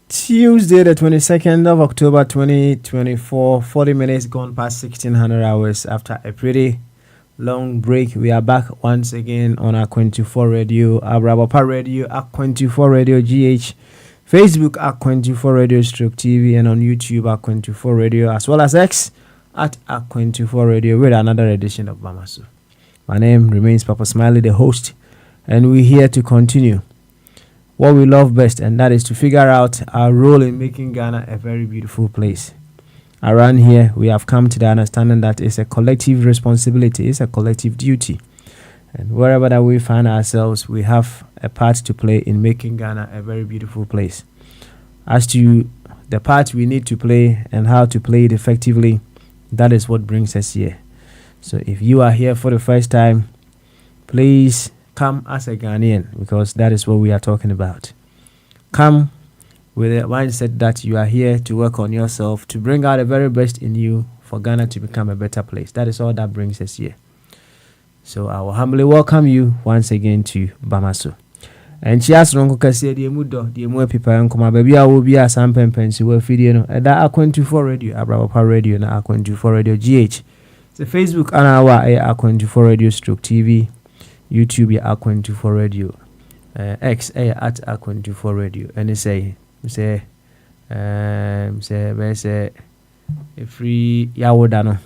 Tuesday, the 22nd of October 2024, 40 minutes gone past 1600 hours after a pretty long break. We are back once again on Aqua24 Radio, Abrabapa Radio, Aqua24 Radio GH, Facebook Aqua24 Radio Stroke TV, and on YouTube Aqua24 Radio, as well as X at Aqua24 Radio with another edition of Bamasu. My name remains Papa Smiley, the host, and we're here to continue what we love best, and that is to figure out our role in making Ghana a very beautiful place. Around here, we have come to the understanding that it's a collective responsibility, it's a collective duty. And wherever that we find ourselves, we have a part to play in making Ghana a very beautiful place. As to the part we need to play and how to play it effectively, that is what brings us here. So if you are here for the first time, please come as a Ghanaian, because that is what we are talking about. Come with a mindset that you are here to work on yourself, to bring out the very best in you for Ghana to become a better place. That is all that brings us here. So I will humbly welcome you once again to Bamasu. And Chias Ronko Kasi, the Mudo, the Mue Pipa and Koma, baby, I will be a Sampen Pensi, where video, and that Aqua24 Radio, Abrabapa Radio, and Aqua24 Radio GH. The Facebook and our Aqua24 Radio Stroke TV. YouTube Aqua24 Radio, X at Aqua24 Radio, and they say free Yawodano.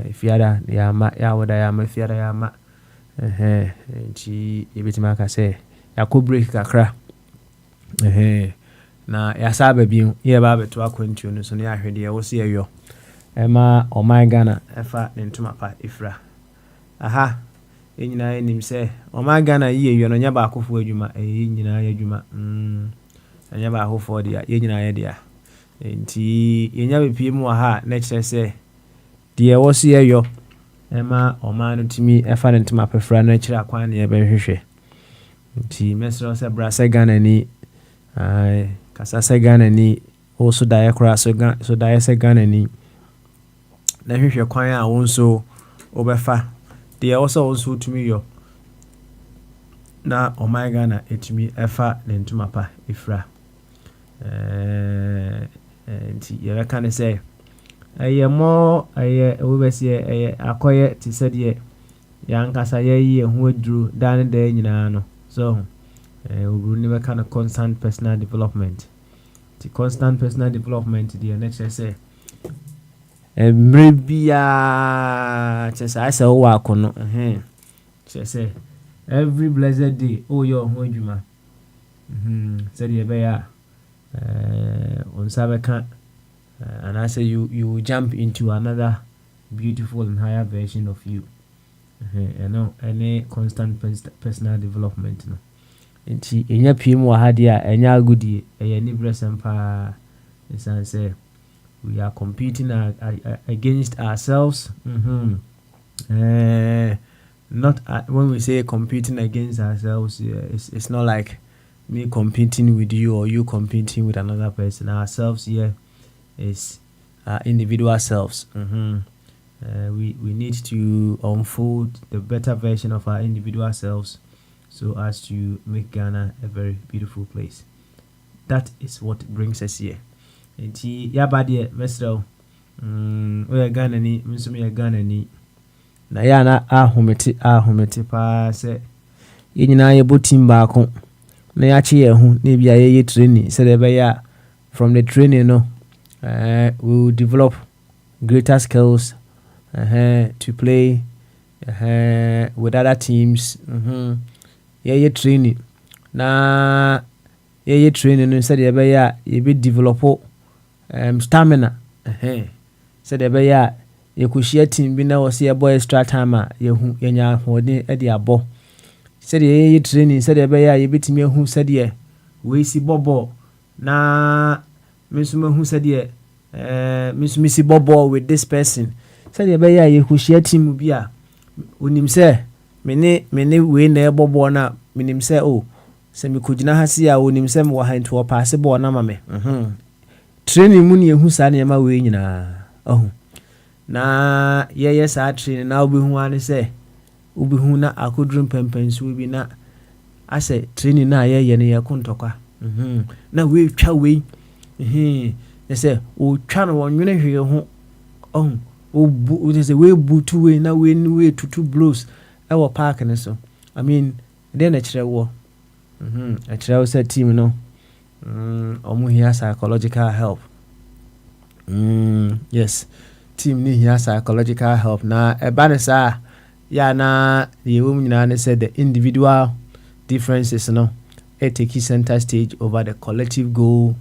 If yada yama Yawoda yama, if yada yama, she ibitimaka say Yakubri kakra. Na yasabe biu ye babe to Aqua24 so near here dear was here yo. Emma or my Ghana efa into my part ifra. Aha. Enyina enim se o ma Ghana ye no nya ba akofo adwuma enyina ya adwuma nya ba akofo de ye nyina ya de a enti yenya bepie mu ha na kire se de wo se yo ema o ma no timi efa ne ntima pefra na kire akwan ne be hwehwe enti mesro se bra se Ghana ni kasa se Ghana ni o so da yakra so da se Ghana ni na hwehwe kwan a won so obefa. They also to me yo na my Ghana etimi efa nentumapa ifra enti ye can say aye mo aye obesi aye akoye ti sede yankasa ye hu aduru dan da nyina no so oburu ni be kind of constant personal development. The constant personal development the next say Bribia chese I say o akono chese every blessed day your ho adwuma said ye be ya on sabeka and I say you jump into another beautiful and higher version of you any constant personal development no enti enya piem wa hade a enya agudi eye ni bresempa isan say we are competing against ourselves. Not when we say competing against ourselves, it's not like me competing with you or you competing with another person. Ourselves here is our individual selves. We need to unfold the better version of our individual selves so as to make Ghana a very beautiful place. That is what brings us here. Enti yabade mesro we Ghana ni minsum ye Ghana ni na ya na ahomete pa se yenyina ye botim ba ko na ya che ye hu na bia ye training se de be ya from the training no we will develop greater skills to play with other teams ye training na ye training no se de be ya ye be develop stamina said ebe ya yɛkɔhyia team bi na wɔ sɛ yɛbɔ extra time a yɛnya ahoɔden de abɔ sɛdeɛ yɛyɛ training sɛdeɛ ɛbɛyɛ a yɛbɛtumi ahu sɛdeɛ weisi bɔbɔ na me nso mahu sɛdeɛ me nso mesi bɔbɔ with this person sɛdeɛ ɛbɛyɛ a yɛkɔhyia team bi a onim sɛ me ne wei na ɛbɔbɔ na menim sɛ sɛ mekɔgyina ha si a onim sɛ mewɔ ha nti wɔpaase bɔɔ na ma me training mu ne yɛhu saa nneɛma wei nyinaa na yɛyɛ saa training na wobɛhu ane sɛ wobɛhu na akoduru mpɛmpɛnsuo bi na asɛ training na yɛyɛ no yɛko ntɔkwa na wei twa wei sɛ ɔtwa no wɔnwene hwee ho sɛ wei butu wei na wei tutu blows ɛwɔ park no so I mean ɛdeɛ na kyerɛ wɔ ɛkyerɛ wo sɛ team no ɔmo hia psychological help yes team ni hia psychological help na ɛba ne saa ya na yɛwɔ mu nyinaa ne sɛ the individual differences no take center stage over the collective goal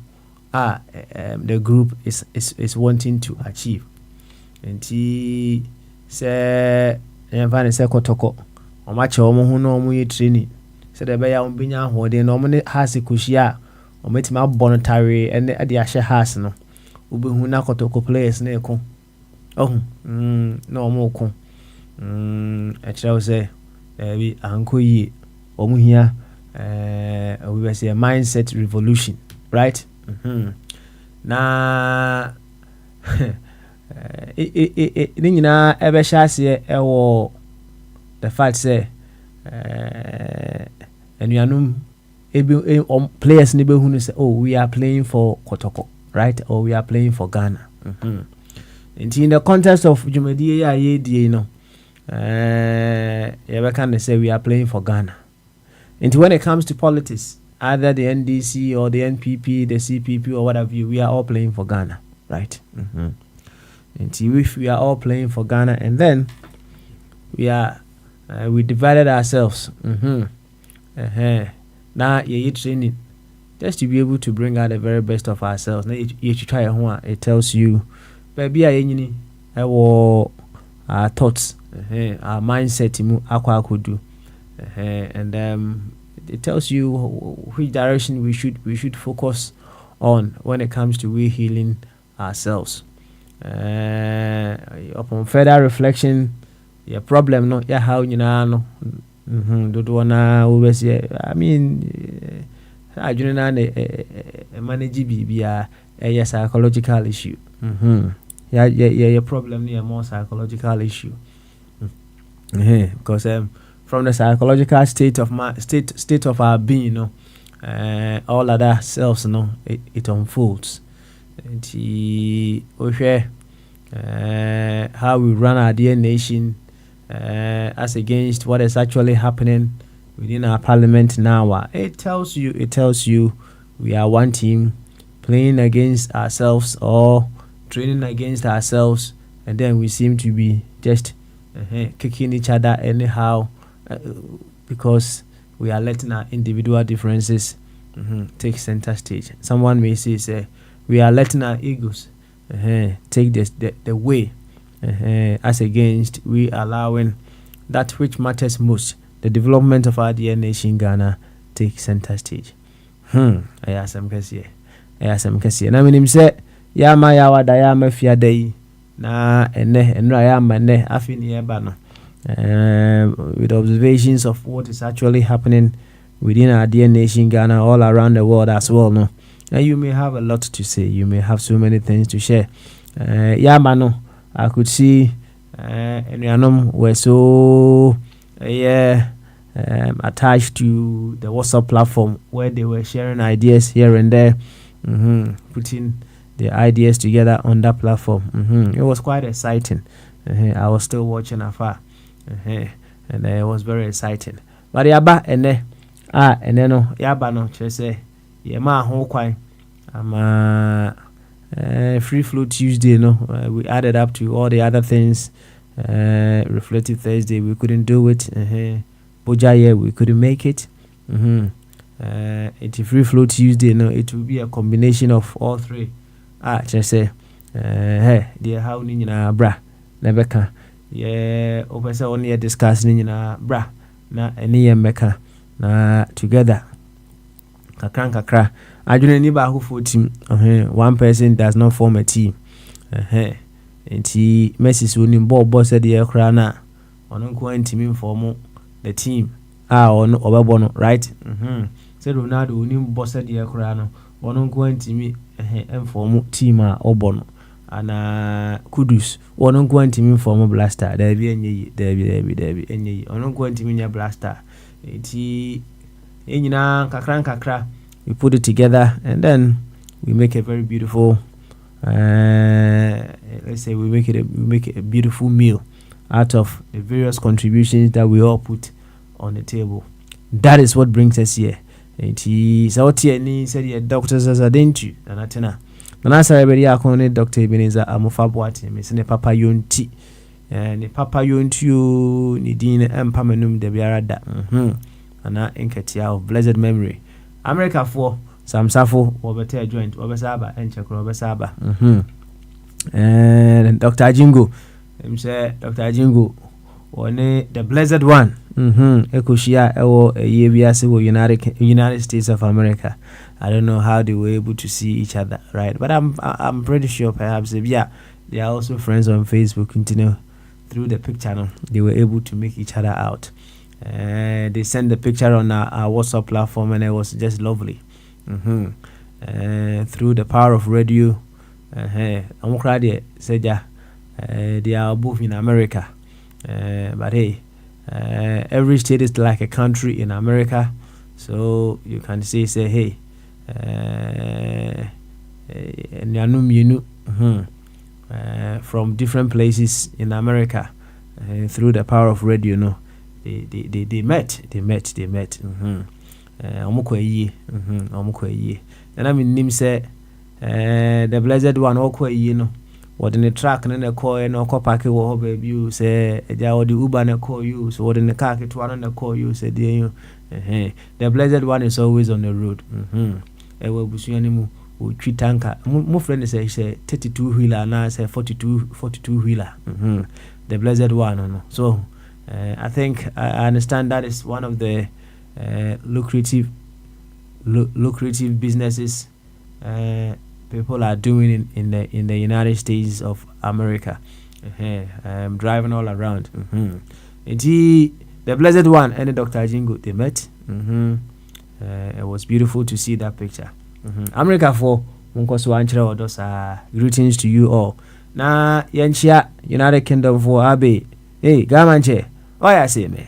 the group is wanting to achieve nti sɛ yɛmfa ne sɛ kɔtɔkɔ ɔmakyɛ ɔmo ho na ɔmo yɛ training sɛ de bɛyɛ ɔmo bɛnya ahoɔden na ɔmo ne has kɔhyia a ɔmo tumi abɔ no tare ɛne de ahyɛ has no wobɛhu na kɔtɔkɔ players na ɛko na ɔmo ko ɛkyerɛ wo sɛ bi ankɔ yie ɔmo hia we were say a mindset revolution right na ne nyinaa ɛbɛhyɛ aseɛ ɛwɔ the fact say anuanom players ne bɛhu no sɛ we are playing for Kotoko right or we are playing for Ghana in the context of dwumadie a yɛdie no yɛbɛka ne sɛ we are playing for Ghana and when it comes to politics either the NDC or the NPP the CPP or whatever we are all playing for Ghana right and if we are all playing for Ghana and then we divided ourselves now you training just to be able to bring out the very best of ourselves now you try it tells you baby our thoughts our mindset do and it tells you which direction we should focus on when it comes to we healing ourselves upon further reflection your problem no ya how nyina no dodo na wo be say I mean adwene na manage bibia a psychological issue yeah problem near more psychological issue because from the psychological state of our being, you know, all other selves, you know, it unfolds. And how we run our dear nation as against what is actually happening within our parliament now. It tells you we are one team playing against ourselves or training against ourselves, and then we seem to be just kicking each other anyhow because we are letting our individual differences take center stage. Someone may say we are letting our egos take the way as against we allowing that which matters most, the development of our dear nation Ghana, take center stage. Ayasam kasiye na minim se ya ma ya wada ya mafia dai na enra ya mane afini eba no with observations of what is actually happening within our dear nation Ghana, all around the world as well. No, and you may have a lot to say. You may have so many things to share. Mano, I could see and were so attached to the WhatsApp platform where they were sharing ideas here and there, putting the ideas together on that platform. It was quite exciting. I was still watching afar. And it was very exciting. But yaba and then no yaba no say ma ho kwan free flow Tuesday no we added up to all the other things. Reflective Thursday we couldn't do it. Bojaye we couldn't make it. It's free flow Tuesday no, it will be a combination of all three. Just say hey dear how ni nyina bra nebeka ye opese on ye discuss ni nyina bra na eni ye meka na together kakra adwene ni ba hofo team one person does not form a team enti Messi so ni ball said ye kra na ono nko antimi form the team ono obebo no right said Ronaldo ni ball said ye kra no ono nko antimi form team a obo no ana Kudus ono nko antimi form Blaster Derby enyi ono nko antimi nya Blaster enti enyina kakra we put it together and then we make a very beautiful let's say we make a beautiful meal out of the various contributions that we all put on the table. That is what brings us here. And he said your doctors as a dentu and atena. And as I already accounted Dr. Ebenezer Amufabwati, Miss Ne Papa Yunti and Papa Yuntu Nidine Empamenum de Biarada. And that inketia of blessed memory. America for Sam Safo Obete joint Obesaba and Chakro Obesaba. And Dr. Jingo, him say Dr. Jingo, one the blessed one. Ekoshia ewo yebiase wo United States of America. I don't know how they were able to see each other, right? But I'm pretty sure perhaps if they are also friends on Facebook. Continue through the picture, no, they were able to make each other out. They sent the picture on our WhatsApp platform and it was just lovely. Through the power of radio, they are both in America. But hey, every state is like a country in America, so you can say hey, from different places in America, through the power of radio, no. They met. And I mean, Nim said, the blessed one, no. What in the track and the call and no pack or baby, you say, the Uber and call you, so what in the car, it one and the call you, said, the blessed one is always on the road. I will be seeing who treat tanker. More friends say 32 wheeler, now say 42 wheeler. The blessed one, so. I think I understand that is one of the lucrative businesses people are doing in the United States of America. Driving all around. The blessed one and the Dr. Jingo, they met. It was beautiful to see that picture. America for greetings to you all. Na Yanchia United Kingdom for Abe. Hey, Gamanche. Why I say me?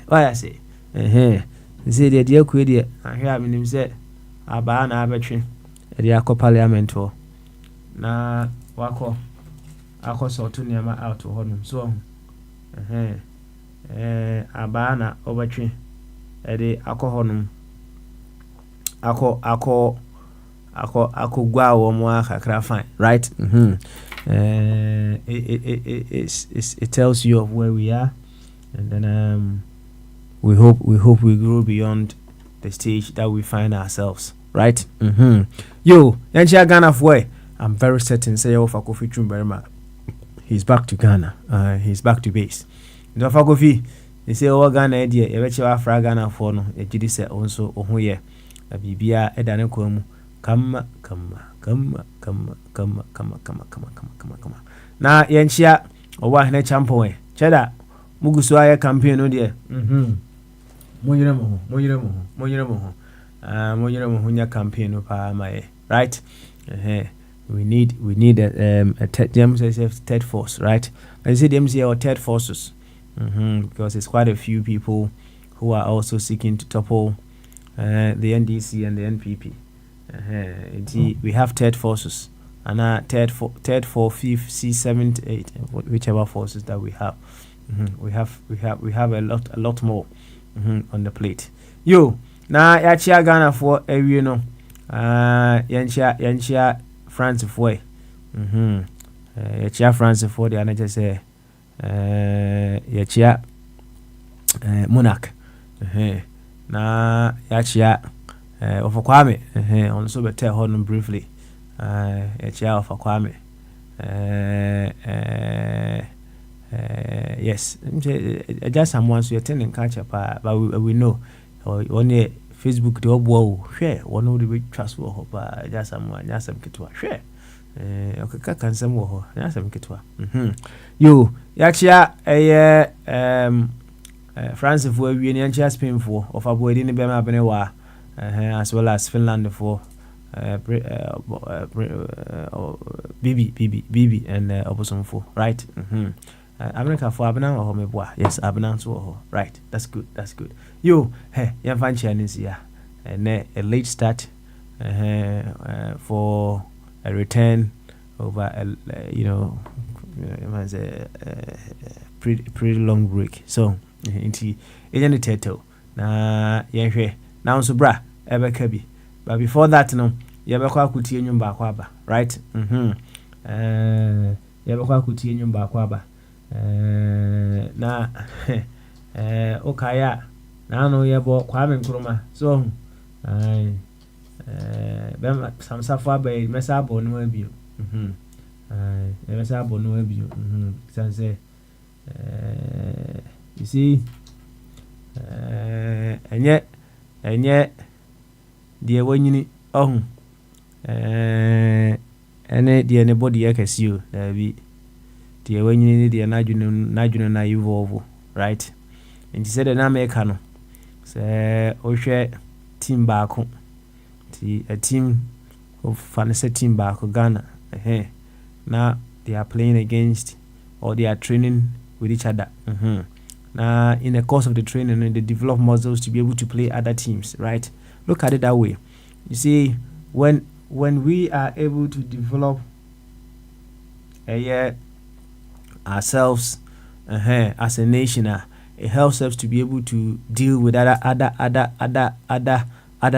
Say the dear quid, I hear him say, Abana Abatri, a Diaco Parliament. Na Wako, Ako Sotuniama out to Honum. So, Abana Obatri, a de Ako Honum. Ako Gua or Moaka fine, right? It tells you of where we are. And then we hope we grow beyond the stage that we find ourselves, right? Yo, Yanchia Ghana for I'm very certain say of Kofi Chumberma. He's back to Ghana. He's back to base. The Kofi, they say Ghana idea, eventually Fra Ghana for no, a GD say also Ohoye, a Bibia Edanekom, come. Now Yanchia or Wahne Champoe, Cheddar. Muguswaya campaign no dear. Monyeremo campaign pa my right. We need a third force, right? I say them say our third forces. Because there's quite a few people who are also seeking to topple the NDC and the NPP. We have third forces. And third, fourth, fifth, seventh, eighth, whichever forces that we have. We have a lot more on the plate. Yo, na Yachia Ghana for you know. Yanchia France for Yachia France for the another say Yachia Monarch. Na Yachia of Kwame also better hold briefly. Yachia of Kwame. Yes, just someone so attending catch up, but we know on the Facebook the obo share one of the trust wo ba just someone just some kitwa share okay can some wo just some kitwa yo yakya France for we ni ancha Spain for of avoid ni be ma bene wa as well as Finland for BB and Oposom for right. America for Abena or Meboa. Yes, Abena so right. That's good. Yo, hey, young fan Chinese here. And a late start for a return over a pretty long break. So into any title. Na now so bra ebe kabi. But before that no, yebekwa akutie nyumba akwaba, right? Yebekwa akutie nyumba akwaba. Na okaya na no yebo Kwame Nkrumah so bem samsafo abai mesa abo no abio mesa abo no abio say you see enye die wanyini ene die ne body yakasio da bi die wanyini die najunu na evolve right and said na make no say ohwe team baako a team of fantasy team baako Ghana now they are playing against or they are training with each other now in the course of the training they develop muscles to be able to play other teams, right? Look at it that way. You see, when we are able to develop ourselves as a nation, it helps us to be able to deal with other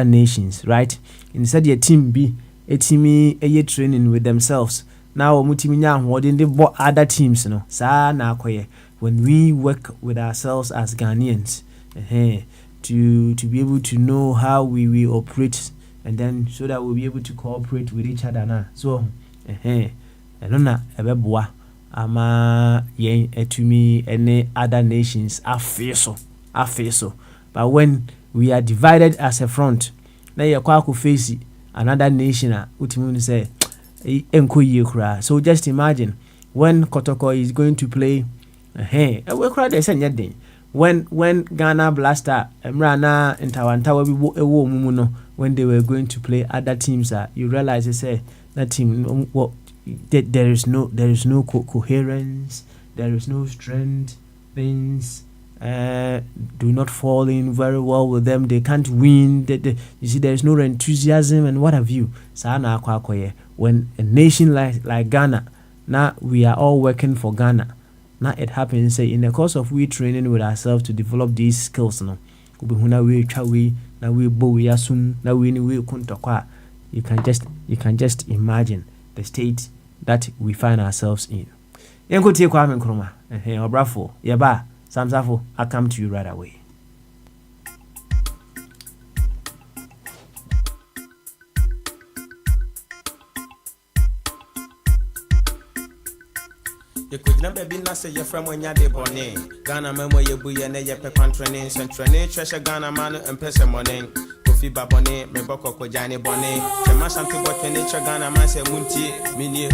nations, right? Instead, your team be a team training with themselves. Now, they bought other teams, no. When we work with ourselves as Ghanaians, to be able to know how we operate, and then so that we'll be able to cooperate with each other now. So, elona ebeboa ama yen etumi any other nations afeso. But when we are divided as a front, na ye kwa ku face another nation utimi say enko ye kura. So just imagine when Kotoko is going to play we kura dey say nyedin. When Ghana Blaster Emrana Ntawantawa ewo mumu no, when they were going to play other teams, you realize they say that team there is no coherence, there is no strength, things do not fall in very well with them, they can't win, you see there is no enthusiasm and what have you. Sana akwakoye when a nation like Ghana, now we are all working for Ghana. Now it happens say in the course of we training with ourselves to develop these skills no ubihuna we twawe na we bo we asum na we ni we kuntokwa. You can just imagine the state that we find ourselves in. Yenko tie Kwame Nkrumah obrafo yeba samsafo I come to you right away. You could never be nasa your friend when you're the bonnet. Ghana memo ye buye ne ye pepan training, training, treasure Ghana man and pesa morning. Kofi babone, me boko ko jani bonnet. Chema something but nature Ghana man say munti, mini,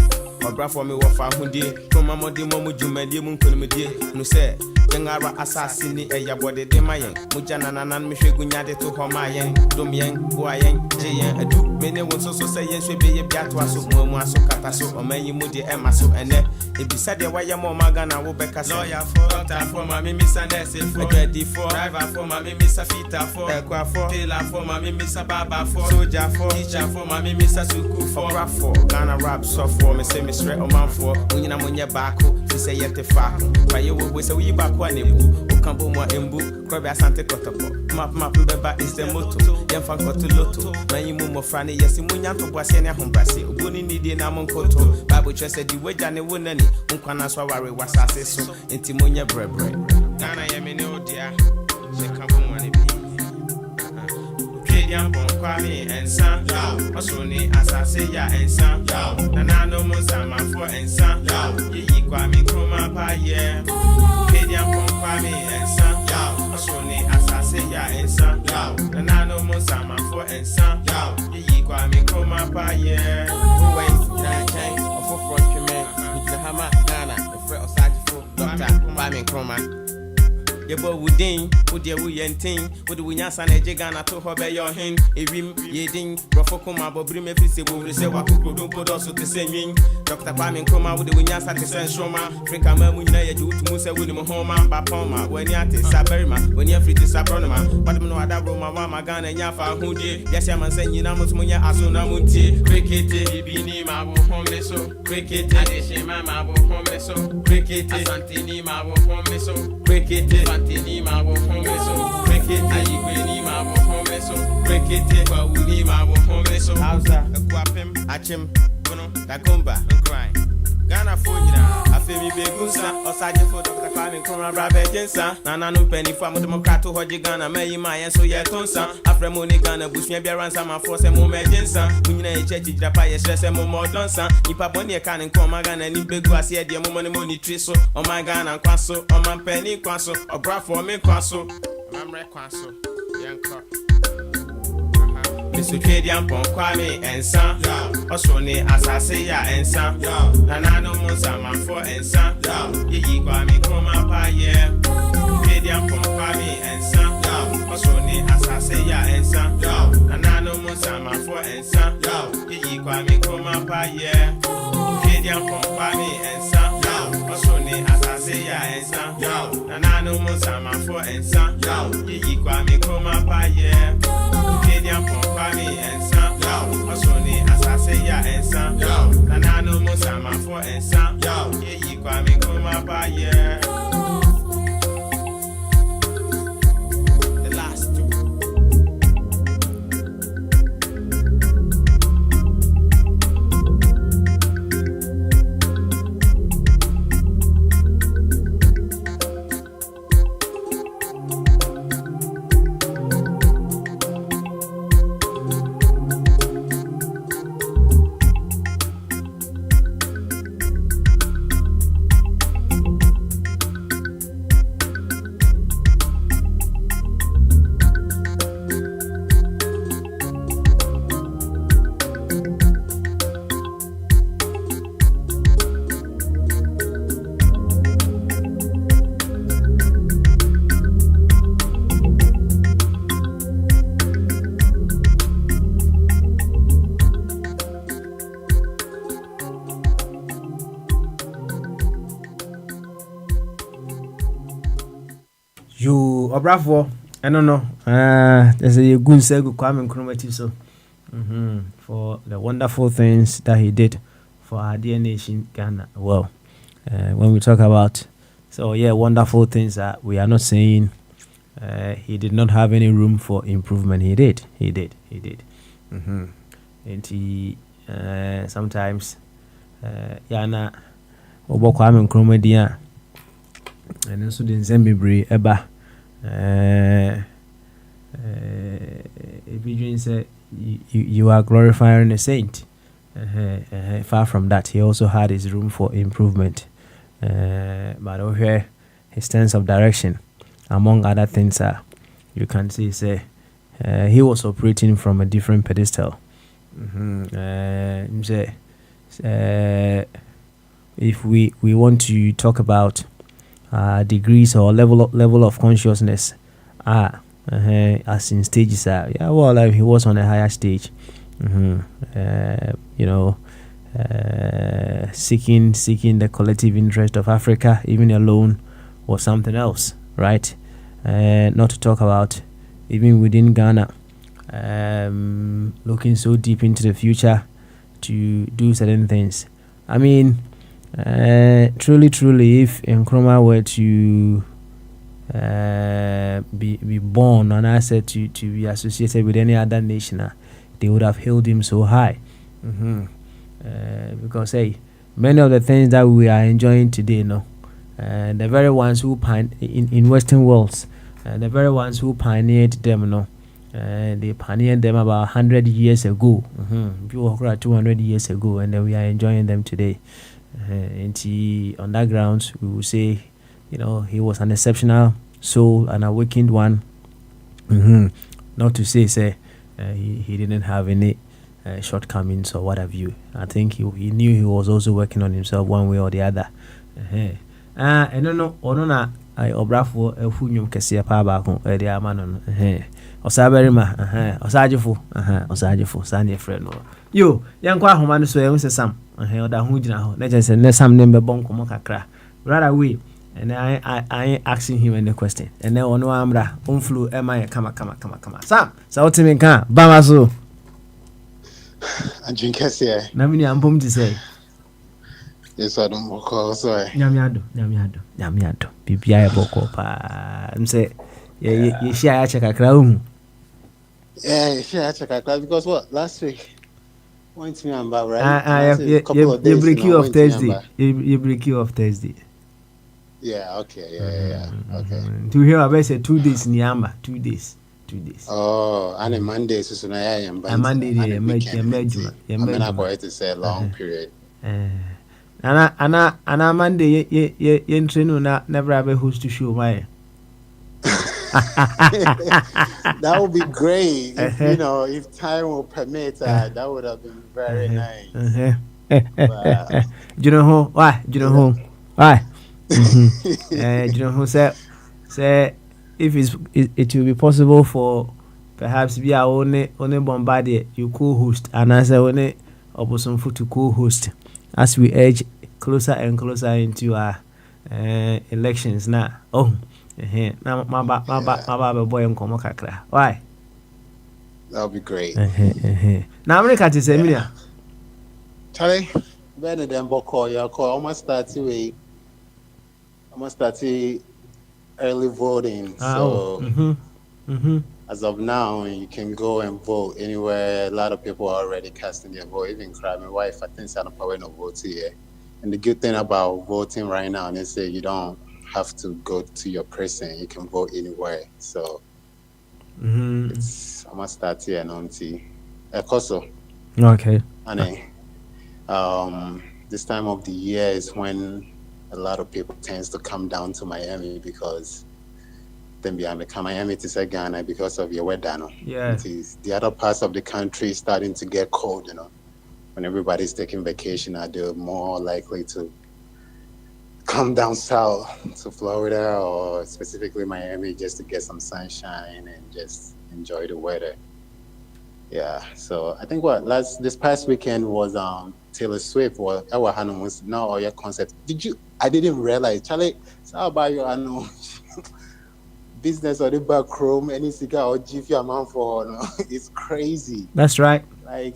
or bra for me wafa hundi. Kuma modi momu jumedi munkulmedi. No say, Jangara assassini e ya body de mayen. Mujana nanan mi shwegunyade to homayen. Dumyen, boyen, jayen, adu. Mene won so say yen shwe be ye biatwa so muamu aso kata so omayi mudi ema so ene. If you said why you more magana will be a lawyer for doctor for my miss and for ready for driver for my miss a fita for equa for tailor for my miss a baba for soldier for teacher for my miss a suku for rap for Ghana rap soft for me say me straight on man for when you munya back to say yet the fact why you will say we back one ebu campo mo embu crab asante kotoko map beba is the motto yan fan kotuloto man you mo frani yes munya to boase ne hombrase ogoni nidi na mon koto bible chese di weja ne wonani unkwana so ware wasase so enti monya brebre Ghana ye me ne odia se kampo mo ne bi Kedian Bon Kwame and Sam, Osuni Asase ya and Sam, Nanano Musama for and Sam, Yi Kwame Kuma Paye, Kedian Bon Kwame and Sam, Osuni Asase ya and Sam, Nanano Musama for and Sam, Yi Kwame Kuma Paye, who went Nine of a front command with the Hama Ghana, the Fred Osajifo, Dr. Kwame Nkrumah. Yebo wudin, wudye wuyentin, wudu winyasa na ejigana to hobe yo hin, ewim yedin, brofo kuma bobri mefise wo wrise wakukudun podo so te senwin. Dr. Kwame Nkrumah wudu winyasa te sen shoma, Afrika mamu nyina yeji utumu se wudi muhoma, bapoma, weni ate saberima, weni afriti sabronoma, badum adabro ma magana nyafa hudi, yesi amanse nyina musumunya asuna munti, krikete, ibini mabu home so, krikete, adeshima mabu home so, krikete, asantini mabu home so, krikete, Fantini mabu home so, krikete, ayigweni mabu home so, krikete, wawuni mabu home so, Hausa, Kwapim, Achim, Bono, Kakumba, Nkrai, Ghana Fujina, Afemi Begunsa, Osaje for Dr. Kwame Nkrumah Brabe Jensa, Nana no penny for Democrato Hoji Ghana, May Maya so Yetonsa, Afremoni Ghana, Bushmia Biaransa, my force and Mome Jensa, Munina Chechi Japaya, stress and more dancer, Nipa Boni can Nkrumah Ghana, and Nibeguasia, the Money Triso, on my Ghana Quasso, on my penny Quasso, or Brafo me Quasso, Mamre Quasso, Yanko. Mr. Kedian Bon Kwame and Sam, Osoni Asase ya and Sam, Nanano Musama for and Sam, Yi Kwame Nkrumah Paye, Kedian Bon Kwame and Sam, Osoni Asase ya and Sam, Nanano Musama for and Sam, Yi Kwame Nkrumah Paye, Kedian Bon Kwame and Sam, Osoni Asase ya and Sam, Nanano Musama for and Sam, Yi Kwame Nkrumah Paye. Kedian Bon Kwame and Sam, Osoni Asase ya and Sam, Nanano Musama for and Sam, Yi Kwame Nkrumah Paye. The last two. You bravo. I don't know. There's a good segue Kwame Nkrumah too, so for the wonderful things that he did for our dear nation Ghana. Well, when we talk about wonderful things that we are not saying he did not have any room for improvement. He did. And he sometimes Yana Obo Kwame Nkrumah dia and also the Nzembe Eba Ibidrin said you are glorifying a saint. Far from that, he also had his room for improvement. But over here, his sense of direction, among other things, you can see he was operating from a different pedestal. If we want to talk about degrees or level of consciousness, as in stages, he was on a higher stage, seeking the collective interest of Africa, even alone, or something else, right? Not to talk about even within Ghana, looking so deep into the future to do certain things. I mean, truly, if Nkrumah were to be born and I said to be associated with any other nation, they would have held him so high. Because many of the things that we are enjoying today, the very ones who in Western worlds, the very ones who pioneered them, They pioneered them about 100 years ago. People were 200 years ago, and then we are enjoying them today. And on that grounds, we will say, he was an exceptional soul, an awakened one. Not to say he didn't have any shortcomings or what have you. I think he knew he was also working on himself one way or the other. And no, I obrafo efunyum kese pa ba ko e dia ma no osaberima osajefo sane friend no yo yankwa ahoma no so e unse sam oda hu gina ho na je ne sam ne mbebon komo kakra right away. And I asking him any question and then ono amra onflu e ma kama sam sa otimi kan ba ma so Adwin kese na mini ampom ti say yes I don't call so nyamiado bibia e boko pa mse ye share ya cheka kra hu share ya cheka kra because what last week went me and ba right you break you off Thursday you break you off Thursday yeah okay to hear about say 2 days ni amba 2 days oh and Monday so na ya and Monday yeah majuma I'm not going to say long period ana Monday ye train na never have host to show my that would be great if, if time will permit that would have been very nice you know who why you know who say if it will be possible for perhaps be our only Bombardier you co-host and as only Obosomfo to co-host as we edge closer and closer into our elections now. Now my boy and komo kakra. Why? That'll be great. Now America to say me. Charlie, better than Boko, you call almost start early voting. So as of now, you can go and vote anywhere. A lot of people are already casting their vote. Even my wife, I think, I'm probably not voting here. And the good thing about voting right now, they say you don't have to go to your precinct. You can vote anywhere. So I'm gonna start here and on Koso. Okay. And this time of the year is when a lot of people tends to come down to Miami because then behind Miami to say Ghana because of your weather. Yeah. It is the other parts of the country starting to get cold, When everybody's taking vacation, they're more likely to come down south to Florida or specifically Miami just to get some sunshine and just enjoy the weather. Yeah. So I think this past weekend was Taylor Swift was now or your concert. I didn't realize, Charlie, how about your business or the back room, any cigar or jiffy amount for it's crazy. That's right. Like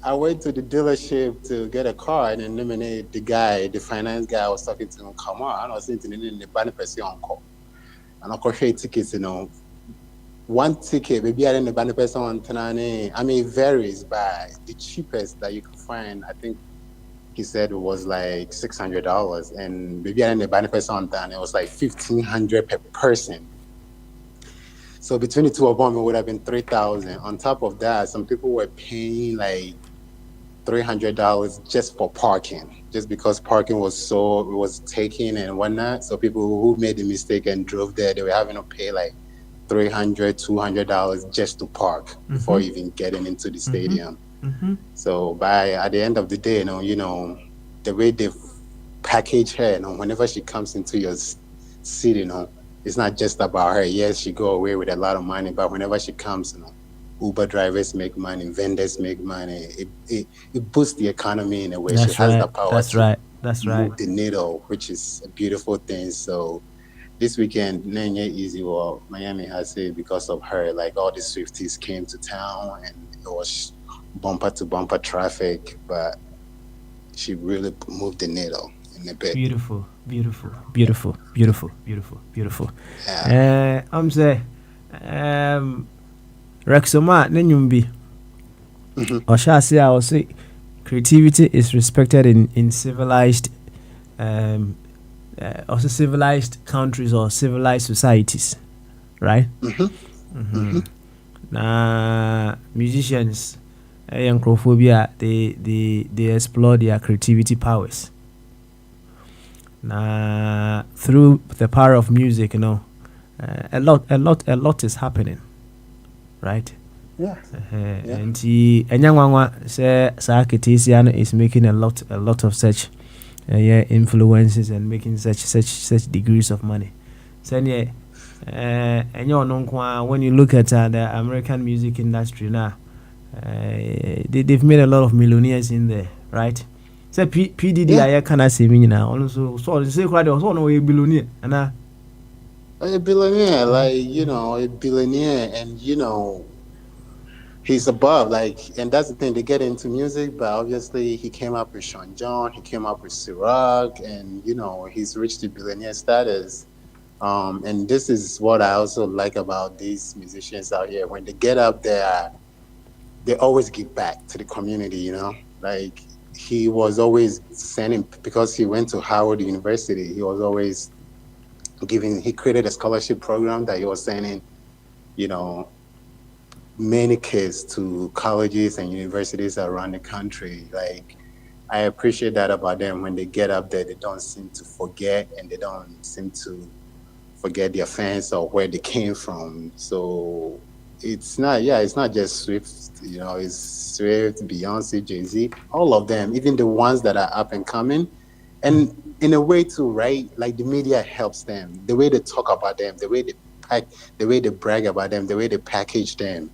I went to the dealership to get a car and eliminate the finance guy I was talking to him. Come on, I was sitting in the banner person on call. And of course tickets, one ticket, maybe I didn't the banner person on Tanane. I mean it varies by the cheapest that you can find, I think he said it was like $600 and maybe I didn't the banner person on Tanane, it was like $1,500 per person. So between the two of them, it would have been $3,000. On top of that, some people were paying like $300 just for parking, just because parking was taken and whatnot. So people who made the mistake and drove there, they were having to pay like $300, $200 just to park before even getting into the stadium. So at the end of the day, the way they package her, whenever she comes into your city, it's not just about her. Yes, she go away with a lot of money, but whenever she comes, Uber drivers make money, vendors make money. It boosts the economy in a way. She has the power That's to right. move the needle, which is a beautiful thing. So this weekend, easy. Well, Miami has it because of her. Like all the Swifties came to town, and it was bumper to bumper traffic, but she really moved the needle in a bit. Beautiful. Yeah. I'm say, Rexoma Nenyumbi. Or shall I say, creativity is respected in civilized, also civilized countries or civilized societies, right? na musicians nkrofobia they explore their creativity powers. Na through the power of music, a lot is happening, right? Yeah. And Enyanwanwa say Sakitisiano is making a lot of such influences and making such degrees of money. So when you look at the American music industry now, they've made a lot of millionaires in there, right? So PDD I can say me now. Also, so say quite also no a billionaire, and a billionaire, like a billionaire, and he's above, and that's the thing. They get into music, but obviously he came up with Sean John, he came up with Ciroc, and he's reached the billionaire status. And this is what I also like about these musicians out here. When they get up there, they always give back to the community. Like he was always sending, because he went to Howard University. He was always giving. He created a scholarship program that he was sending, many kids to colleges and universities around the country. Like, I appreciate that about them. When they get up there, they don't seem to forget, and they don't seem to forget their fans or where they came from. So it's not just Swift, it's Swift, Beyonce, Jay-Z, all of them, even the ones that are up and coming. And in a way too, right? Like the media helps them. The way they talk about them, the way they brag about them, the way they package them.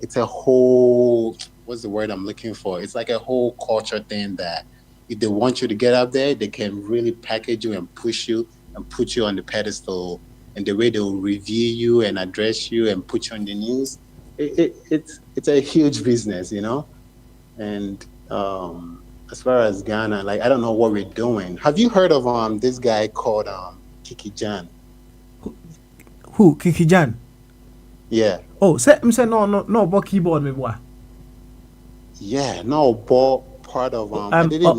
It's a whole, what's the word I'm looking for? It's like a whole culture thing that if they want you to get up there, they can really package you and push you and put you on the pedestal. And the way they will review you and address you and put you on the news, it's a huge business, And as far as Ghana, like, I don't know what we're doing. Have you heard of this guy called Kiki Jan? Who? Kiki Jan? Yeah. Oh, say no, but keyboard me boy. Yeah, no, but part of I didn't know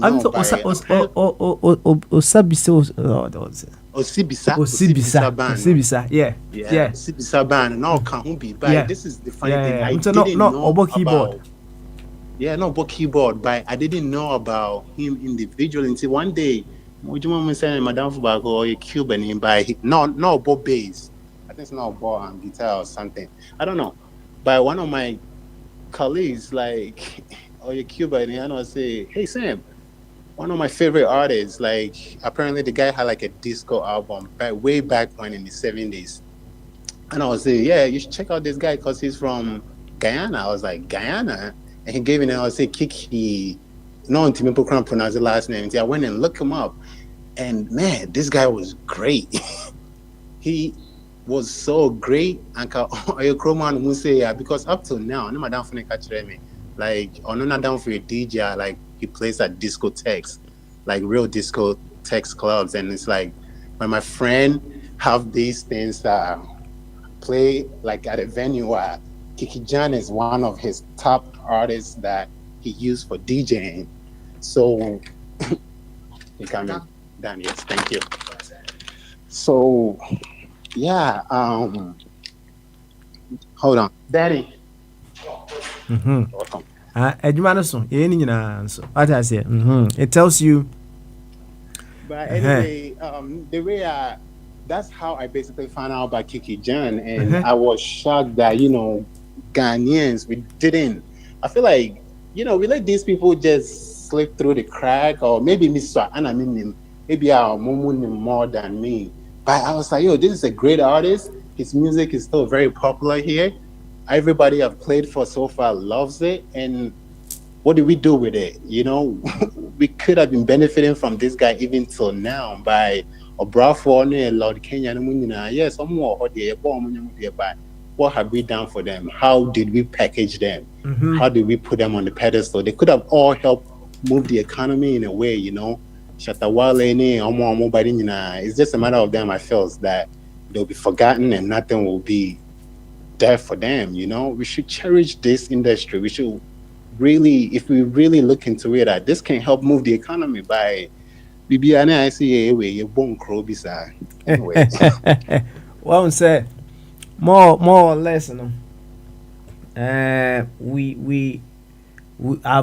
Osibisa, yeah. Osibisa band. No, can't be. But this is the funny thing. I didn't know about keyboard. Yeah, no, but keyboard. But I didn't know about him individually until one day. Would you want me saying Madame Fubago or a Cuban by no, but bass. I think it's not ball and guitar or something. I don't know. But one of my colleagues, like, or a Cuban, and I say, hey Sam, one of my favorite artists, like, apparently the guy had like a disco album way back when in the 70s. And I was saying, yeah, you should check out this guy because he's from Guyana. I was like, Guyana? And he gave me, I was say, Kiki. No one people can't pronounce the last name. I went and looked him up. And man, this guy was great. He was so great. And because up till now, I'm not down for me. Like, I'm not down for a DJ, like, he plays at discotheques, like real discotheques clubs. And it's like, when my friend have these things that play like at a venue, Kiki Jan is one of his top artists that he used for DJing. So, you can be done, yes, thank you. So, yeah, hold on. Daddy. Welcome. It tells you. But anyway, the way that's how I basically found out about Kiki Jan, and I was shocked that Ghanaians I feel like we let these people just slip through the crack, or maybe Mr. Anna maybe our Mumu more than me. But I was like, this is a great artist. His music is still very popular here. Everybody I've played for so far loves it. And what do we do with it? We could have been benefiting from this guy even till now by Obrafo, Lord Kenya, yes, but what have we done for them? How did we package them? How did we put them on the pedestal? They could have all helped move the economy in a way, It's just a matter of them, I feel, that they'll be forgotten and nothing will be there for them. We should cherish this industry. We should really, if we really look into it, that this can help move the economy by Bibiana. I see a bone crow beside. Anyway, well, say more or less, our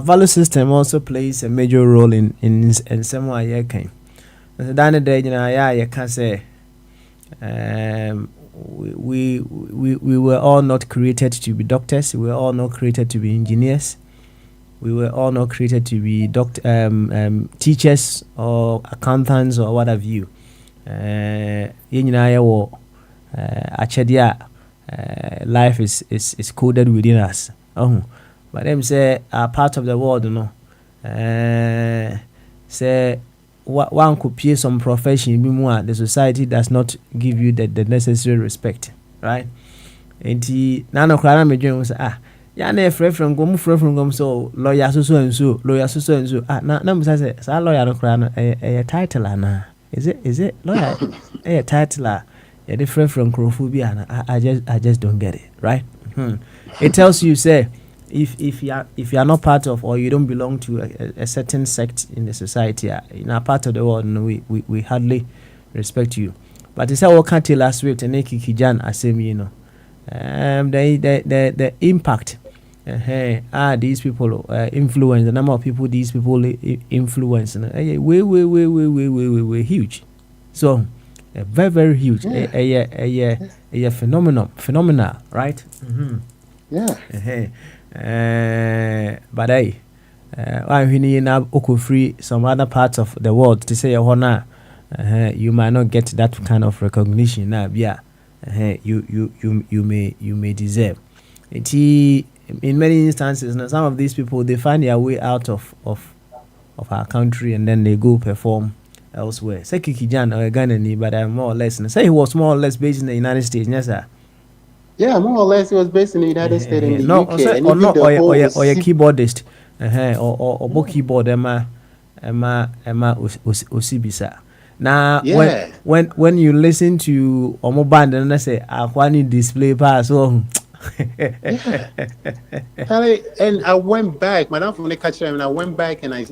value system also plays a major role in some way. Okay, so that day, yeah, you can say, we were all not created to be doctors. We were all not created to be engineers. We were all not created to be teachers or accountants or what have you. Life is coded within us. But them say are part of the world, say one could pay some profession be more. The society does not give you the necessary respect, right? And nano crana me dream was ya na frɛ from gom so lawyer so and so na me say lawyer no crana a title ana is it lawyer a title ya different from crophobia. I just don't get it, right? It tells you, say, if you are not part of, or you don't belong to a certain sect in the society, in our part of the world, we hardly respect you. But it's what can't tell us with and Kijan asem, the impact these people influence, the number of people these people influence, way huge. So very, very huge. A phenomenal, right? Yeah. But I'm here now. Free some other parts of the world to say you might not get that kind of recognition now. Yeah, you may deserve it. In many instances, now some of these people, they find their way out of our country and then they go perform elsewhere. Say Kikijan or Ghana, but I'm more or less. Say he was more or less based in the United States, yes, sir. Yeah, more or less, he was based in the United States and the UK. Or a keyboardist, or book keyboard, Emma Osibisa. Now, yeah. when you listen to Omo Band and I say, I want display pass, so. Yeah. And I went back, Madam from the catcher, and I went back and I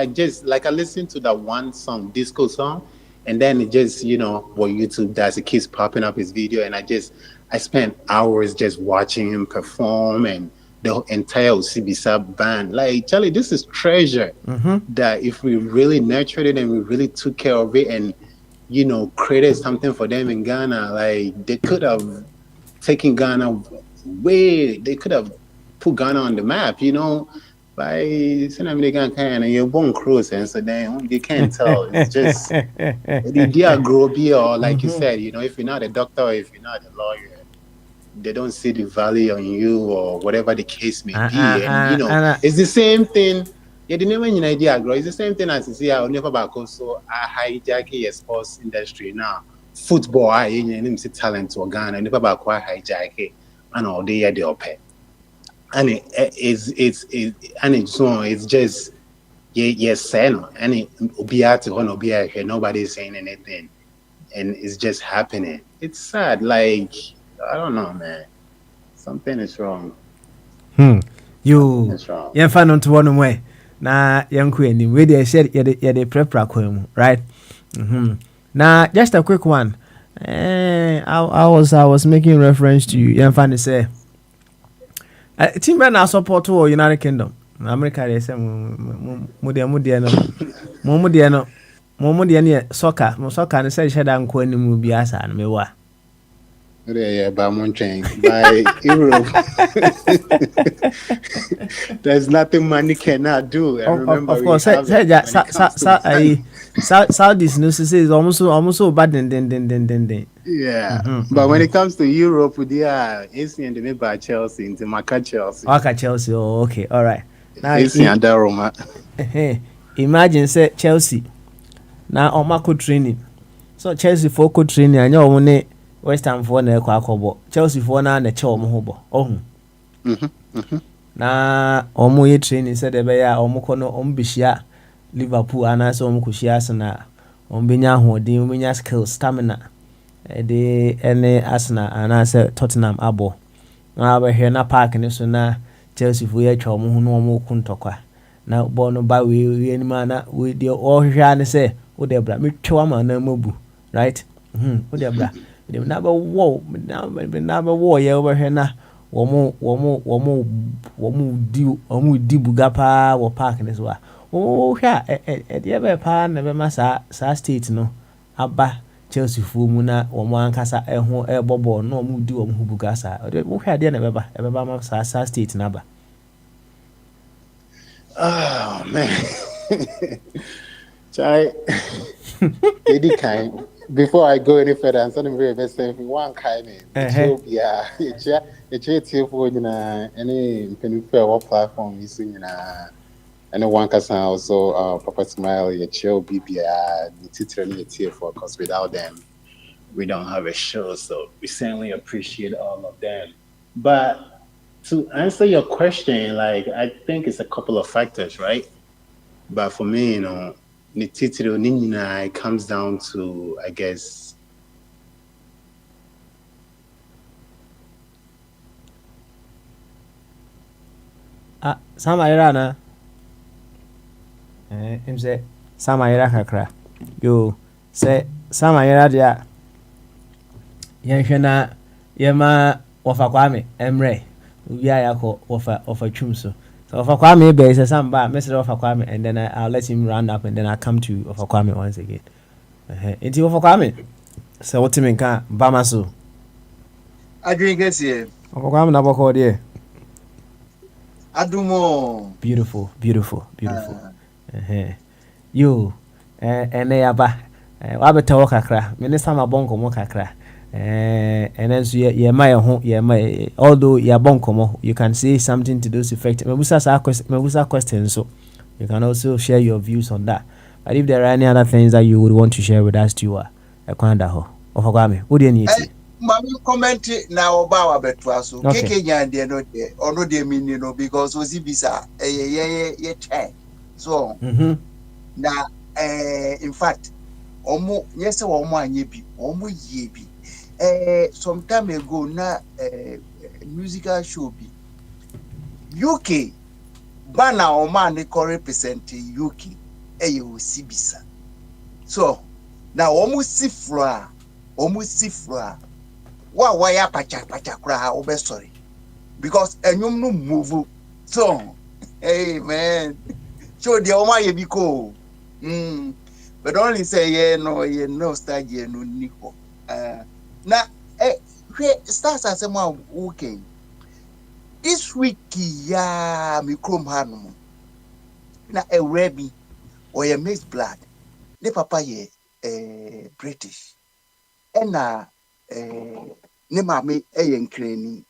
just I listened to that one song, disco song, and then it just what YouTube does, it keeps popping up his video, and I spent hours just watching him perform and the entire Osibisa band. Like, Charlie, this is treasure that if we really nurtured it and we really took care of it and created something for them in Ghana, like they could have taken Ghana they could have put Ghana on the map, by and you're born cruise, and so then you can't tell. It's just the idea grow or like you said, if you're not a doctor or if you're not a lawyer, they don't see the value on you or whatever the case may be. And it's the same thing. Yeah, the name in idea grow. It's the same thing as you see. I'll never back also I hijack a sports industry now. Football, I see talent to Ghana. Never back hijack it. And all day at the opera, and it's just yes, and it be out to nobody's saying anything, and it's just happening. It's sad. Like, I don't know, man. Something is wrong. You find on to one way. Now, young queen, where they said they prep right? Now, just a quick one. I was making reference to you. Find say team now support to United Kingdom. America they say soccer and say shada nko animu bi asa na mewa. Yeah, by Mountain, by Europe. There's nothing money cannot do. I remember of course, Saudis no say is almost bad than. Yeah, but when it comes to Europe, it's in the by Chelsea, into Maka Chelsea. Chelsea. Oh, okay, all right. Now it's in Roma. Imagine say Chelsea. Now Omako training. So Chelsea for co training and your money. West Ham for na ekwa akobo Chelsea for na che omo ho bo na omo ye training said e be ya omo kono omo bihia Liverpool ana so omo kuhia Arsenal omo benya hodin omo benya skills stamina de ene Arsenal ana se Tottenham abo na ba he na park ni so na Chelsea for ye che omo ho no omo kuntokwa na bo no ba we ni ma na we de o hwehwa ne se wo de bra metwa ma na mabu right wo de bra. Never war, yeah over here now. wɔn di buga paa wɔ park ne so a wohwɛ a ɛdeɛ bɛyɛ paa na ɛbɛma saa state no aba Chelsea foɔ mu na wɔn ankasa ɛho ɛbɔ bɔɔl na wɔn di wɔn ho buga saa wohwɛ adeɛ na ɛbɛba ma saa state no aba. Oh man, Chai, Eddie kind. Before I go any further, I'm something very best saying one kind. Ethiopia, Ethiopia, any penny platform you see, and one can also Papa Smile, Ethiopia, BBI, the Ethiopia, because without them, we don't have a show. So we certainly appreciate all of them. But to answer your question, like I think it's a couple of factors, right? But for me, it comes down to, I guess. Sama ira na. Him say sama ira kakra. Yo, say sama ira dia. Yɛnhwɛ na yɛma wɔfa Kwame Emre we are offer chum so offer Kwame be say samba Mr. offer Kwame and then I'll let him round up and then I'll come to offer Kwame once again. Inti offer Kwame so what me nka bama so adwin kese offer Kwame na boko there adumo beautiful yo ene yaba wa beta wo kakra minister ma bonko mo kakra and then so although you're bonkomo, you can say something to those effects. Mebusa question, so you can also share your views on that. But if there are any other things that you would want to share with us, you are a Kwandaho of Ogami. What do you need? Mami comment now about betwaso. Keke nyande no de or no de mean because Ozibisa ye chain. So now in fact omo yes omo anyebi omo yebi. Some time ago na musical show bi UK bana o man dey represent UK Osibisa so na almost si floor wa ya pacha kra o be sorry because enyum no move so hey man so the o ma ye bi ko but only say ye no start ye no niko na stars asema okay this week ya mi krom hanum na rebi or ye mixed blood ne papa ye British na ne mame ye nkrani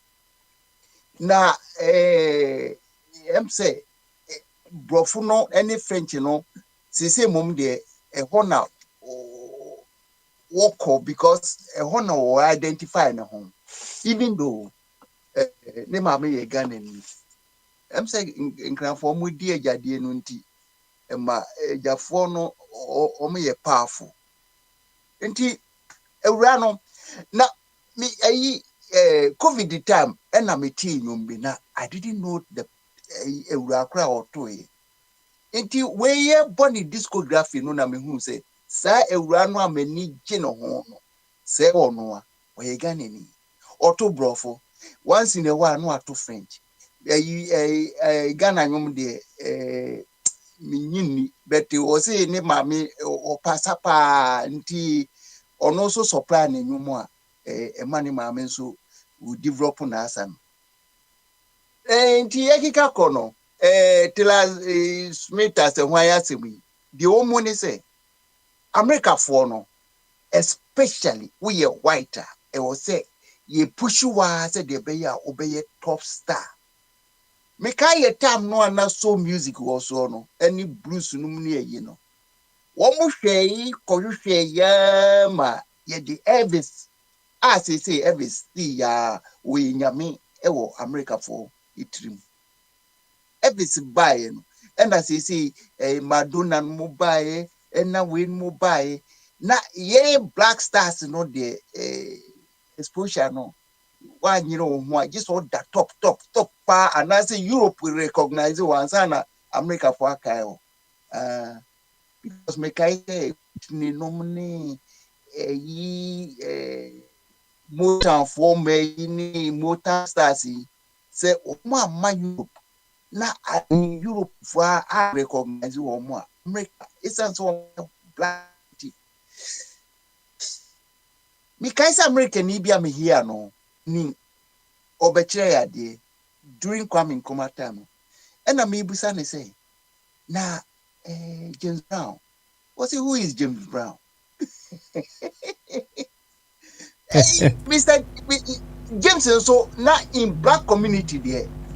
na em say brofu no any French no say mom de hona walk because one will identify na home even though ne mama ye Ghanaian I'm saying in for mu di agade no nti ma ejafo no o me ye powerful nti ewura no na me ayi covid time na me tii nyom bi na I didn't know the ewura kra otoe nti we ye body discography no na me hu say sa ewura no amani gye no ho no se ono a oye Ghanaian auto brofo once in a while no ato French Ghana nyom de minyini but o say ne mame o passa pa nti ono so supply na nyom a mane mame nso we develop na asam nti ekika kono tila Smith as why asemi the omoni say America for no especially we are whiter e will say ye push you say the obey top star me can ye time no na so music also no any blues no mu ye no wo mu hwe ko hwe ya ma ye the Elvis say Elvis ya we nyame e wo America for itrim Elvis buy no and as say Madonna mo buy na we mo buy na ye black stars no the exposure no one just all that top pa and I say Europe will recognize one sana America for akayo because me kai ni nomni motor for me motor stars say omo ma Europe na in Europe for I recognize omo America it's so black me kaisa America ni bia me here no ni obekire ya de during Kwame Nkrumah time and I me busa ne say na James Brown. What's it? Who is James Brown? Hey, Mr. James, so now in black community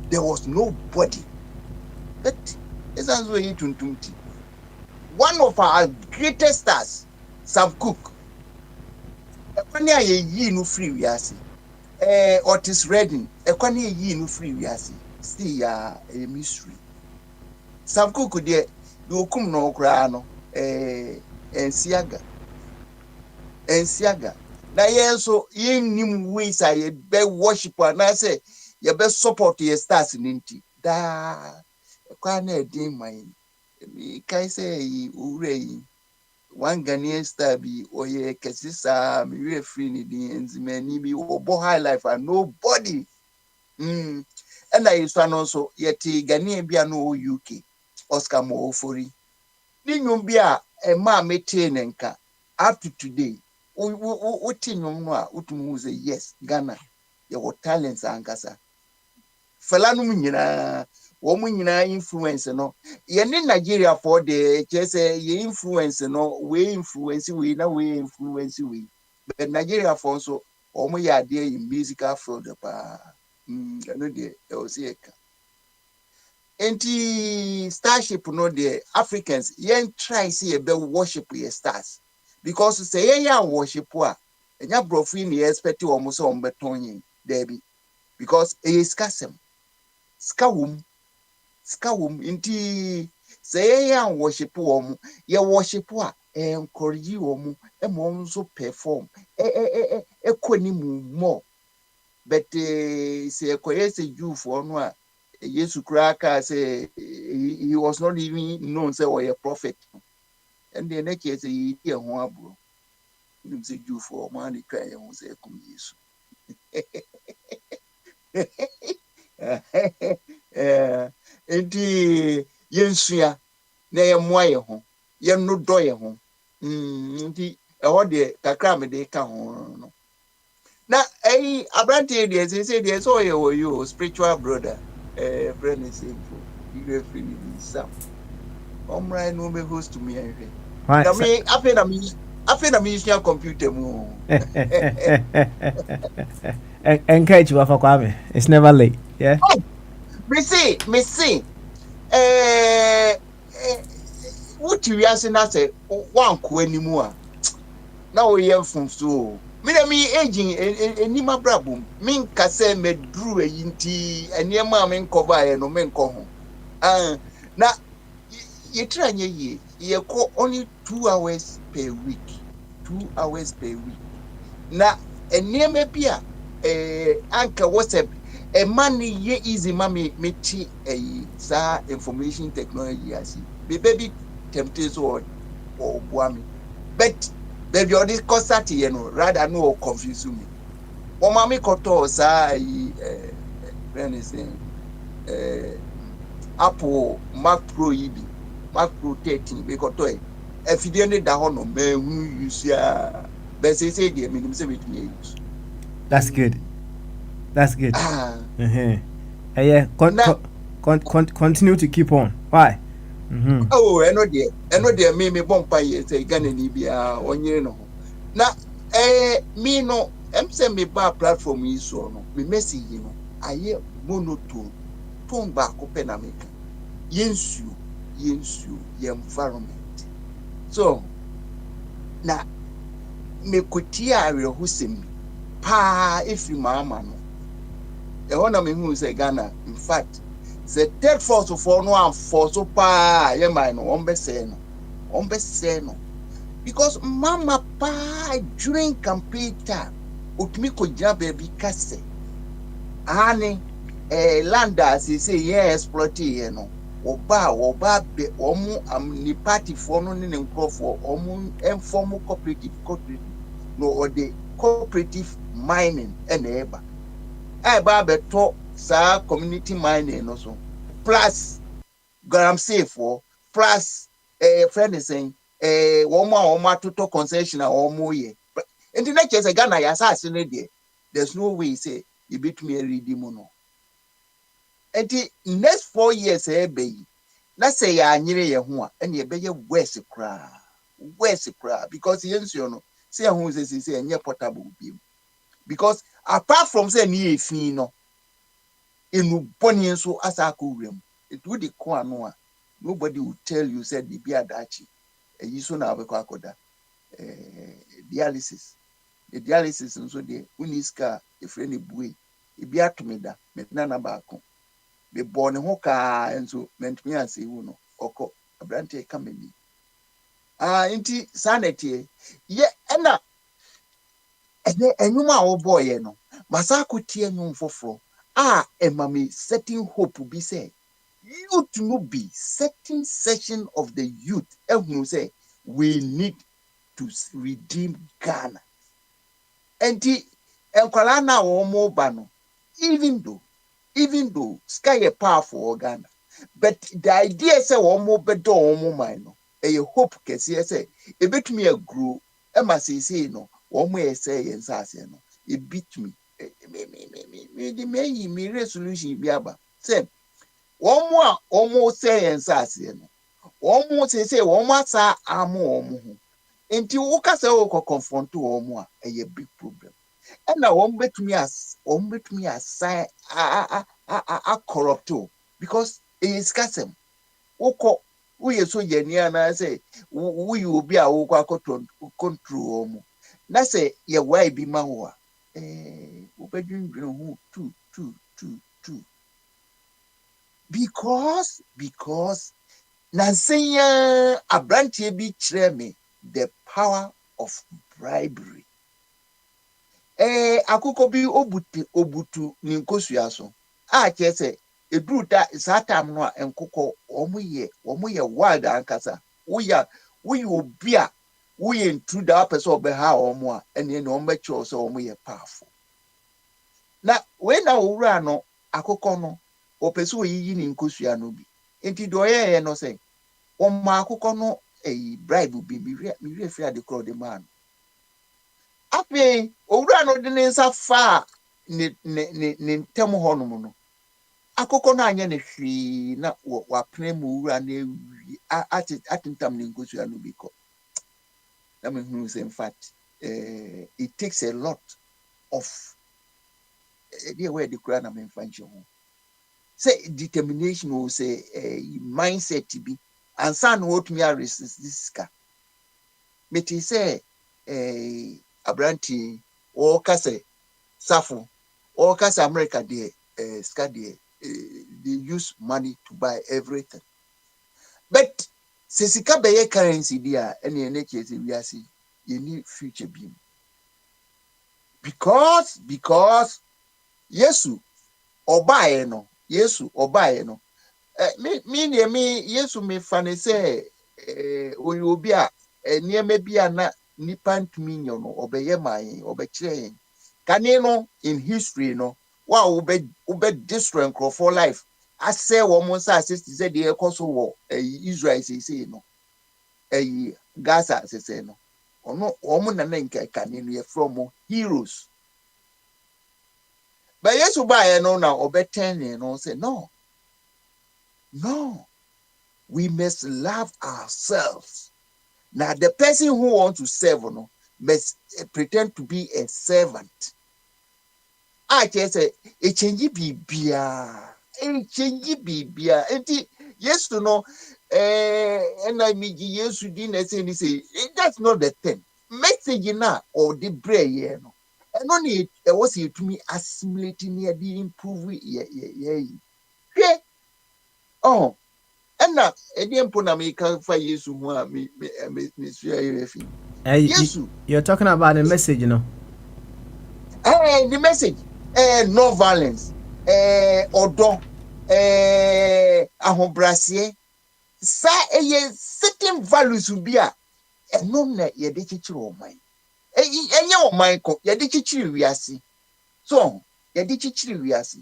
there was nobody. But it's also one of our greatest stars, Sam Cooke. Ekwani aye no free we asi. Otis Redding. Ekwani aye no free we asi. Still a mystery. Sam Cooke there. Okum no kra no ensiaga na yenso yennim ways aye be worship na say ye be support your stars ninti da kwa na edin man mi kai say ure yi one Ghanaian star bi oye kesisa mi we free ni din enzimani bi obo high life and nobody and I so no so yeti Ghanaian bi no UK Oscar Moofori. Ninyum bia ma mete nenka up to today. O tinyum no a utumu say yes Ghana your talents ankasa. Fela no nyina wo mu nyina influence no. Ye ne Nigeria for the say ye influence no we influence we na we influence we. But Nigeria for so o mu ya dey in musical field pa. No dey o see Enti starship no the Africans yen try see be worship your stars because say yen worship a enya brofin ni expect o mo so ombeton there be because e skasem skawum enti say yen worship o mo ye worship a encourage o mo e mo so perform koni mu more but say koyese Jew for no a Jesus Christ say he was not even known say or a prophet. And the next year say he hear one bro. Him say Jew for man he cry and say come Jesus. Enti yensua na ye moye ho. Ye no do ye ho. Enti e ho de kakra me de ka ho no. Na abrante de say de so you spiritual brother. Friend is simple. You referee Sam. Right no me host to me anyway. I mean, after me use your computer mo. Encourage you for Kwame. It's never late. Yeah. Oh, me see. What you are saying? I say one ko anymore. Now we hear from so. Me aging any ma brabum min kase me dru yinti enema men cover no men ko ho na ye try nye ye ko only 2 hours per week na enema bia anka WhatsApp man ye easy mami meti sa information technology asi baby tempted or boami but baby all this concert you know rather no confuse me o mama koto sa when is Apple Mac Pro EB Mac Pro 13 be koto efidie ne da ho no ma hu use ya be say dey me say with me use. That's good. Yeah, continue to keep on. Why? Oh, eno de me bompa ye say Ghana ni bia onye no. Na me no say me ba platform yi so no. Me message no aye monotone. Tone back open America. Yensu environment. So na me kotia are husem pa if mama no. E wona me hu say Ghana in fact the third force for no and force so pa ye man no on be say no because mama pa during campaign time utmi ko jina baby kase ani land as say ye exploit ye no oba be omu ni party for no ne nkofo omu inform cooperative no or the cooperative mining and eba. Eba beto sa community mining also. Plus Garam safe for plus friend is saying one to concession or more ye. But in the next case, a Ghana assassin, there's no way say you beat me a redeemono. And the next 4 years, baby. Let's say ya nyere ye ho a ene be ye worse cry because yensu no say who say enye portable bi because apart from say ni efin no enu boni nso asaka wurem it would the ko ano a nobody will tell you said the bi adachi yi so na abekọ akoda dialysis the dialysis nso de uniska efre bue e bi atomeda metna na ba ko be born ho ka enso mentumi ase wu no oko abrante kameni inti sanity ye na enuma wo boy no masako tie nyum foforo emami setting hope be say youth no be certain section of the youth ehunu say we need to redeem Ghana enti enkwala na wo mo ba no even though sky is powerful Ghana, but the idea say one more better one more mind no. A hope kesi say a bit me a grow. Emma say no. One more say and say no. It beat me. Me resolution be aba. Say one more almost say and say no. One more say one more say amo. Until woka say woko confront one more a big problem. And now one bet me as sign corrupt because it is custom. Oko we so yenia na say we will be a woko control. Na say ye why be mawa obedun who two because Nansenya abrantie bi kire me the power of bribery. Akụkọ bi obutu ninkosua so chese edruta satam no enkụkọ omuye wild ankasa woya obi a woye intruder person obeha omo a ene na omecho so omuye powerful na we na owura no akụkọ no opese oyiyi ninkosua no bi enti do ye no say omo akụkọ no bribe bi mi refi adekro de man ape owura no de nsa fa ne ntem honum no akụkọ no anya ne hwi na wa prem owura na ewi atintam ne nkosua no biko na me hu say in fact it takes a lot of the way the kura na me function say determination or say mindset be and san what me resist this ka me ti say abranti o kase safo o kase America de ska de they use money to buy everything but sesika beye currency dia ene ene kese wiase you need future beam because yesu obaye no me yesu me fane say obi a niema bia na nipa ntumi nyo no obeye man obekire kane no in history no wa ube destroy nkro for life ase wo mo sa assist say de ekoso wo Israel say no Gaza say no ono wo mo na nka kane no ye from heroes but yesu ba no na obeten no say no we must love ourselves. Now, the person who wants to serve no, must pretend to be a servant. I just say, a change bibia. Yes to know, and I mean, yes, you didn't say, that's not the thing. Message now or the brain, no. And only it was it to me assimilating here, the improving, yeah. Oh. And now, a dear Ponamika for years who are me, you're talking about the message, you know. The message, no violence, odo, ahobrasier, certain values will be a no net ye de chichu mine. Enye o Michael, ye di chichiri wiase. So, ye di chichiri wiase.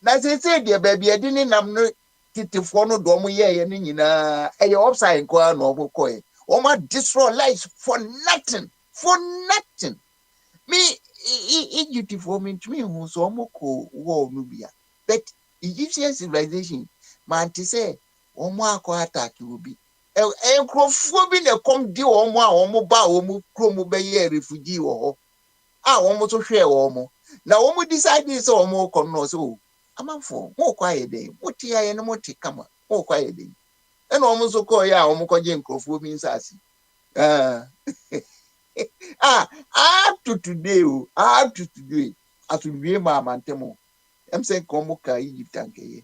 Na say de baby ye di ni nam no titifo no do mo ye ne nyina eye upside kwa no obokoe. Oma destroy lives for nothing. For nothing. Me Egypt for me to me who so omoko war nubia. But Egyptian civilization man to say omo akọ attack will be. Enkrofo bi na kom di omo a omo ba omo krom be ye refugee wo ho. A omo to hwe omo. Na omo decide say omo kom no so amanfo mo kwa ye dey. Mo ti aye no mo ti kama. Mo kwa ye dey. And almost so call ya almost call Jenko means as up to today, up to today, as we be my mantemo. I'm saying Komoka Egypt and Kay.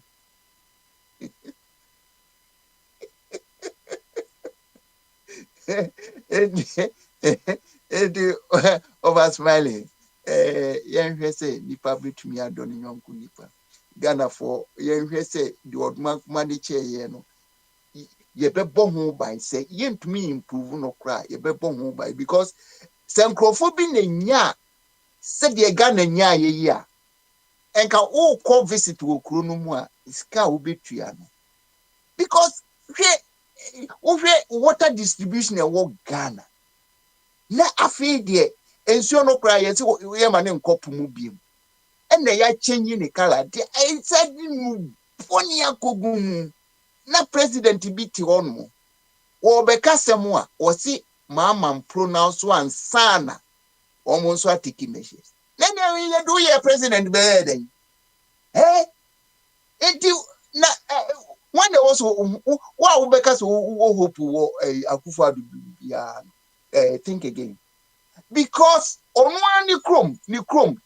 Over smiling, young say, Nipa bit me a donning young Kunipa. Ghana for young say, the old money chair, you know. Ye be born by say yen to me improve no cry ye be born by because sankrofo na nya said de Ghana nya ye ya enka o call visit wo kro no mu a iska wo betua no because water distribution e wo Ghana na afi de ensuo no cry ye se ye ma ne nkop mu biem ena ya change ni color de I said mu boni akogun na president biti ono wo beka semu a wo si mama pronounce one sana omo nso atiki measures na na do ye president be den enti na when there was wo beka so wo hope wo Akufo-Addo ya think again because ono ani krom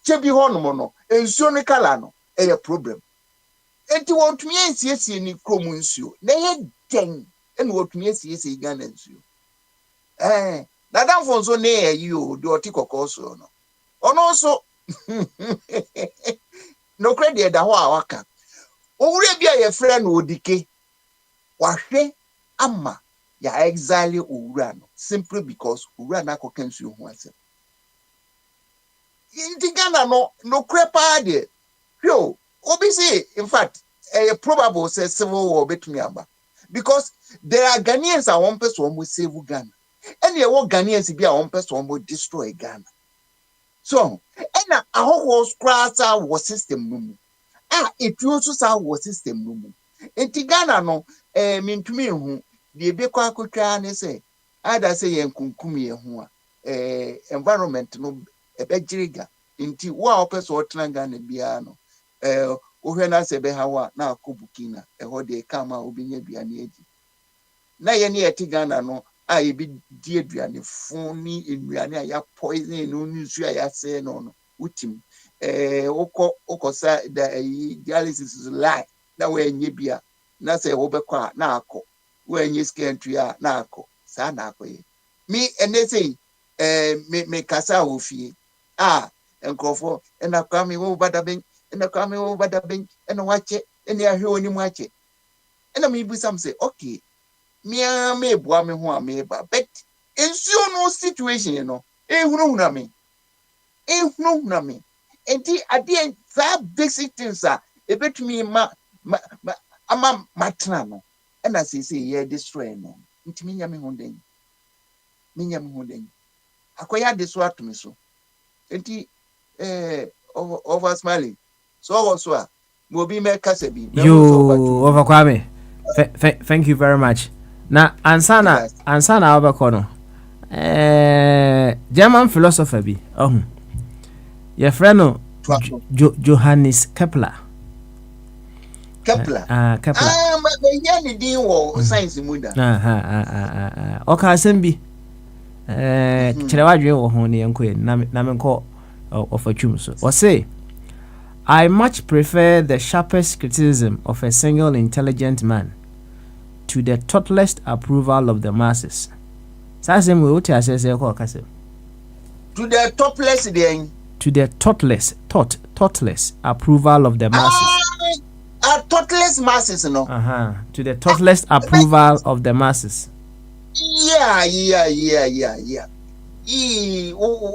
chebi hono no ensuo ne kala no e problem. Enti wotumi ensiesie ni krom nsuo na ye den ene wotumi ensiesie Ghana nsuo na danfo nso na ye yi o de otikoko so no ono nso no credit da ho a waka owure bia ye frɛ no Odike wahwe ama ya exile owura no simply because owura na akoka nsuo ho asem enti Ghana no crepa de yo obviously, in fact, probable say civil war between aba because there are Ghanaians a one person will save Ghana, and there are Ghanaians be a one person will destroy Ghana. So, and a whole scratch our system mumu. It also our system mumu. And Ghana no, mean to me who the Bekwa Kutra say, either say Kunkumi who environment no a bejriga into one person or Ghana biano. Uhena sebe hawa na akobukina ehode kama obinye duane edi na ye ne eti Ghana no a ebi die aduane funi enuane aya poison no nsu aya se no utim okosa da dialysis is lie na we nye bia na se wo bekwa na akọ we nye skentry a na akọ sa na akọ ye mi enese me kasa ofie enkrofo na kwa mi wo badaben and the coming over the bench and watch it, and they are hearing watch it. And I mean, some say, okay, me boy me who I may, but in so no situation, you know, no me, no me. And at the end, that basic things are a bit me, matrano, and as he say, yeah, destroy no, it mean yammy hunding, acquire this word to me so, and over smiling. So also, Mobi Kasebi. You over Kwame. Thank you very much. Now, Ansana Obakono. German philosopher be. Your friend Johannes Kepler. Kepler. Kepler. But the young dean war science muda. Okay, Sembi. Chilawadri or Honey and Queen, Namenko of a chum. Or say, I much prefer the sharpest criticism of a single intelligent man to the thoughtless approval of the masses. To the thoughtless then. To the thoughtless approval of the masses. Thoughtless masses, no. To the thoughtless approval of the masses. Yeah.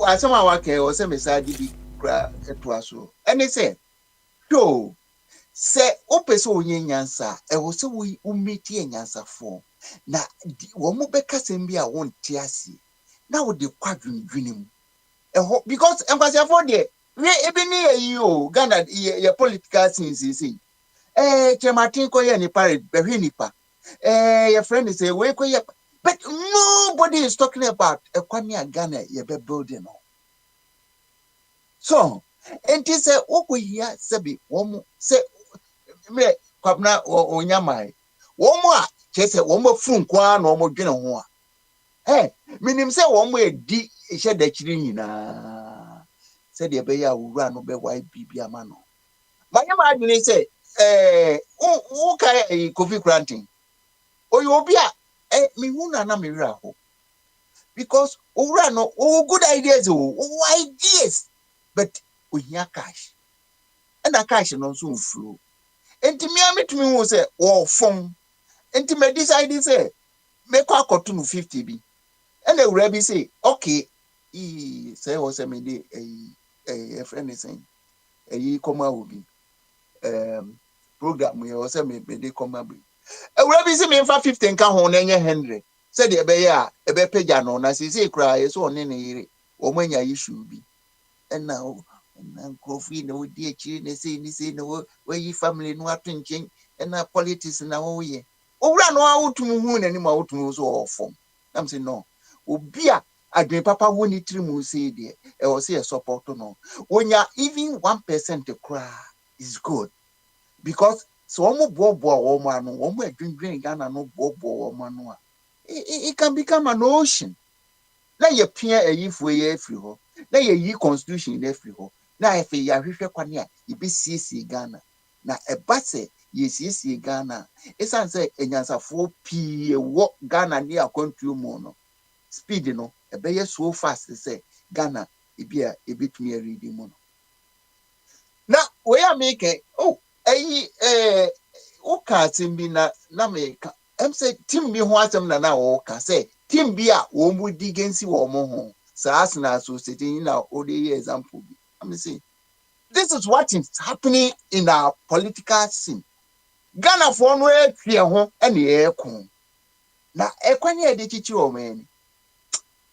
asama wake o se mesaji bi kra eto aso ene se so se opese onye nyansa e wo se wo meti nyansa fo na wo mo beka sem bi a won ti ase na wo de kwadwundwunim e because enkwase for there we ebi ni yi o Ghana ye political scenes see Chematin ko ye ni pare behwe nipa your friend say we ko ye but nobody is talking about ekwani Ghana ye be building no so enti say okohia sebi wo say me kwabna onyamai wo a chese wo mo funko a na wo dwene ho a minim say wo mo edi hye da kiri nyina say de be ya wura no be wai bibia ma no ma adwene say who kai Kofi Granting oyo obi a me hu na me wura ho because wura no good ideas ideas but ohia cash and that cash no so flow enti me ametumi hu say wo fon enti me decide say make akoto no 50 bi and the bi say okay say wo say me dey a friend is saying come out bi program we say me dey come out bi bi say me fa 50 nka ho na enye 100 say de be ya e be pagya no na say kra ye so one ne yire wo manya issue bi and now Kofi no di echi ne say no we family no atunchen and na politics na wo ye owura no awutum hu na ni ma awutum so ofom am say no obi a adwen papa woni trimu say de e wo say support no wonya even 1% kra is good because so omo bobo wo ma no omo adwendwen Ghana no bobo wo ma no a it can become an ocean na ye pia ayifo ye afri ho na ye yi constitution na afri ho na efe ya hwehwe kwane a ibesiesie Ghana na ebase ye siesie Ghana esan say enyansafo pii wo Ghana ni akwantuo mu no speed no ebeye so fast say Ghana ebetumi aredi mu no na we ya make ka timbi na make em say timbi ho asem na wo ka say timbi a wo mu digensi wo mo ho sa asna associate na ode example bi I'm saying this is what is happening in our political scene Ghana for no etwe ho ene ekon na ekwani e de chichi o mani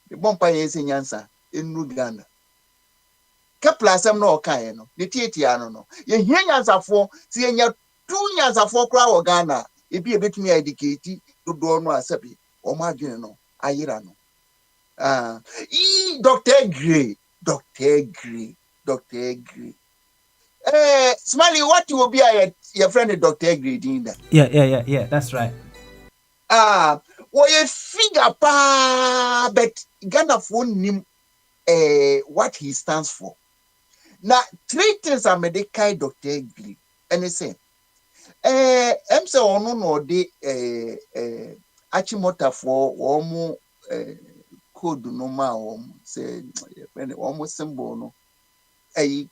the bompa yense nyansa enu Ghana kepla asem na okaye no de tietia no ye hia nyansafo si enya tu nyansafo kra wo Ghana ebi ebetumi educate dodo no asabi o ma adwene no ayira no Dr. Gray Smiley, what will be your friend Dr. Gray doing that? Yeah, that's right. Well, you figure pa, but Ghana phone him what he stands for. Now, 3 things are medical Dr. Gray. And they say, I'm say no de achimota for omo code no ma say almost symbol no a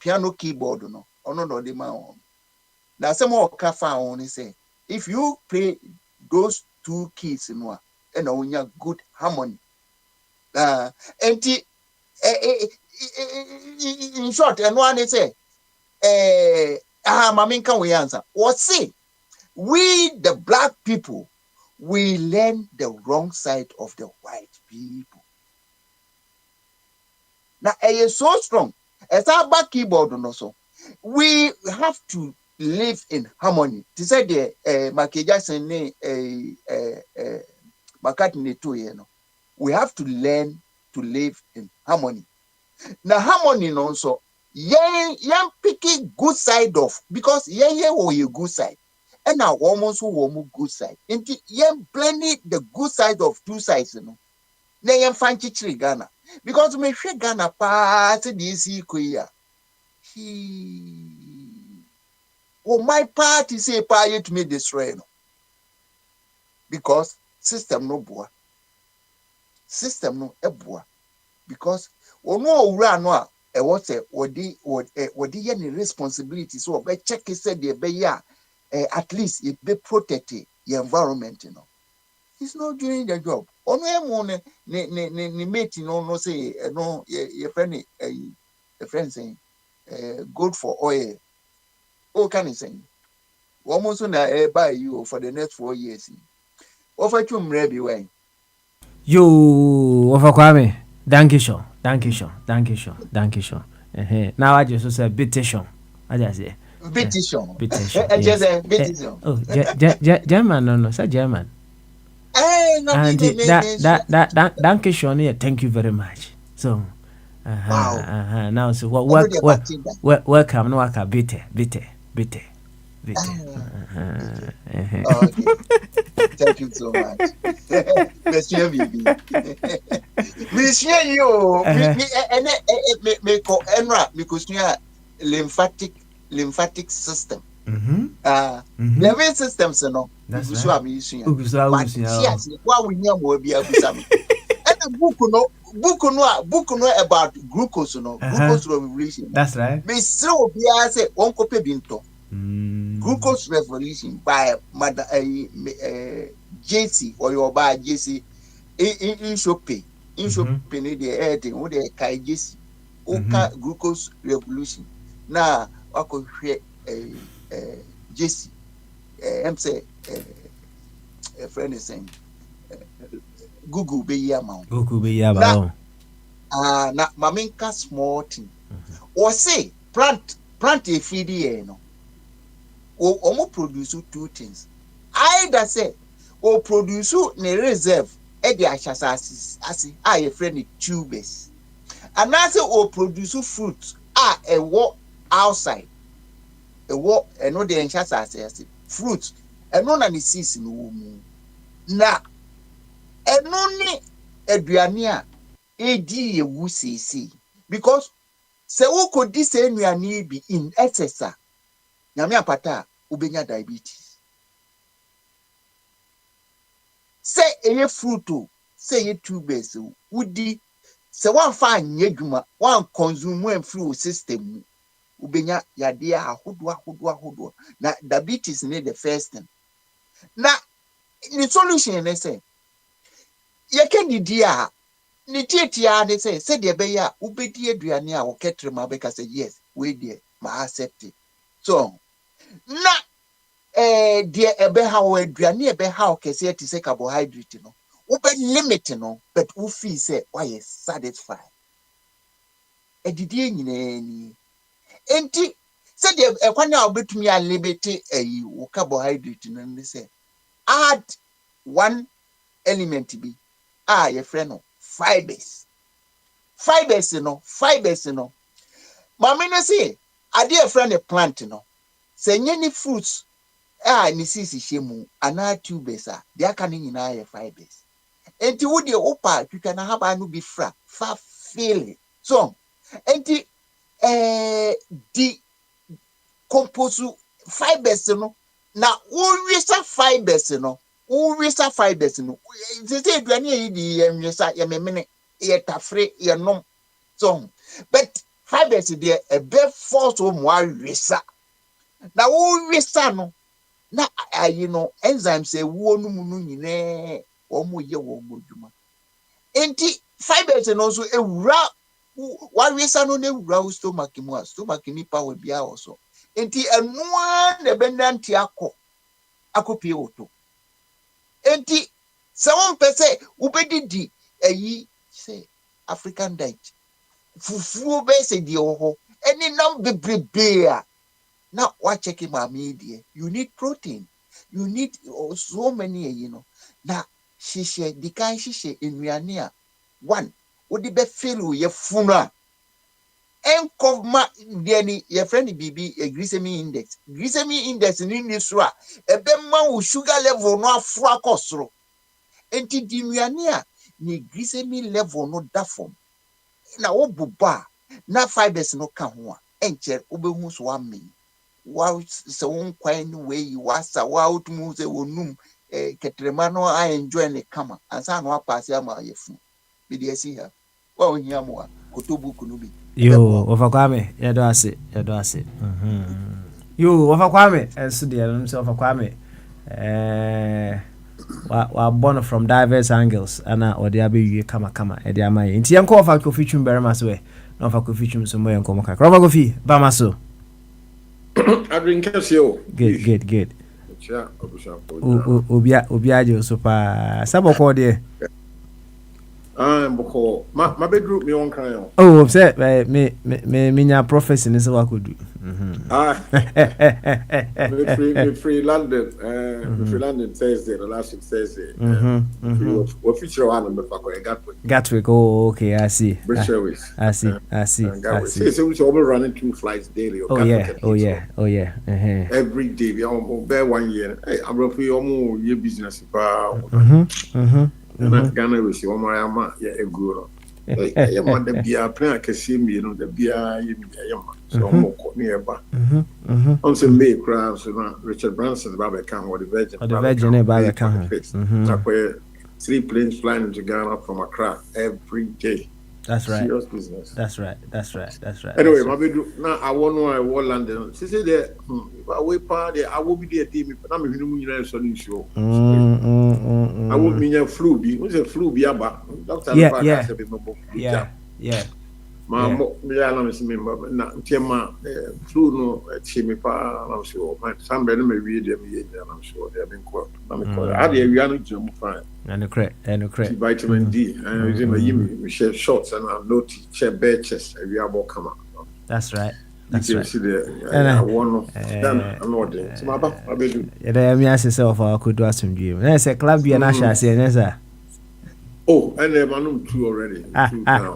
piano keyboard no no de ma na some more kafa on say if you play those 2 keys no and onya good harmony and in short and one say mama can we answer or say we the black people we learn the wrong side of the white people. Now, is so strong. As our back keyboard no so, we have to live in harmony. To say the Michael Jackson McCartney too, you know, we have to learn to live in harmony. Now, harmony also, young picking good side of because or your good side. And now almost good side. And you blending the good side of 2 sides, you know. Na you find chichiri Ghana. Because me share Ghana part this queer. My party say pa to me destroy no. Because system no boa. System no eboa. Because no no e what say wodi any responsibility so be check said the be ya at least it be protect the environment, you know. He's not doing the job. ono emu ne mate no say no your friend a friend saying good for oil. Oh, can you say? Almost na buy you for the next 4 years. Offer to ready way. Yo, Ofakwame, thank you, sure. Now I just say petition. I just say Petition. petition. Just a petition. Oh, German, no, sir, German. No, And that thank you, Sean. Yeah, thank you very much. So, wow. Now, so welcome, no, waka, bitte. Okay. Thank you so much. Monsieur Bibi. Monsieur you. Me ko enra because lymphatic system. Living systems no. That's right. But yes, what we know will be able to. And book no about glucose no. Glucose revolution. That's right. Me so be say one copy binto. Glucose revolution by Madam JC or your by JC in shopping the editing or the Kai JC Oka glucose revolution. Now I could hear JC I'm say a friend is saying Google be yamau. Na maminka small thing or say plant a feed no. Or produce two things. Either say or produce ne reserve e de achasasi a friend tubers. And now say or produce fruit a walk outside. A walk and no de achasasi fruit and no na seeds no mu. Na and no ni aduane a edi ewu sisi because se wo kodi se aduane bi in excess nyame apata ubenya diabetes. Say eye fruit say ye tubers udi se one fa anye dwuma one consume when through system ubenya yade ahodo na diabetes ne the first thing. Na the solution ne say ye can didi a ni tietia ne say de be ya ubedi aduane a wo ketre ma be ka say yes we there ma accept it. So na de ebe ha wo aduane ebe ha o kese ti say carbohydrate no wo be limit no but wo feel say why satisfied edidi nyina ni enti say de ekwan a obetumi a limit wo carbohydrate no ni say add one element bi your friend no fibers no mama no say ade a friend a plant no say any fruits ni sisi shemu ana tubers they aka ni nyina ya fibers enti wo de opa twitwa na haba no bi fa feel so enti di compose fibers no na wo wisa fibers no say aduane yi di yenwisa ya memene ye tafre ye nom so but fibers dey a be force o mo awisa na wo wisa no na enzymes e wo no mu no nyine o mo ye wo mo dwuma enti fibers no so ewura wa wisa no na ewura stomach mu stomach ni power bia also enti enoa na be nanti akopie oto enti se won pese ubedidi say African diet fufu be se di oho any nam bebrebe now what check my media you need protein you need so many na shishe di kan shishe enuane a one odi be feel ye funu a enkoma de ni your friend bibi glycemic index ni so a ebe ma wo sugar level no afro akosoro enti di nuane a ni glycemic level no da form na wo buba na fibers no ka ho a enche obehu so amen wa se won kwan ni we wasa wa utumu se wonum ketrema no I enjoy ne kama ansa no apase ama yefu be dey see her wa ohia mo a kotobu kunu bi yo Ofakwame yedo ase yo Ofakwame enso de no se Ofakwame wa born from diverse angles ana odi abewie kama edi amaye nti yanko ofa Kofi Twum berema so we na ofa Kofi Twum so mo yanko mo kakra ofa Kofi ba ma so adwin kase o good cha obusha obi aje so pa saboko de boko ma bedroom me won kan yo oh say me nya prophecy ni se wakodu free London Thursday the last Thursday we feature one me for Gatwick oh okay I see I see so we running 2 flights daily oh yeah every day we almost bear 1 year I'm roughly almost year business pa Ghana we see one more yeah a guru yeah man the bia plan akese mi no the bia yeah so mo ko nearby on some May crowds so Richard Branson Baba can or the Virgin Baba can 3 planes flying into Ghana from Accra every day. That's right. Serious business. That's right. Anyway, my baby, now I want to know I want London. She said that if I wait part there, I will be there. Team, but I'm going to be show. I will be a flu. What's a flu? Be about Doctor. Yeah. Ma me member na tema flu no chimi pa I'm sure my somebody may read them I'm sure they have been caught I dey we are no jam fine and correct vitamin D and using my share shots and I'm not share batches we are about come that's right see the one done I'm not there so my baby yeah me ask yourself I could do asumdue na say club ya na sha say na say oh, and I'm on 2 already. 2 now.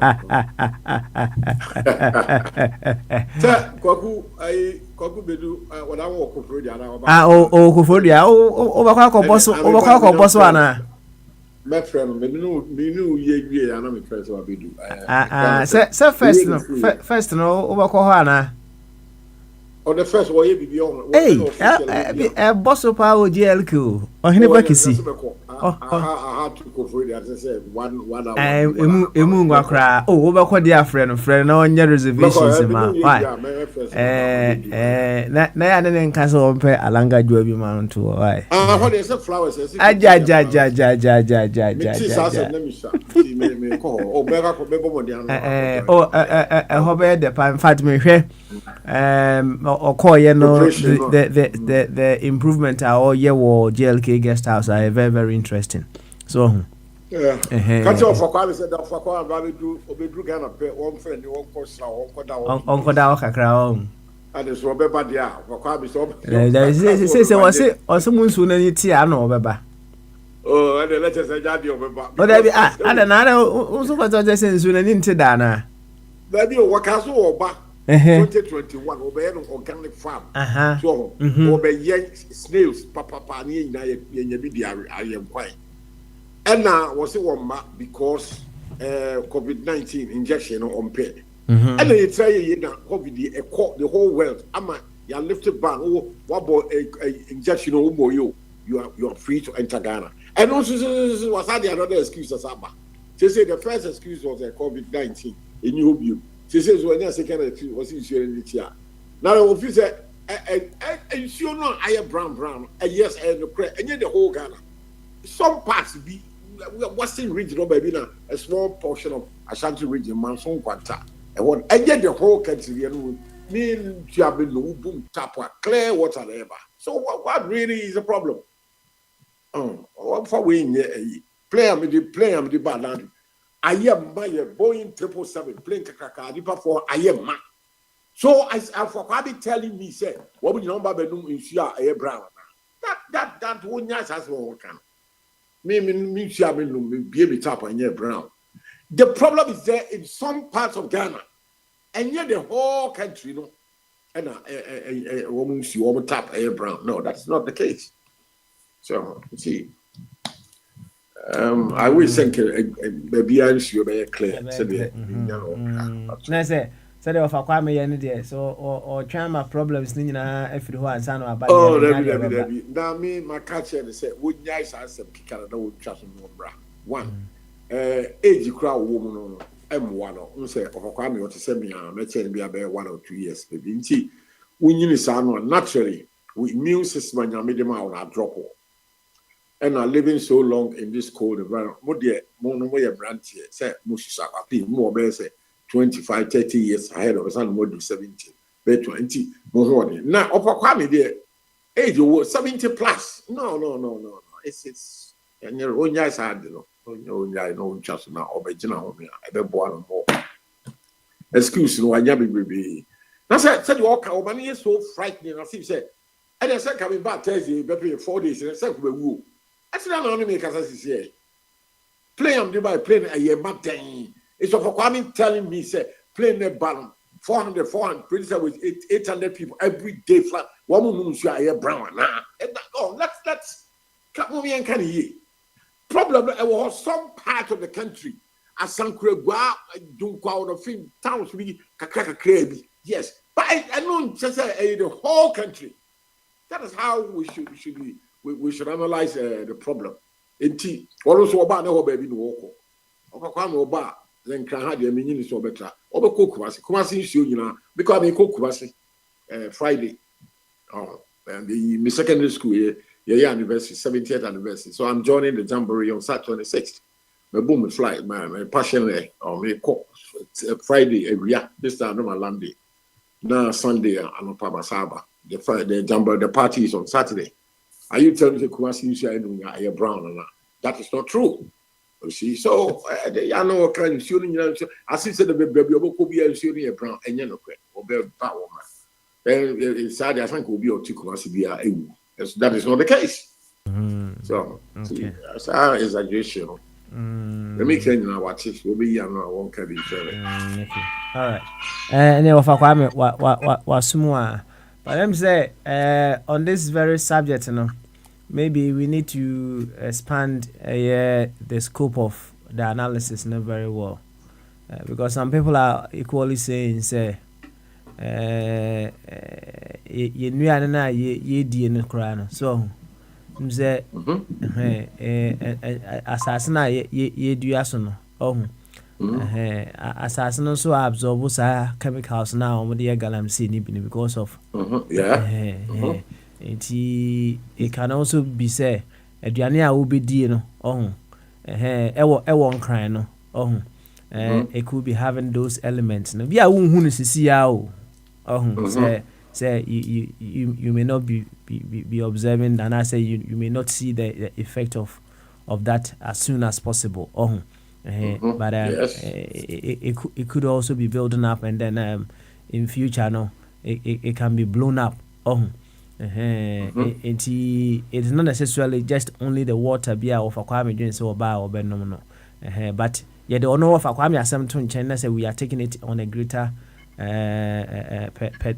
Sir, Kwaku bedu what I walk for the Kofodia o boss ana. My friend, me no ye ana me friend so abedu. Say first no obako ho ana. On the first way bibi on. Hey, boss pa o GLQ. Ohine bakisi. I had to go for it as I said 1 hour. Emu ngwakra. Oh, we be dia friend na onye reservations ma. Why? Na ya ne nka so ompe alanga jwa bi ma nto. Why? What is the flowers? Aja. Me ko. Oh, bega ko bebo mo dia. Hobe de pa in fact me hwe okoye no the improvement or ye wo GLK guest house are very very interesting so catch off for quality said for quality ba do obedru Ghana pe one friend one course na one da kakra and so obeba dia for quality so say was munsu na ni ti ana obeba oh and the letters say jadi obeba o da bi ada na unsu ko to say nsu na ni ti da na da bi o wakaso oba 2021 obey no organic farm so obey snails papa ni na ye bi dia ayem kwan and now was it one because COVID-19 injection on pay and they try ye na COVID the whole world ama you lifted ban what boy injection o you are free to enter Ghana and also was that the another excuse as aba say the first excuse was COVID-19 in you she says when you second was insurance this year. Now the officer ensure no I brown yes and the whole Ghana. Some parts be Western region baby now a small portion of Ashanti region Manson Kwanta. And what and the whole country mean to have been boom tap clear water ever. So what really is the problem? What for we play am the bad. I am my Boeing 777 plane kakaka for I am man. So I for Kwabi telling me say what would you know about Benum in Shia a brown that one yes as one can me Shia Benum be a tap and yeah brown. The problem is there in some parts of Ghana and yet the whole country no and a woman she woman tap a brown. No, that's not the case. So you see. I will think maybe I should be clear. Say they offer kwame yen there so or trauma problems ni na afiri ho ansa na aba oh that na me my catch here say we nyai sansem kikara na wo twa so no bra one age crowd woman no m1 no say offer kwame what say me na che be about 1 or 2 years baby nti wunyini sa no naturally we immune system nya me dem a na drop and are living so long in this cold environment. More dear, more no more brand here. Say, Mushisha, I think more better 25, 30 years ahead of us, and more than 70, be 20, more. Now, Upper Kwame there, age was 70 plus. No. It's and your own eyes had, you know, I know just now, original home, I don't want more. Excuse me, I baby. That's said you walk out, is so frightening. I see, said, and I said, coming back Thursday, maybe 4 days, and I said, we will. I said, I'm only making as I say. Play on the by playing a year, but it's of Kwame telling me, say, playing the ball 400, pretty with 800 people every day flat. One woman should I brown. Oh, let's come on and can he? Problem was some part of the country. As some Gua do out of film towns be Kakaka. Yes, but I know just the whole country. That is how we should be. We should analyze the problem. In tea, also about no baby no walk. Okakwame Oba, then can have the meaning so better. Over Kokwasi, Kumasi Shuna, because I Kokwasi Friday. And the secondary school year anniversary, 70th anniversary. So I'm joining the Jamboree on Saturday 26th. My boom fly, my passion or me cook Friday every year. This time no Monday. Now Sunday and Pabasaba. The Jamboree, the party is on Saturday. Are you telling me Kumasi you are brown or not? That is not true. You see, so I know what kind of shooting. I see said the baby could be shooting a brown and you know, or be power. It's sad. I think will be or two Kumasi be a. That is not the case. So, okay. That's our exaggeration. Let me tell you now what it will be. I won't carry it. All right. And then what sumwa. But let me say, on this very subject, maybe we need to expand the scope of the analysis very well. Because some people are equally saying, say, you knew I ye in the crown. So, say, assassin, ye do yasono. Oh, assassin also absorb chemicals now with the galamsey because of it can also be said aduane will be di no crying no it could be having those elements no bia wo hunu sisi ya say you may not be observing, and I say you may not see the effect of that as soon as possible but yes. It could also be building up, and then in future it can be blown up it is not necessarily just only the water beer of Kwame Jones or bar or no but yeah, the honor of Kwame Asem to China say we are taking it on a greater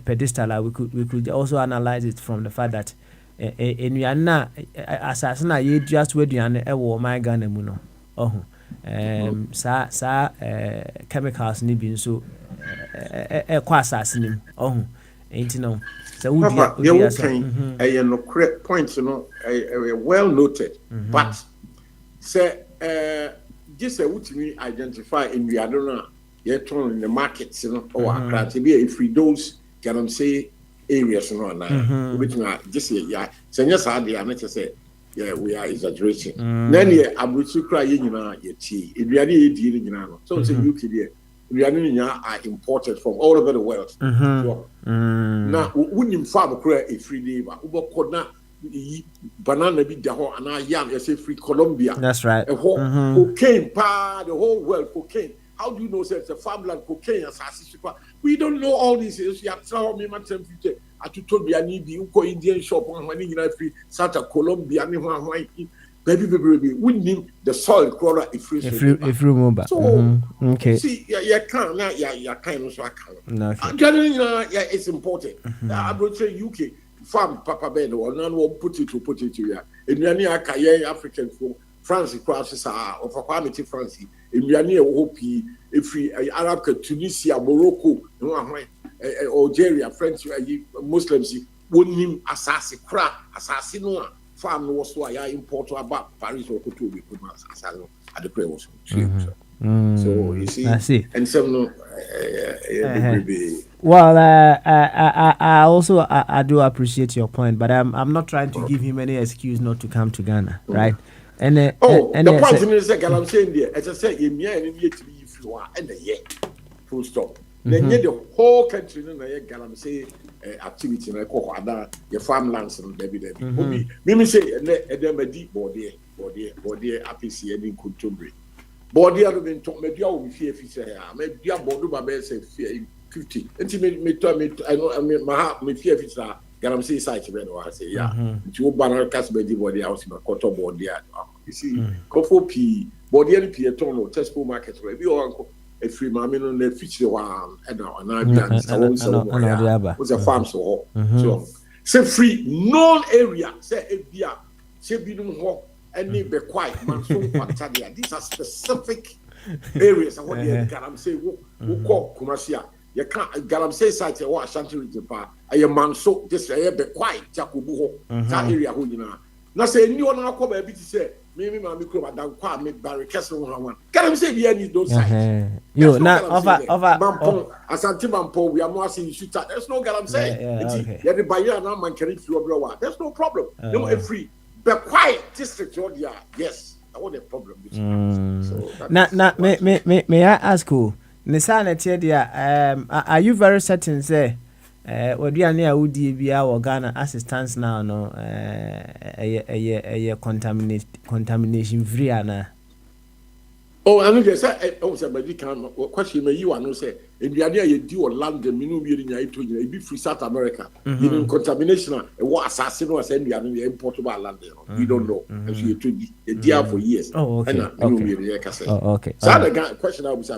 pedestal. We could also analyze it from the fact that in Yana assassin ye just where you are my gun muno chemicals ni bin so kwa assassin ain't no. So Papa, no correct points, well noted. But say just what we identify in the other turn in the markets, or if we those can say areas, which just say yes, I say we are exaggerating. Then I would cry if we are dealing, so it's a UK we are imported from all over the world. Now, wouldn't farm create a free labor? Banana be the whole and I yam, you say free Colombia. That's right. Cocaine, the whole world cocaine. How do you know it's a farmland cocaine assassin? We don't know all these things. You have to tell me my temperature. I told me I need the Indian shop on when you free Santa Colombia. Baby, we need the soil crawler if we remember. So, okay. See, you can't, you can't also account. No, it's important. I would say UK farm Papa Ben or none will put it here. In Yania, African for France, crosses are of a quality France. In Yania, Hopi, if we Arab, Tunisia, Morocco, Algeria, French, Muslims, wouldn't him assassin, assassin. Farm was why I import about Paris or Kutubi at the prayer was. So you see, I see. And some no, well, I also I do appreciate your point, but I'm not trying to give him any excuse not to come to Ghana, right? And the point is that I'm saying there, as I said, you need to be if you are and the year full stop. Then the whole country, I'm saying activity like your farmlands and baby. Me say, and then a deep body, APC, and in Kuntumbre. Body other than talk, maybe I will be fear if you say, maybe I bought my best say fear 50. And she made me, I know, I mean, my heart, my fear if it's a Galamsey site, I say, yeah, two banner cast by the body house in a quarter board there. You see, Kofo P, body and Pietono, Tesco market, where we all a free mammy on the feature one, and now, was a farm so say free, known area, say a beer, say be no any be quiet, man, so fantastic. These are specific areas. And what the Galamsey who call Kumasia. You can't Galamsey site or Ashanti region pa. I am man so this be quiet, Jacobuho, that area who you know. Now say anyone now come a bit to say, me, micro, madam, qua, make Barry Castle one. Galamsey be any those sites. You now over Ashanti Mampo, we are more seeing shoot. There's no Galamsey. Yeah, the buyer now man carry through a blower. There's no problem. No, a free. But quiet district, yes, I want a problem with you. So now, may I ask you, are you very certain, say, what you are near UDBA or Ghana as it stands now, no, a contamination free, Anna? Oh, I know they say, somebody can question me. You are no say, in the idea you do or land the minimum you be free South America. You know, contamination, what assassin was sending the importable land there. We don't know. As you told the deal for years. Oh, okay. Okay. So the question I was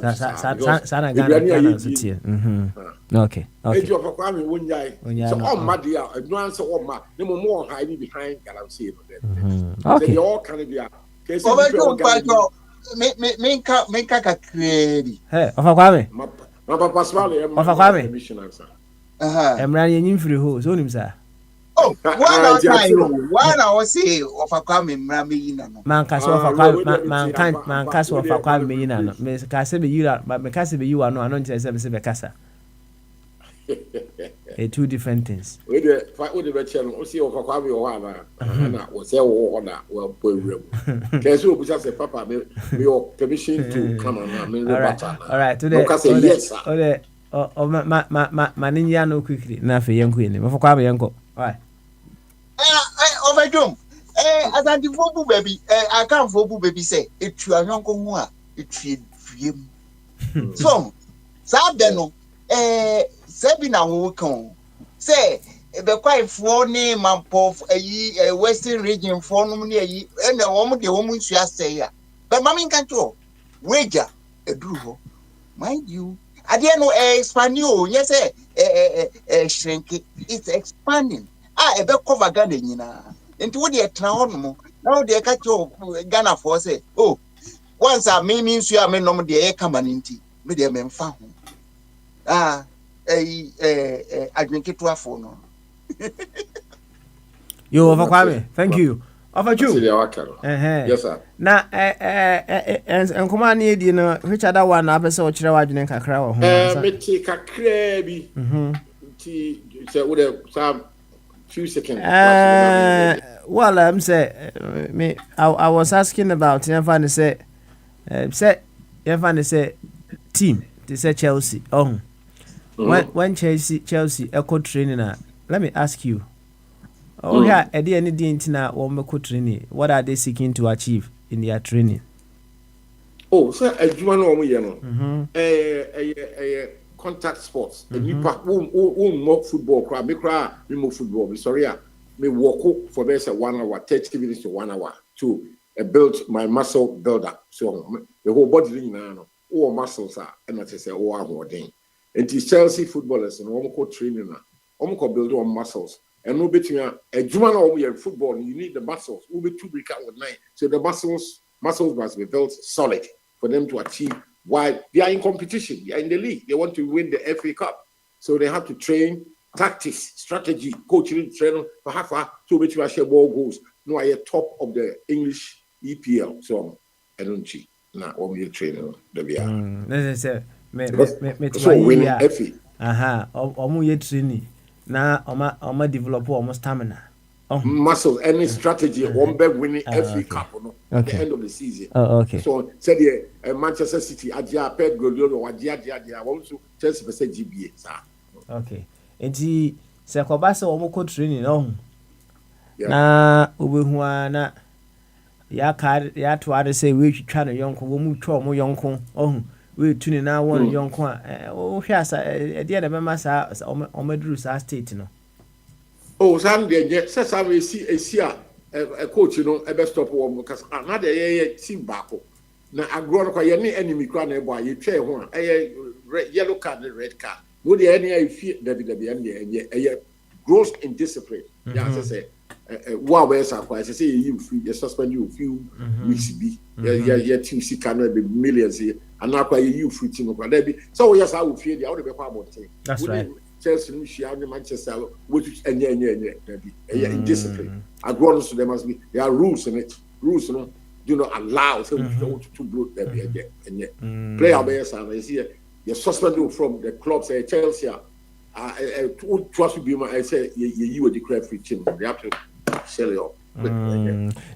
Okay. If you're for Kwame Wunyai, so all my dear, advance all my no more hiding behind Galamsey. Okay. They all can be Make a query. Hey, of a Kwame. My papa smile, of a Kwame. I'm running in free hose, on him, sir. Oh, one hour say of a Kwame Mramina. Man, Castle of a Kwame, man, Castle of a Kwame, Miss Cassidy, you are, but Cassidy, you are no announcer, a Cassa. Two different things. With the fight with the channel, see of a Kwame or Hana was there order well, Casu, which has a papa, your permission to come on. All right, today, yes, my ninja no quickly, nothing young queen, for Kwame Yanko. All right. Over Jum. As I devote baby, I can't for baby say, it's your uncle more, it's him. So, Sabeno, Sabina will come. Say, the quite for name and puff a western region for no near ye, and the woman she has say, but mammy can't go. Wager a drew. Mind you, I didn't know expanding. Yes, shrink it. It's expanding. I ever cover garden, you know. Into what they are now they catch your Ghana for say, oh, once I means you are men no the air coming me the men found. I drink it to a phone. You over Kwame, thank you. Over you. Yes, sir. Now, and come on, you know, which other one episode Chirawa and Kakra? Take a crabby. With some few seconds. Well, I'm saying, I was asking about, you find say, team, they say Chelsea. Oh, when Chelsea echo training, let me ask you. Oh, yeah, at the end of the day, or training, what are they seeking to achieve in their training? Oh, sir, as you know, contact sports. The new part, more football, crowd, me cry, me more football. Sorry, me walk for this 1 hour, 30 minutes to 1 hour to build my muscle builder. So the whole body, all muscles are, and not to say, oh, I'm ordaining. And it's Chelsea footballers and one training, build on muscles. And no between a German or football, you need the muscles. We'll be 2 break out with 9. So the muscles must be built solid for them to achieve. Why they are in competition, they are in the league, they want to win the FA Cup. So they have to train tactics, strategy, coaching, training for half hour to which you share ball goals. No, I am top of the English EPL. So I don't cheat. na wɔn training da bia necessary me so win FA omo ye training na oma develop omo stamina muscle any strategy one be winning FA Cup no at the end of the season. Okay. So said Manchester City adia Pep Guardiola wadia one so Chelsea be say GBA sir. Okay. Enti se ko ba se omo ko training no. Na obehu ana ya to ade say we twitwa no yonko wo mu twa omo yonko ohun we tuni na won yonko a o hwe asa e de na be ma sa omo duru sa state no. Oh, Sunday, yes, I see a coach, stop one because another team back. Now, I grow up any enemy crown boy, you try one, a yellow card and red card. Would the any fear WWN, gross in discipline. Yeah, I say, where's our price? I say, you free, you suspend you a few weeks be. Yeah, team see can be millions here, and now you free team of so, yes, I would fear the other about thing. That's right. Chelsea, Manchester, which and discipline. Agreements, there must be there are rules in it. Rules, do not allow to blow them and yet player base and I see you're suspended from the clubs. Chelsea, trust to be my I say you were declared free team. They have to sell it off.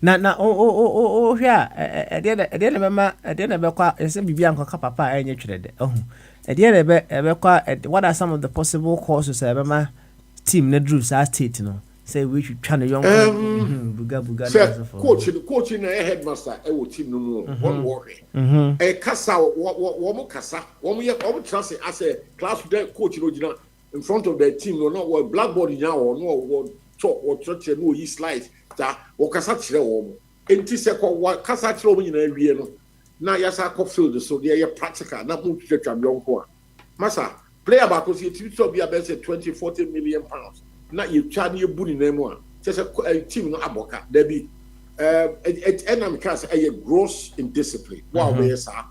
Now, yeah, I didn't remember. I said, Bibi Uncle Papa, and you treated. What are some of the possible causes? My team, the Drew State, say we should try to young coaching a headmaster, a team no more. One worry. A Casa, one Casa, 1 year, trust as a class coach in front of the team, no, what blackboard now or no, what talk or church, no, he slides that or Casach. And Tisako, what Casach in a real. Now, yes, I could feel the so they are practical, not move to the young one. Massa, player back was it to be about 20-40 million pounds. Now you charge your bully name one. Just a team no aboka. There be enemy class a gross in discipline. Wow, yes, sir.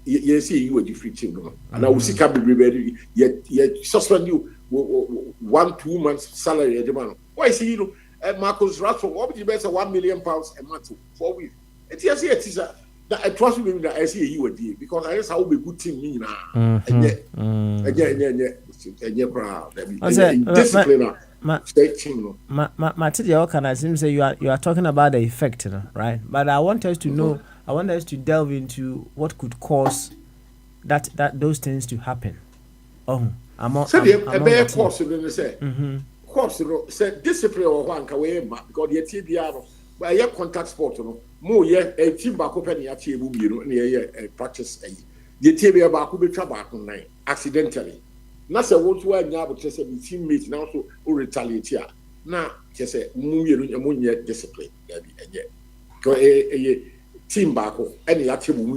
You see, you were the free team, no? And I will see can be ready. Yet suspend you 1-2 months salary at the man. Why see you Marcus Rashford? What would you bet 1 million pounds a month 4 weeks? It's yes, it is I trust me that I see you a deal because I guess I will be good team now. And yet, proud. Discipline. Material can I seem say you are talking about the effect, right? But I want us to know. I want us to delve into what could cause that those things to happen. I'm a bear course in say. Course, say discipline or one away because the TBR. But I contact sport, more a team back open your table, near practice. The table back will be trabac on accidentally. Not a word to now, but just a teammate now to retaliate here. Now, just a moon discipline. A team back, any table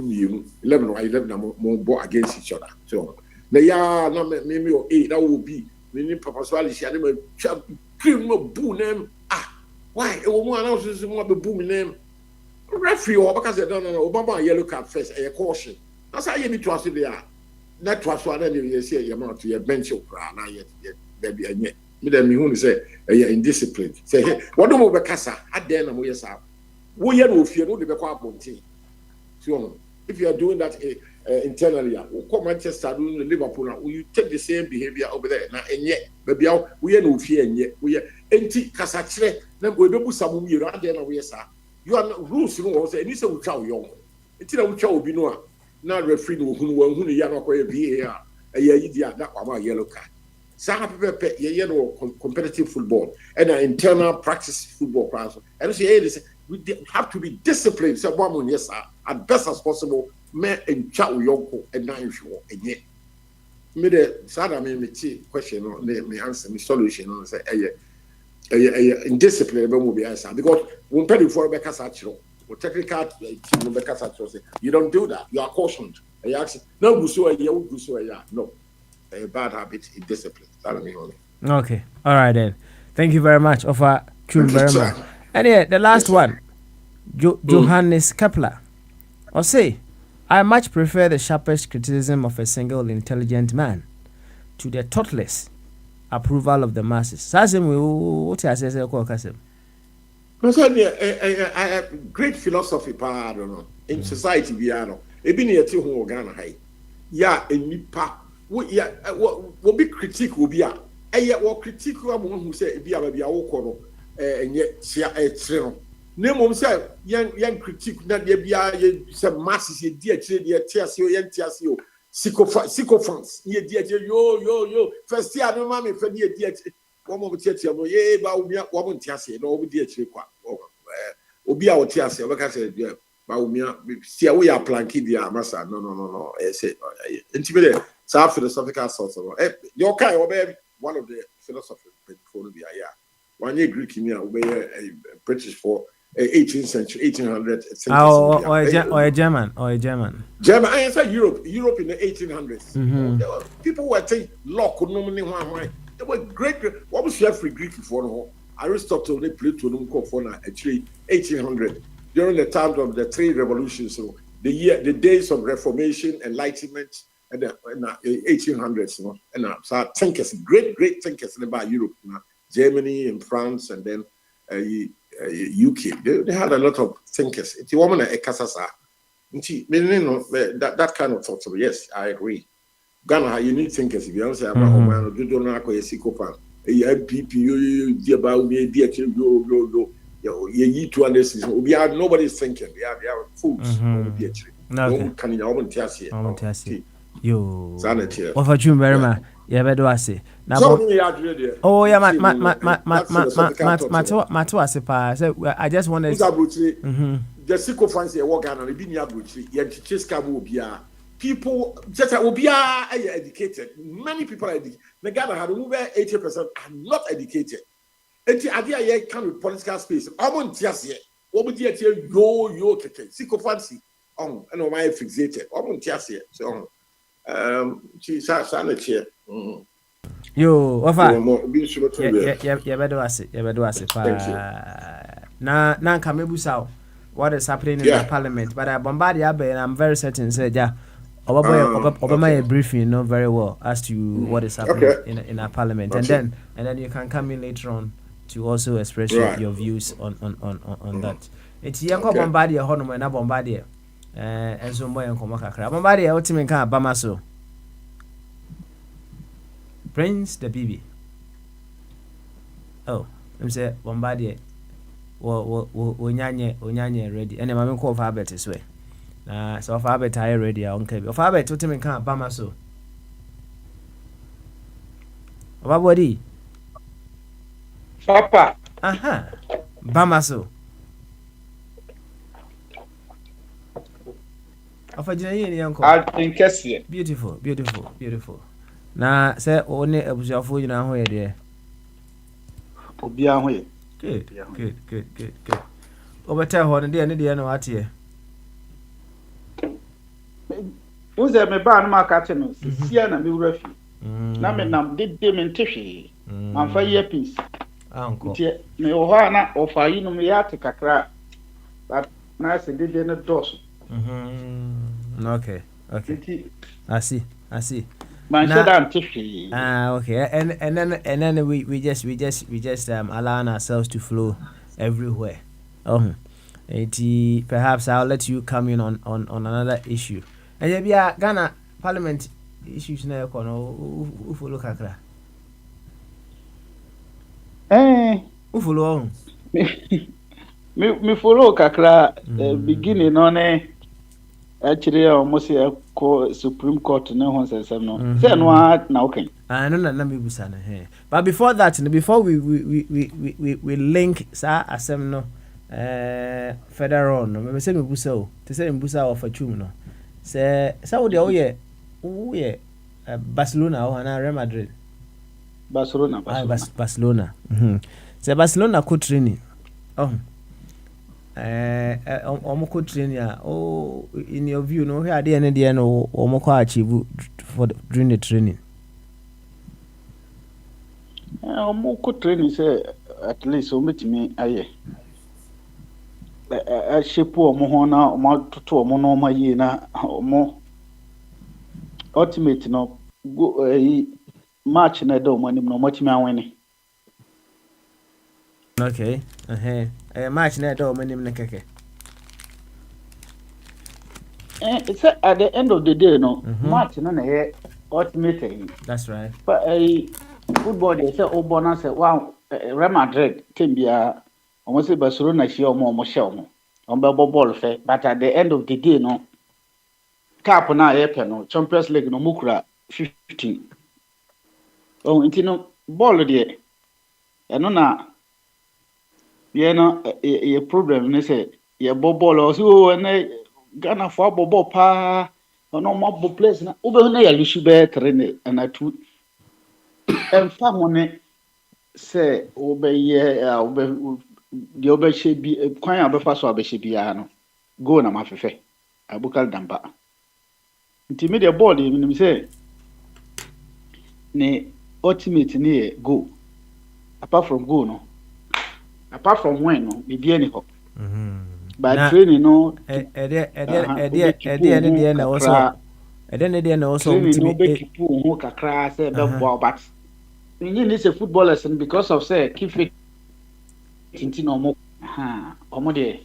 11 or 11 more against each other. So, they are not maybe 8, that will be. Meaning, Papa Swally, she had a cream of boo name. Why? A woman announces more the booming name. Referee, or because they don't know Obama yellow card first, a caution. That's how you need to ask there. Not trust one, and you say you're not to your bench of now yet, baby, and yet. Me who say, indisciplined. Say, what do we casa? I dare no yes, we are no fear, no the Bonti. So, if you are doing that internally, come Manchester, Liverpool, will you take the same behavior over there? Now, and yet, baby, we are no fear, and yet we are anti Casatre. Then we don't put some year out there. You are not rules, and you say, we tell young. Until we shall be no. Now, referee who you are not going to be here. A year, that one yellow card. Some people yellow competitive football and an internal practice football class. And we have to be disciplined. So, one, yes, sir, as best as possible. Me and chat with Yonko and now if you and yet. Me the sad me question or me answer me solution and say in discipline will be answer because when pay for Rebecca Satchel or technical team Rebecca Satchel say you don't do that, you are cautioned. And you ask no go so no. A bad habit in discipline. Okay. All right then. Thank you very much. Offer Chum very much. And yeah, the last one. Johannes Kepler. Or say I much prefer the sharpest criticism of a single intelligent man to the thoughtless approval of the masses. Sasem, what I say, Kasim? Great philosophy, I don't know. in society biano ebi ne yete ho Ghana hai ya enipa wo ya wo be critique obi a eye wo critique wo mo hu say ebi aba bia wo kɔ no enye tia etre no na mom say yan critique na de bia ye say masses ye di akire de tia se ye tia se o sycophants ye di akire yo first year no ma me fa de di akire wo mo tia no ye ba wo mo tia se no wo di akire kwa obi a wo tia se wo ka say ba umia see we are planking the amasa no say intimidated so philosophical source your kind obey one of the philosophers before the yeah one year Greek me obey British for 18th century 1800 or a German I say Europe in the 1800s people were saying lock no one they were great what was your free Greek before Aristotle they Plato no for na actually 1800 during the time of the three revolutions, so the days of Reformation, Enlightenment, and the 1800s, and so thinkers, great thinkers about Europe, Germany and France, and then UK. They had a lot of thinkers. It's a woman at Kasasa. That kind of thought. So yes, I agree. Ghana, you need thinkers. If you say about Oman, you don't know how to sycophant. MPP, you about me, you 200 seasons. We are nobody's thinking. We are fools. No, can you almost tell you? Sanity. What you very much? Yeah, but do I say now? Oh, yeah, I just wanted the sycophants here work on the Binia Butchi, Yanchiska Mobia. People just are educated. Many people are educated. The Ghana had over 80% are not educated. Eti adia ye come with political space. Omo ntiase ye. Omo di etie yo keke. Sycophancy. And my fixated. Omo ntiase ye. So she sa na chair. Yo, ofa. Yeah, bedo ase. Na nka mebusa what is happening in the parliament, but I bombard ya and I'm very certain say ja Obama a briefing very well as to what is happening in our parliament, and then you can come in later on to also express your views on that. It's yanko Bombardier hono na Bombardier enso mbo yanko makakra Bombardier ultimate kan Bama so Prince the Bibi. Oh, I'm say Bombardier wo nyanye ready ene mame ko of habit is way na so of habit I ready on kebi of habit ultimate kan Bama so Obabodi Papa. Bamaso. Afajina yini yanko. Ankesi. Beautiful. Na say one abusuafo nyina ho ye de. Obi a ho ye. Good. Obeta ho ne de na wate. Uze me ba no makate no. Sia na me wura fi. Na me nam de me ntehwe. Manfa ye peace. Uncle. Me ohana ofa yi no me yate kakra. But na se de no dos. Okay. I see. Man said I'm tiffy. Okay. And then we just allowing ourselves to flow everywhere. Perhaps I'll let you come in on another issue. And yeah, Ghana Parliament issues na kono follow kakra. Follow me follow kakra beginning on actually almost Supreme Court no one says no. Say no na okay. No me busana here. But before that, before we link sa asem no federal no me say me busa o. Te say me busa of achum no. Say wo de wo ye Barcelona or na Real Madrid. Barcelona. Say Barcelona could training. Omoko training in your view no here dey na no omoko achieve for during the training. Omoko training say at least ometimi aye. Shape omo ho na omo toto omo no ma yi na omo ultimate no go match na do omo nim no omo timi anwene. Okay. Match na do omo nim na keke. It's at the end of the day, no match no na ultimate. That's right. But football they say bonus wow Real Madrid team bia almost Barcelona she almost show on ball fair. But at the end of the day, no cup na no Champions League no mukura 15. Oh, you know ball there. And na a problem they say ye ball also and Ghana for ball pa no more place na ube na ya lusu be train and I two and family say obeye obe the obe she bi kwan abefa so abehye bia no go na mafefe Abukar Damba nti me the ball ni say ne ultimate ni go apart from go no apart from when no be any ho but training no na also ultimate ho kakra say be ball but you need say footballers because of say keep fit tinti no mo omo de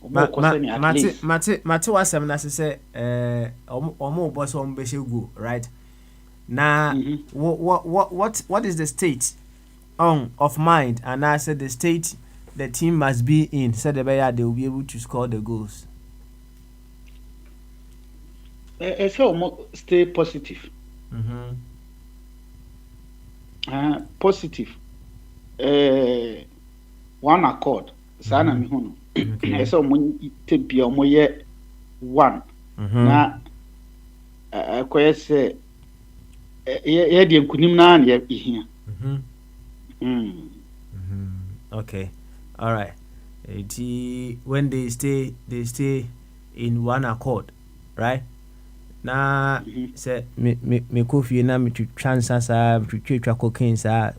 Mate wasem na say omo boss omo be go right now. What is the state of mind, and I said the state the team must be in so they will be able to score the goals? So stay positive. Positive. One accord. Sana mi hono. So mo tebi o mo ye one. Na akoye se ye de nkunim na na ye Okay. All right. When they stay in one accord, right? Na say me coffee na me chance sa twa cocaine sa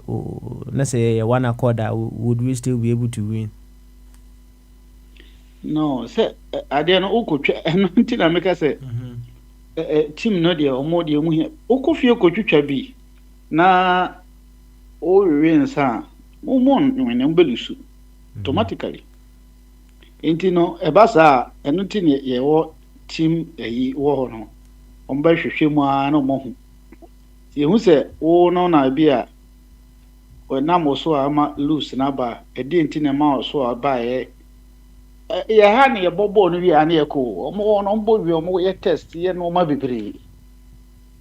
na say one accord, would we still be able to win? No, say ade no ukotwa eno ntina make say team no de omo de mu hia ukofie kotwitwa bi na o win sa umon nwene mbelusu automatically enti no ebasa eno tin ye wo team eyi wo no omba hwehwe mu a na omo hu ye hu se wo no na bia o na mo so ama lose na ba edi enti na ma so aba ye ha ne ye bobo no wi a na ye ko omo no mbo wi omo ye test ye no ma bibiri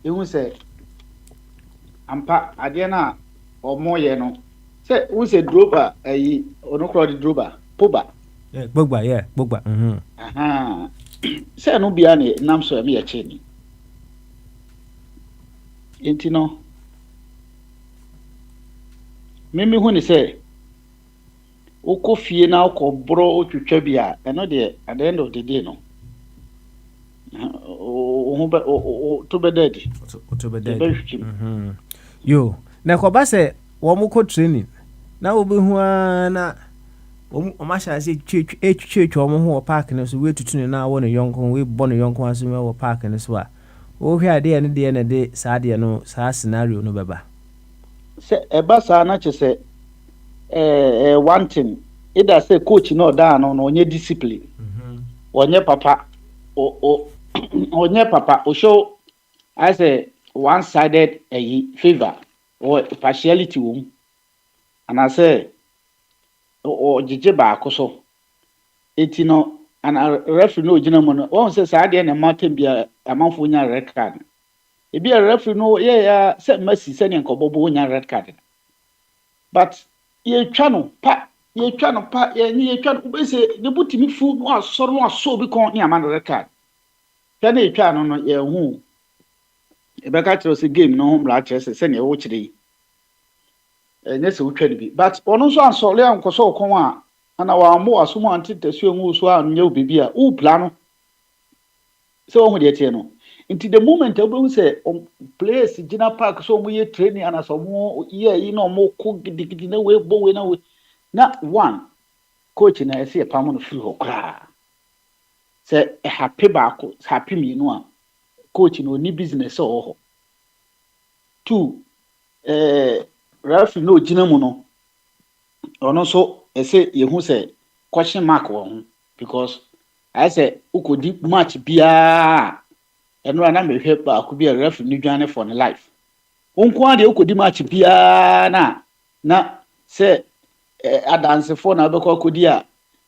ye hu se ampa ade na omo ye no se hu se Drogba ayi ono kro di Drogba Pogba Pogba se no bia ne nam so me ye che ni enti no mimi hu ni se okofie na okobro otwetwa bia eno de at the end of the day no to be dead yo na ko ba se wo mu ko training na obi hu na o ma sha se twetwa o mo ho park na so we tutu ne na wo ne yonkon we bo ne yonkon aso me wo park ne so a o hwe ade ne de na de sa de no sa scenario no beba se eba sa na che se one thing either say coach no da no onye discipline onye papa onye papa o show I say one-sided favor or partiality wom and I say o jije ba akoso eti no and referee no gina mo no won say sa de na mountain bia amanfo nya red card e bia referee no ya say Messi say ne nkobobo nya red card but ye twa no pa ye twa no be say de butimi fu no asoro bi kon ne amana red card kana ye twa no ye hu Ebeka tell us game no mra chese se ne wo kire enye se wo twade bi but ono so ansole ankoso okon a ana wa mo asomo antitesu enwu so a nya obibi a u plano se wo hu de tie no into the moment obo say place gina park so mo ye training ana so mo ye no mo ko gidigidi na we bo we na one coach na ese pam no free ho kra se happy baako happy me no a coach no ni business ho two Ralph no gina mu no ono so ese ye hu se question mark wo hu because I say ukodi match bia eno na mehwe ba ku bia ref ni dwane for the life onko ade ukodi match bia na say adansefo na obekọ akodi a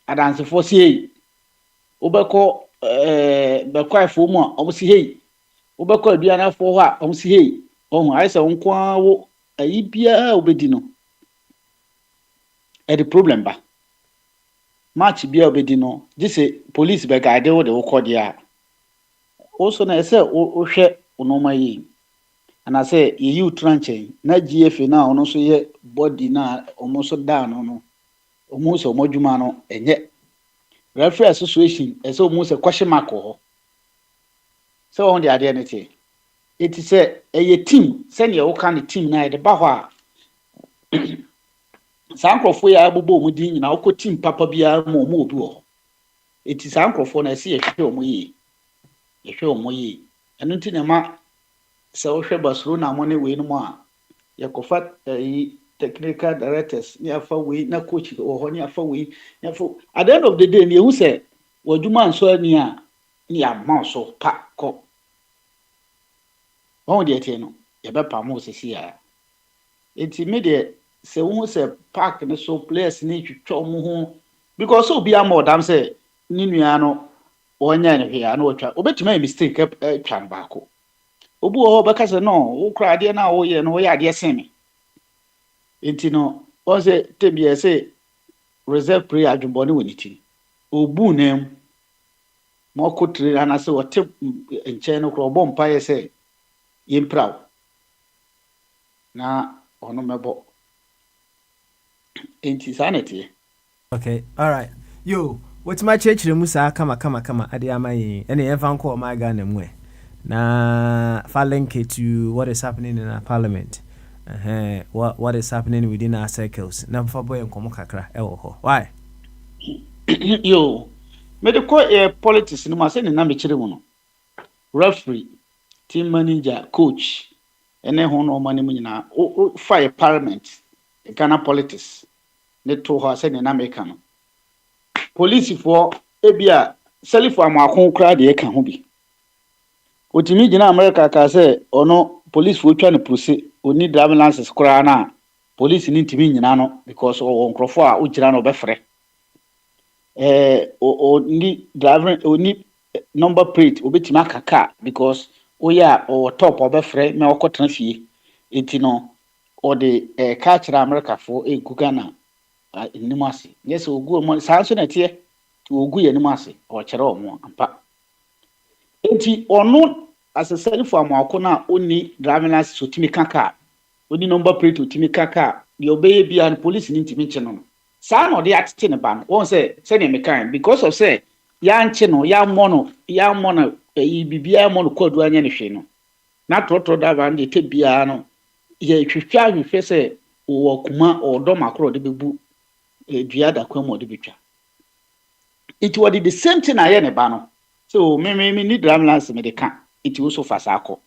adansefo sei obekọ bekwafo mu a omo si hei obekọ aduana fo ho a omo si hei ohun I say onko awo ayi bia obedi no the problem ba match bia obedi no gise police be guide wo de wo kọ dia also na say o hwe onoma yi ana say you tranche na GFA na ono so ye body na omo so down no omo so modwuma no enye referee association eso omo se question mark ho so on the identity it say a team send your kind team na de ba ho a sankrofo ya abubo omo din nyina okọ team papa bia mo obi ho it is sankrofo na se ye hwe omo yi enu nti na ma se wo hwe Barcelona mo ne we no mo a yakofa technical directors ni afa we na coach ho ni afa we na afa at the end of the day ni ehu se wadwuma nso ani a ni ama so pa ko won de tie no ye be pa mo sisi a enti me de se wo se park ne so players ni twitwa mo ho because obi am odam se ni nua no onya ne hwe a na otwa obetuma mistake twan baako obu ho beka se no wo kra ade na wo ye no wo ya ade semi enti no o se tebie se reserve prayer adwumbo ne woni ti obu nem mo ko tre ana se wote enche no kro obo mpa ye se yimpraw na ono mebo enti sanity. Okay, all right. Yo, what's my church musa kama ade amayi ene emfa nko ma ga na mwe na fa link it to what is happening in our parliament. What is happening within our circles. Na fa boy nkomo kakra ewo ho. Why? Yo, medical politics no ma se ne na me kire mu no. Referee, team manager, coach, ene ho no ma ne mu nyina fire parliament, Ghana politics. Ne to ho se ne na me ka no. Police for ebia selifo amakon kra de ka ho bi. Otimi gina America ka se ono police for twa ne prose oni driving license kra na police ni ntimi nyina no because o nkrofo a ogira no be frɛ oni driving oni number plate obetimi akaka because oya o top o be frɛ me okotena fie enti no o de ka kira America for Ghana nimase yes ogu mo sanso na tie ogu ye nimase o kire o mo ampa enti ono asesali for amako na oni driving license otimi kaka oni number plate otimi kaka de obeye bia and police ni ntimi nche no sa no de atete ne ba no won say ne mekan because of say ya nche no ya mono bibia mono kwadu anya ne hwe no na trotro da ba de te bia no ye twitwa hwe say wo kuma odo makro de bebu dua da kwa mo de betwa it was the same thing aye ne ba no so me ni driving license me de kan it also fasako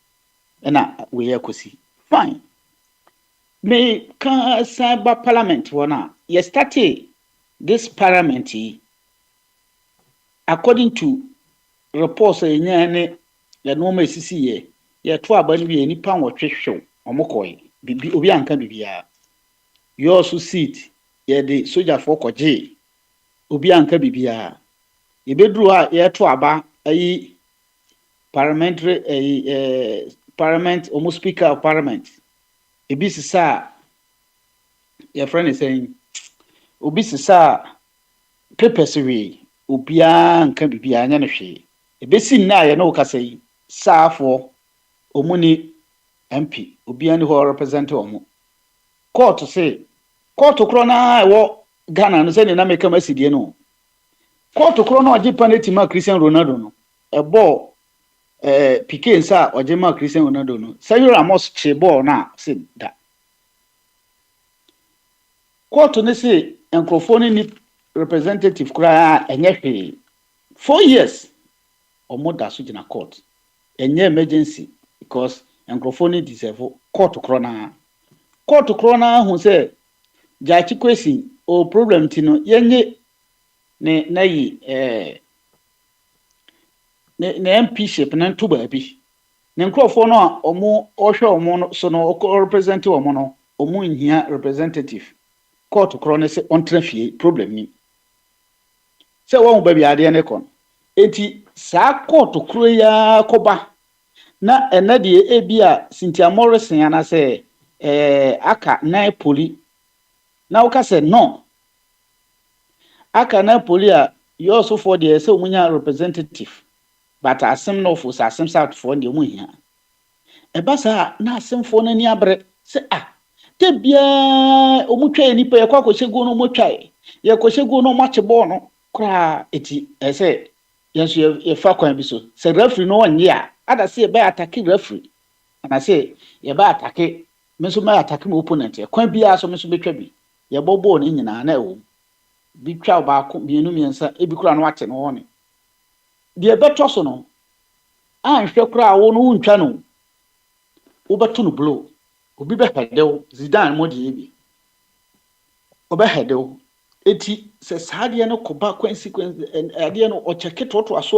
na we yakosi fine me can cyber parliament wana ye started this parliament according to reports enyane le no ma sisi ye to abani bi nipa wotwehwew omokoi bibi obi anka bibia you also sit ye the soldier for koje obi anka bibia ye bedru a ye to aba ayi parliamentary parliament almost speaker of parliament ebi sisa your friend is saying obi sisa papers we obia nka bibia anya ne hwe ebesi na ye no kasa yi saafo omuni MP obia ni ho represent omo court say court kro na wo Ghana no say na make am asidie no court kro na oje penalty ma Cristiano Ronaldo no ebo Piqué sa oje ma Cristiano Ronaldo no Sergio Ramos che ball na say da court ne say enkrofo ni representative kra enye hwe 4 years omo da so gina court enye emergency because enkrofo ni deserve court kro na hu say jachi kwesi o problem ti no yenye ne nayi ne MP-ship na nto baabi. Ne nkrofo no a omo ohwe omo no so no represent omo no omo nhia representative. Court kro ne se ontrafie problem ni. Se won ba bi ade ne kon. Enti saa court kro ya koba na enade ebia Cynthia Morrison ana se aka na poli na uka se no aka na poli a you also for the say omunya representative but asem no for asem south for the omunya eba sa na asem for na ni abre se te bia omutwa nipa ye kwa kohyegu no omutwa ye kohyegu no machebo no kra eti se yenso ye fa kwan bi so se referee no onye a ada se be attack referee ana se ye ba attack meso ma attack my opponent ye kwan bia so meso betwa bi ye bobo no nyina na ewo bi twa ba ko bienu miensa ebi kura no ate no woni de beto so no anhwe kura wo no untwa no wo beto no blow obi be hedew Zidane modi ebi obe hedew eti se saade no koba consequence ade no o cheke toto aso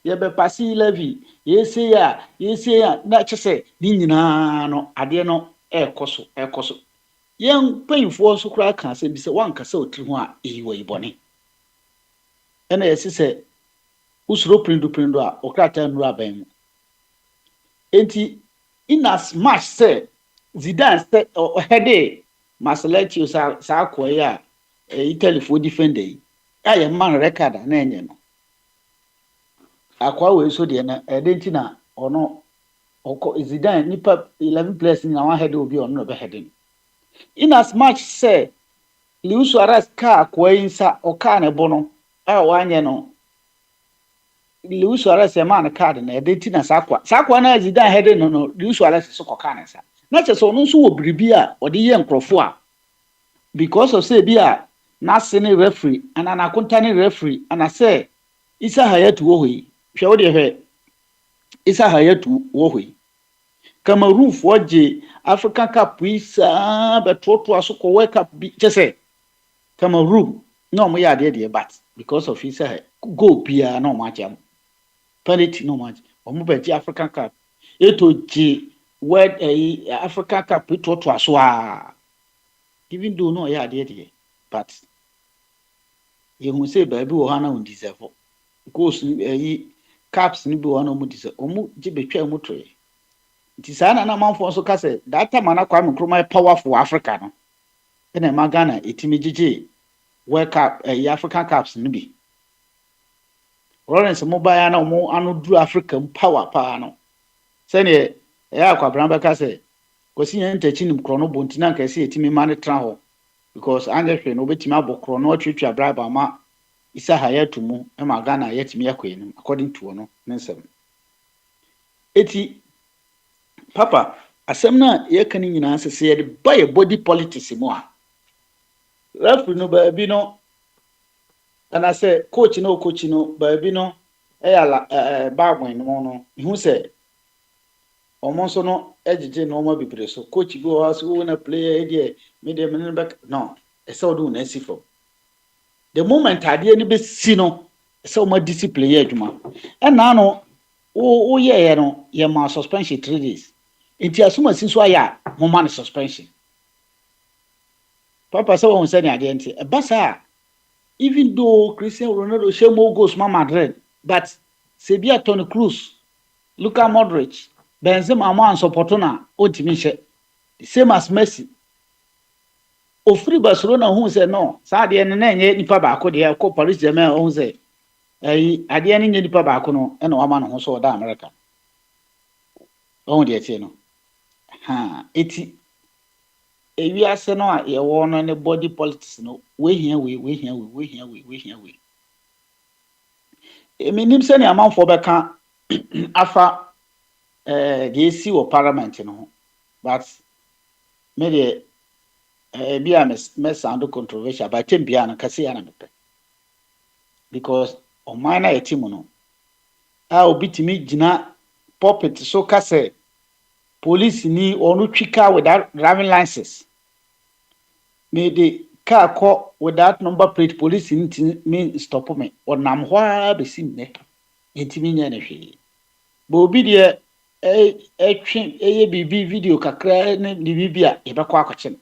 ye be pasi levi yesi ya na chese ni nyina no ade no ekoso yen payinfo so kura kan se bi se wan kasa otiri ho a eyiwo ibone ena yesi se usuro prindu a okrata nuru aban enti in as much say Zidane said heade Marceletio sa akoya Italy for defender aye man record na enye no akwa we so de na edenti na ono oko Zidane nipa 11 players ni na one head obi ono be heading in as much say Luis Suarez ka akwa insa oka ne bono wanye no Luis Suarez man card na edenti na sakwa na Zidane heading no Luis Suarez so koka na sa na che so no so wo bribi a ode ye nkrofo a because of say bia na sene referee ana na kontane referee ana say Isa Hayatu wo hoi hwe wo de hwe Isa Hayatu wo hoi Cameroon fo je African Cup isa betoto asoko World Cup bi che Cameroon no mo ya de but because of Isa go bia no ma jam penalty no match omo be je African Cup eto je World African Cup betoto aso even though no ya de but you who say baby wo hana on deserve goals caps ni bi wo hana on deserve omu je betwa mu troye nti sana na manfo so ka say that time na kwa Nkrumah powerful Africa no ena ma Ghana etimi gigi World Cup African Cups ni bi Lawrence Mobaya na omo anu duru African power pa no se ne akwa bramba ka say kosi yen tachinim krono bontina nka se etimi ma ne tra ho because anjehwe no betimi abokro no twetwa bribe ma Isa Hayatu mu e ma Ghana yetimi yakwenim according to no nsem eti papa asem na ye kan nyina se ye by body politics mu a referee no ba bi no ana se coach no ba bi no e yala ba gwen no hu se omonso no ejije no ma bibire so coach go house wo na player e me de me back no e so do na sifo the moment ade ni be si no e so ma discipline ye adwuma e na no wo ye no ye ma suspension 3 days enti asuma si so aya mo ma suspension papa so won say ni ade enti e basa even though Cristiano Ronaldo shemo goals ma Madrid but Sebia Toni Kroos Luka Modric Benzema man supporto na otimi hye the same as Messi ofri Barcelona hu say no sa de na enye nipa ba ko de ko Paris Germain hu say ade ne nye nipa ba ko no e na wa ma no so da America hu de tie no eti ewi ase no a ye wo no ne body politics no we hia we eminim se ne amanfo beka afa the AC or parliament no but me de bia me sound controversial but tem bia na kase ya na mepe because on minor a team no obitimi gina puppet so kase police ni onu twika without driving license me de car call without number plate police ni me stop me onam hwa be sim ne Intimi nya ne hwe. Bo obi de etwe bibi video kakra ne bibia e bekọ akọche.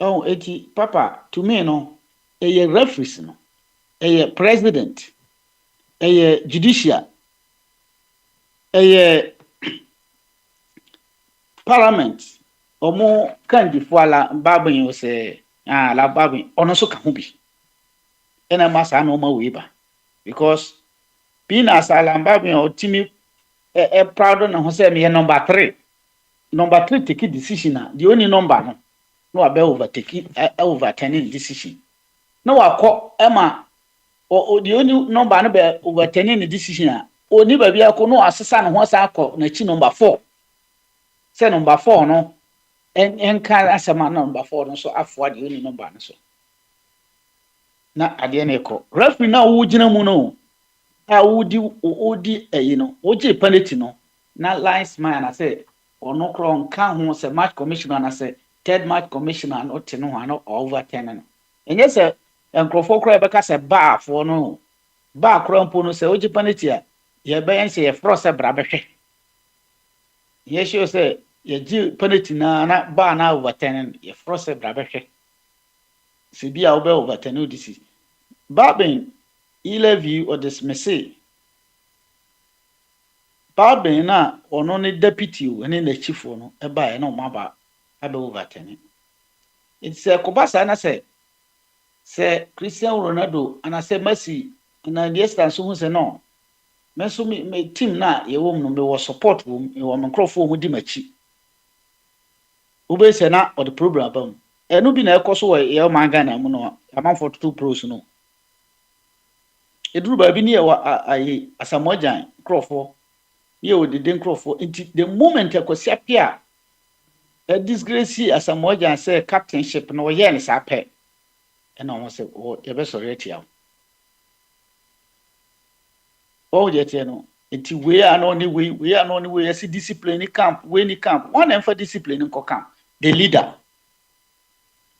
Oh, eti papa to me no referees no president judicial parliament omo kanjifo ala babin yo se la babin ono so ka ho bi ena masa na o we ba because being as ala babin o timi proud na ho se me number 3 take decision na the only number no abe overturning decision no wakọ ema o the only number no be overturning decision a oni ba bia ko no asesa no ho asa akọ na chi number 4 say number 4 no en kan asema number 4 no so afọ the only number no so na ade na ekọ referee na wo gina mu no a odi no wo je penalty no na linesman na say ono kron kan ho say match commissioner na say third match commissioner no te no ano overturn no enye say enkrofo kro ebeka say bar for no bar kro mpo no say oji penalty a ye be yen say ye fro say bra behwe ye show say ye ji penalty na bar na overturn ye fro say bra behwe se bia obe overturn odisi babin levy or dismiss babin na ono ne deputy ene na chief no e ba e na maba abe overturn it's a kobasa na say Cristiano Ronaldo and I say Messi na yesterday so say no me so me team na ye wom no me was support wom e wom nkrofo wom di machi ube say na or the program bam enu bi na ekoso we ye man Ghana mu no amanfo 2 pros no eduru ba bi ne ayi asamojan nkrofo ye odide nkrofo the moment ekosi apia a disgrace asamojan say captainship no ye ne sa pe and almost say, oh, you better sorry to you. Oh, yet, you know, until we are only way, I see discipline in camp, when in camp, one and for discipline in camp, the leader,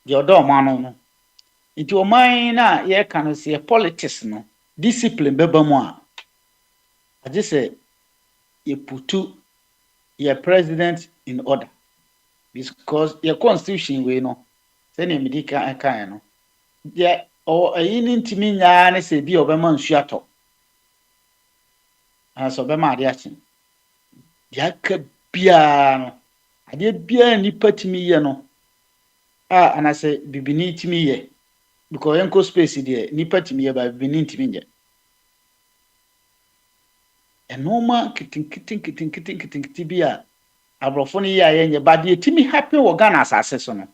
your door man, into a mind, ye can see a politics, no, discipline, beba moi. I just say, you put your president in order because your constitution, we know, send him medical and kind, yeah, or a intimi nya say be obema nsuato as obema reaction ya ka bia no ade bia ni patimi ye no and I say bibini timi ye because enko space there ni patimi ye ba bibini timi ye enoma kitin bia abrofo ni ya ye ba de timi happy wo Ghana asase so no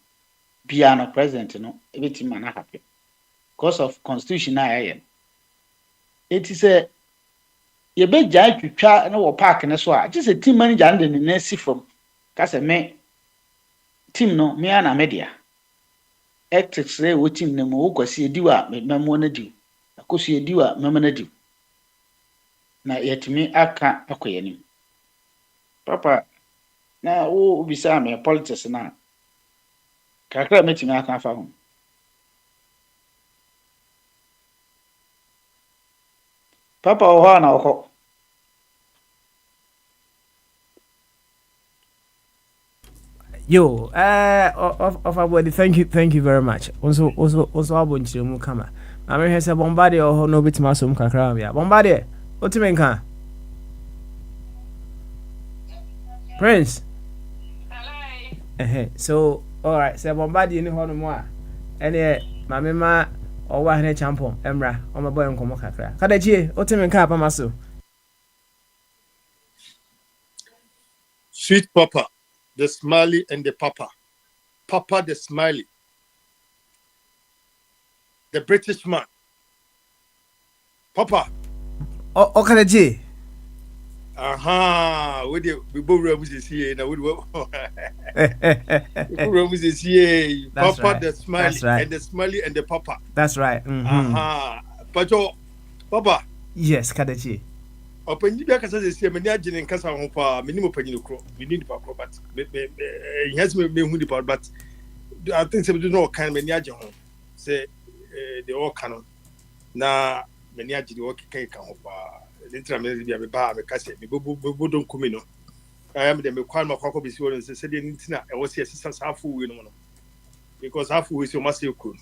bia no president no everything man happy because of constitution na ayen it is a ye be jai twitwa na wo park ne so a just a team manager and the nesi from ka se me team no me ana media ethics re wo team ne mo wo kwasi ediwa memo na di akosi ediwa memo na di na yetimi aka akoyanim papa na wo bisa me politics na kakra metimi aka fa ho papa oha na oko yo of abodi thank you very much also abonchire kama na me hese bombardie oho no bitima so kakra bia bombardie otime nka Prince so all right say bombardie ni hono mo a ene mamema owa hene champion emra o ma boy nkomo kakra kada chie otime nka apa maso Sweet Papa, the smiley and the Papa the smiley, the British man, Papa. O kada chie we both represent here now. We represent here. Papa right. the smiley right. and the smiley and the Papa. That's right. Papa. Yes, kada chie. Open you because I say many agent in Casa Hopa, minimum penny crow. We need Papa, but he has me who the part, but I think some do not kind of many agent home. Say they all canon. Now many a jidi work cake of the intermediate be a bar, a cassette, be don't come in. I am the McQuarma Coco be sure and said, I was here since half fool, you know, because half fool is your massive cool.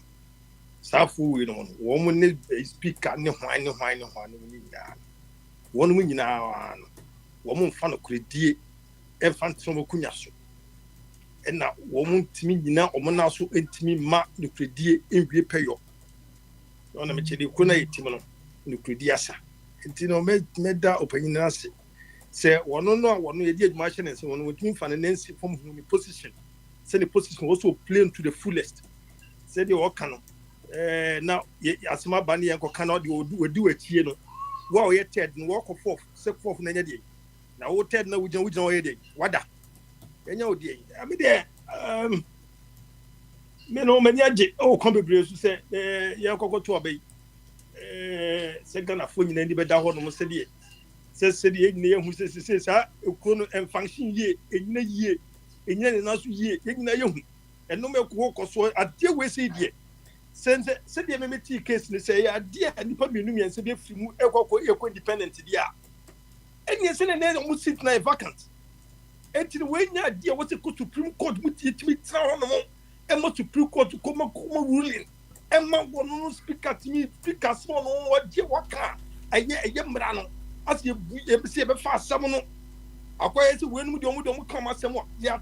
Safu, you know, woman speak at no wine, one win now, woman fan of credit, and fan from Cunyasu. And now, woman to me now, or Manasu and to me, mark the credit in repayo. On a machine, Kuna Timono, Nucrediasa. And Tino made that opinion. Say, one idiot martian and so on with me finance from the position. Send the position also playing to the fullest. Said the Okano. Now, as my bandy uncle cannot do it here. Wow, yet Ted and walk of forth, step forth in any day. Now, what Ted no, we don't know any what that? And no day. I mean, there, many come to say, Yanko go to obey. Second of phone in any better one said it. Says the engineer who says, and function ye, in a year, in another year, in a young, and no more walk or so at dear way said ye. Said the MMT case and say, dear, and put me and said, if you ever independent, dear. And yes, and then almost sit now vacant. And to the way now, dear, what's a good Supreme Court with it to me, and what Supreme Court to come ruling. And my one speak at me, speak as small, what dear, what car? I get a young man as you see a fast someone. Acquire to when we don't come as someone. Yeah,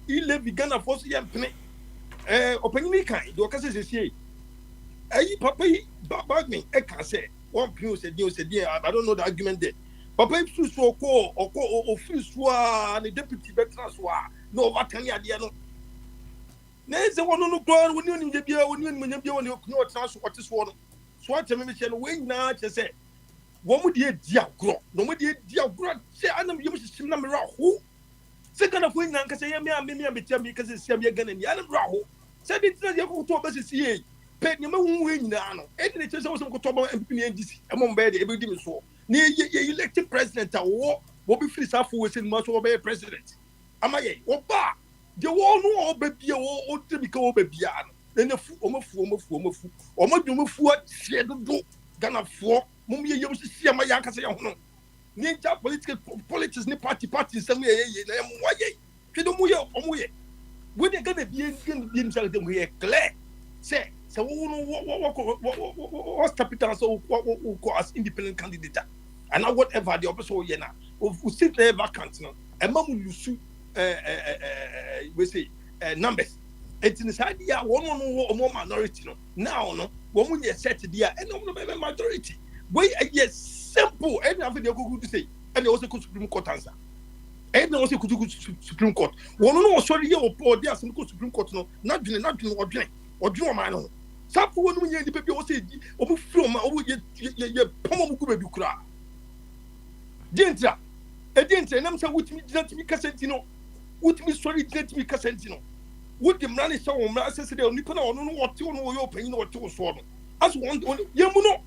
he live began a force young penny. Opening kind, do I say, hey, Papa, bag me, I can't say. One pew said, dear, I don't know the argument there. Papa, if you so call or free swa, the deputy veteran swa, no, what can you do? There's the one on the ground when you need to be when you know what is one. So I tell me, when now, just say, one would dear grow, no more dear grow, say, I know you must see number who. Second of when Nanka say, maybe tell me because it's Sam Yagan and Yan Raho. Said it's not your to a bus here. Pay no more win now. And it is also to talk and this among bed everything is so. Near ye elected president at war, will be free Safu was in much obey president. Am I or bar? The war no baby or typical baby. Then a fool, or much fool, she don't do. Gonna for Mummy, you must see my Yanka say, no. Ninja politics, ni party, some way, why? You don't move. When they're gonna be themselves, we are clear. Say, so what's capital so as independent candidate? And now whatever the opposite yena, who sit there vacant now, and mom will sue, we say, numbers. It's in this idea, one or more minority. Now, no, one will set the and no majority. Wait, yes, simple. And after they go to say, and they also could Supreme Court answer. And they also could go to Supreme Court. One no sorry, you or there some Supreme Court, no, not doing or draw man. Some when you the baby was said, or from over your poem of Kubukra. Dintra, a dintra, and I'm saying, with me, just me Casentino, with me, sorry, get me Casentino. Would the man is so necessary, or Nippon, or no, what you know, your opinion or two sword. As one, Yamuno.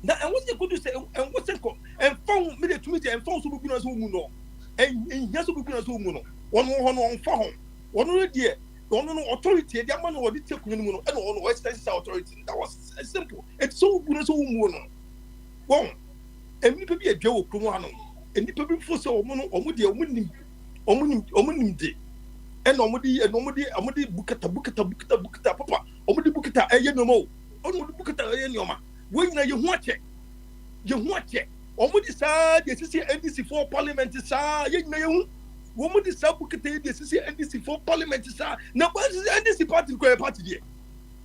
Now, and what's the good to say, and what's it called? And found me to meet and found some good as Umuno. And yes, good as Umuno. One more on phone. One other dear, one authority, the man or the Tekuno, and all West authority. That was simple. It's so good as Umuno. One, and you could be a Joe Kumano, and you could be for so mono or would you win day. And nobody, Bukata, Papa, Omudi Bukata, a no more. Only Bukata, a yoma. When you watch it, Omudi side, the NDC for Parliament is you woman is Bukata, the NDC for Parliament is now what is the NDC party party there?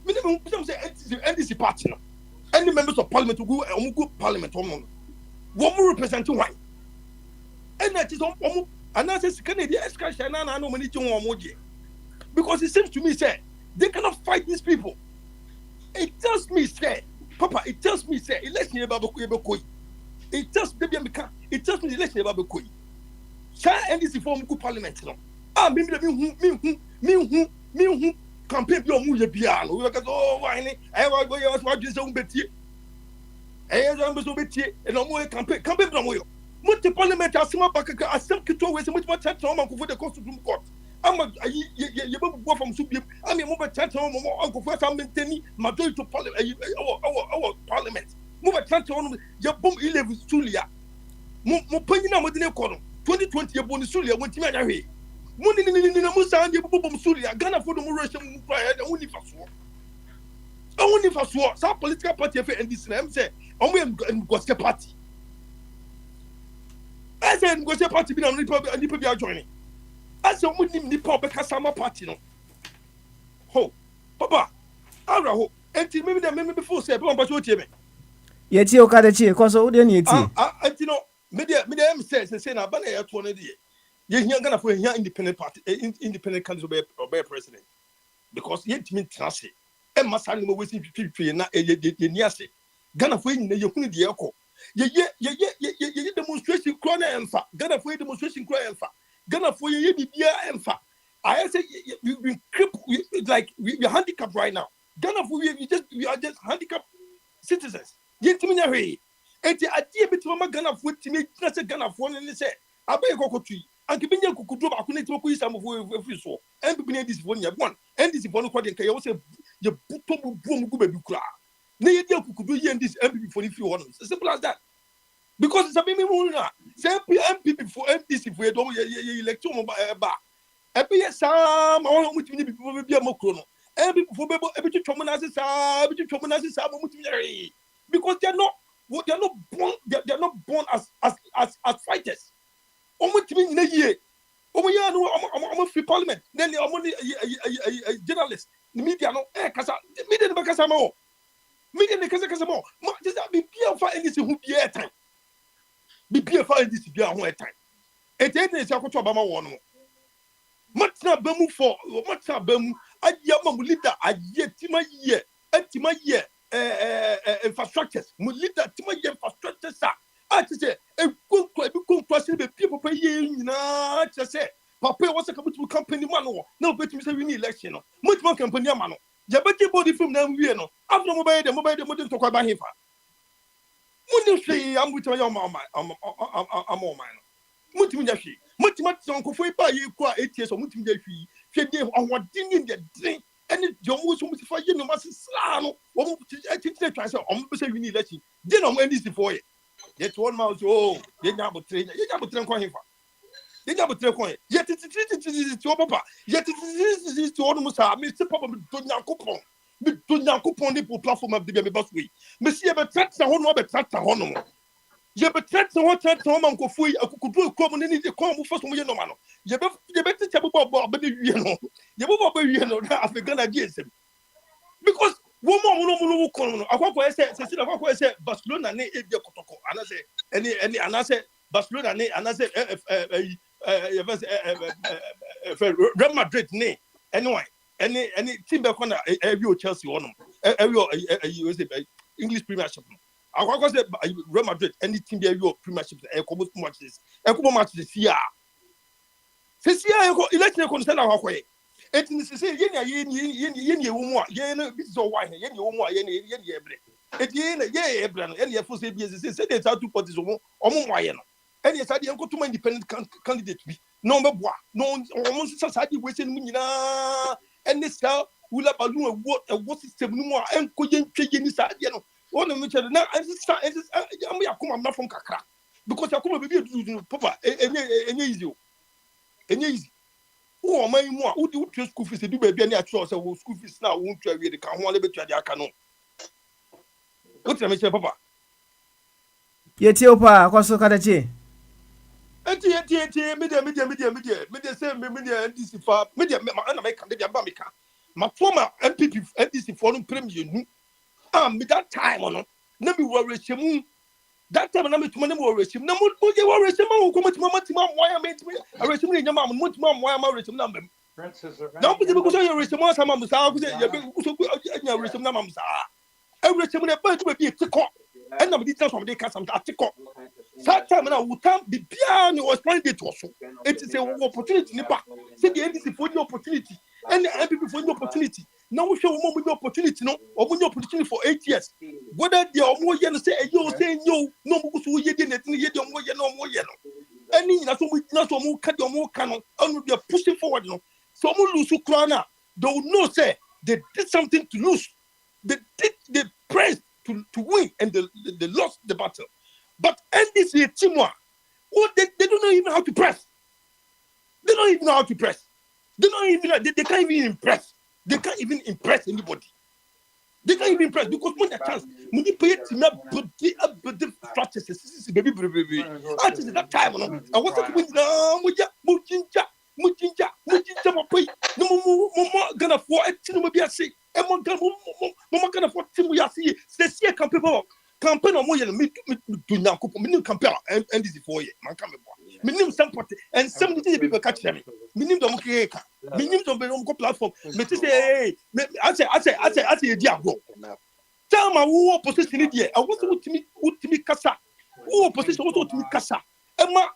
Minimum say NDC party. Any members of Parliament will go Parliament one representing one. And that is and I says Canadian excursion and I know many because it seems to me say they cannot fight these people. It tells me say Papa, it tells me say election about Koi. It tells baby it tells me election about Koi. Shall NDC form good parliament no. Ah me campaign bi omu ye bia no. We go why ni I was just on betie. I was on betie and omu campaign from yo. Multi parliament asema bakaka asem kito we se much chat on man ko for the Supreme Court. I'm a you go from Subi. I mean, move a chance on Uncle First. I'm maintaining majority to our parliament. Move a chance on your boom 11 Sulia. Mupina Modine Kono 2020 your bonus Sulia went to me. Money in the Musa and your boom Sulia, Ghana for the Mauritian prior, only for swore. Only for swore. Some political party and this name say, only Goske party. I said, Goske party be on the people joining. As a woman, the public has some party. No, ho, Papa, I know, and maybe the member before said, but what you mean? Yet you got a cheer, because all the need to. You know, media says, and say, now, but I have 20 years. You're going to for a independent party, independent candidate or bear president. Because yet mean Trassi, and Massan was in P3 and Yasi. Ghana for you, couldn't the echo. Ye demonstration crown and fa. Ghana for demonstration crown and fa. Ghana for you, and fa. I say, we're handicapped right now. Ghana for we are just handicapped citizens. Yet, me, and the idea between Ghana for to me, that's a Ghana for and say, I beg go to you. And keeping your could drop, I couldn't talk with some of you saw. And beginning this one, you one, and this one according to you say, you boom, baby cry. Nay, you could do ye and this MP for if you want. As simple as that. Because it's a baby moon. Say MP before MPC if we don't election bar. MP Sam, all which me be a mocrono. MP before every traumatizes, because they're not born as fighters. Almost in a year. Oh, yeah, no, I'm a free parliament. Then I'm only a journalist. The media, no, the media, the Bacasamo. Media, the Casacasamo. Just be PFI in this who be a time. Be PFI in this be a one time. It ain't a Bama one. Much not Bemu for, much not Bemu. I Yamulita, I yet Tima year, Tima year, infrastructures. Mulita, Tima year infrastructure, sir. I just say, a good question, the people pay you. I just say, Papa was a company man. No, but we say we need election. Much more company man. You better body from them, we know. After mobile, the model talk about him. When you say, I'm with your mama, I'm all mine. Mutimashi, much uncle for you, 8 years or Mutimashi, she gave on what didn't get drink. And it almost for you, no master slam. I think they try to say we need election. Then I'm when this before it. Yet 1 month, oh, you never train, you never train coin. You never train coin. Yet it is to Papa. Yet it is to almost Mr. Papa Donya Coupon. Donya Coupon, the platform of the baby bus way. Monsieur, but that's a whole other tract a honor. You better what tract home and go free. I could do a common in the common first one, no man. You better tell about baby, you know. You know, African against him. Because one more corner. I said Barcelona ne e dia kotoko. And I say and I say Barcelona ne and I say Real Madrid ne anyway any team be corner every Chelsea one every English Premiership. I say Real Madrid any team be every Premiership e ko matches e ko matches here. Say election concern our it is say ye wo ye bit so why ye wo ye ebre it ye ebre and ye for say be say they two parties omo why no and ye say dey go to independent candidate bi no be boa no omo say we say mu nyina and this wula balloon a system no more enko ye ntwe ni say dey no one me chere na am yakoma from kakra because yakoma be do papa enye easy who am I more? Who do you school fees? Do baby any actual school fees now? Won't you read the can one little bit? I can't. What's the message, Papa? Yet, your pa, what's so kadachi? Media, say, media, this is far. Media, my former MPP, NDC foreign premier. Me that time on. Never worry, that time I'm to money more regime. No more regime who come to my why I made me a regime in your mom, much mom, why am I regime number? Now, because you're regime, some of the regime numbers are. Every regime will be a tick up. And I'm details from the custom article. That time I would come the piano was trying to also. It is an opportunity. Say the NDC for the opportunity. And the MP for the opportunity. Now we show more with the opportunity, no, or with the opportunity for 8 years. Whether they are more yen say, you say, no, because we didn't, no more yen. Any that's what more cut your more canon, and we are pushing forward. No, so more lose Ukraine. They will know say they did something to lose. They pressed to win and they lost the battle. But NDC Timwa, they don't know even how to press. They don't even know how to press. They don't even they can't even impress. They can't even impress anybody. They can't even impress because when the chance, when you pay it, the practices, baby. I just that time, I wasn't with Mujinja, no more gonna for a tin will be a sick, and more gonna for Tim we are seeing. They see a campaign on more than me do now, minimum compare and this is 4 years, man come minimum some party and 70 people catch them. Minimum don't minimum don't platform. But say, I say, Diabo. Tell my who opposition idiot. I want to me Kasa. Who opposition also to me Kasa. Emma,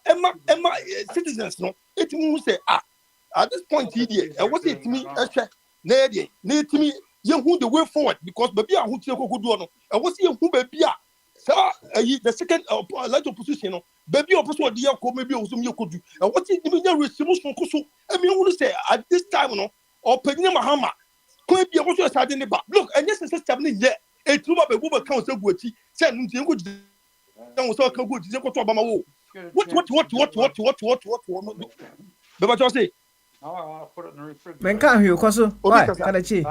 citizens, no. It means say, at this point, idiot. I want it to me, need to me, young who the way forward because baby, I want to go do. I want to see who baby. The second large opposition, baby, opposition, dear, maybe also me could do. I want it to be a resolution. I mean, I want to say at this time, no, or Penny Mahama, could be also a sudden back. Look, and yes, it's happening yet. A true up a woman council would send him good. Don't talk good. You go to Obama. What? But I say, I'll put it in the refrigerator. Men can't hear Koso. Why? Kalachi.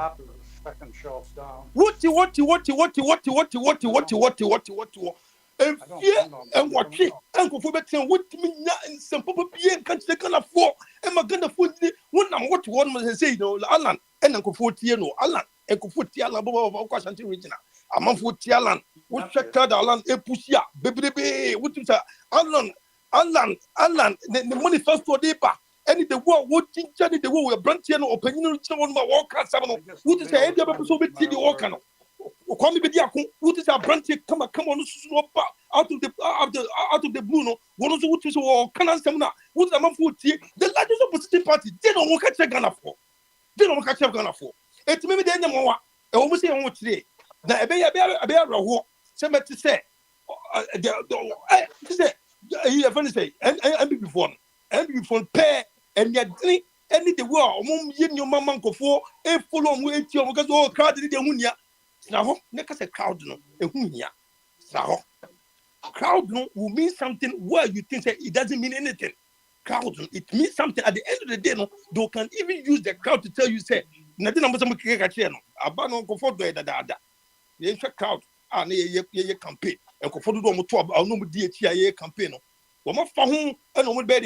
Second shelf down. What? And fear and watch it. Uncle Forbet what me and some papa and can't take on a four. And my gun of food. One I'm what one must say, no, Alan, and Uncle Fortiano, Alan, Uncle Fortiala of Washington Regional. I'm on Fortialan. What checked out Alan, a pushia, baby, what is Alan, the money first for the bar. And the war, what ginger the war, we're branching or opinion on my walk. What is the idea of episode with the walker? Kwame Bediako, what is our branch come on out of the blue? No, one of the woods or Canan Samna, what is a man for tea? The largest opposition party, they don't want to catch a gun for. They don't want to catch a gun for. It's maybe the end of more. I almost say on what today. Now, a bear, somebody say, you have say, and before pair, and yet any the world, your mamma go for, and follow on with you because all crowd in the Munia. Now, never say crowd no, a Munia. Now, crowd no will mean something where you think that it doesn't mean anything. Crowd, it means something at the end of the day. No, they can even use the crowd to tell you, say, nothing about some channel. About no comfort that. The crowd, ye campaign, and comfort do I'll know DHIA campaign. One more for whom and on bed.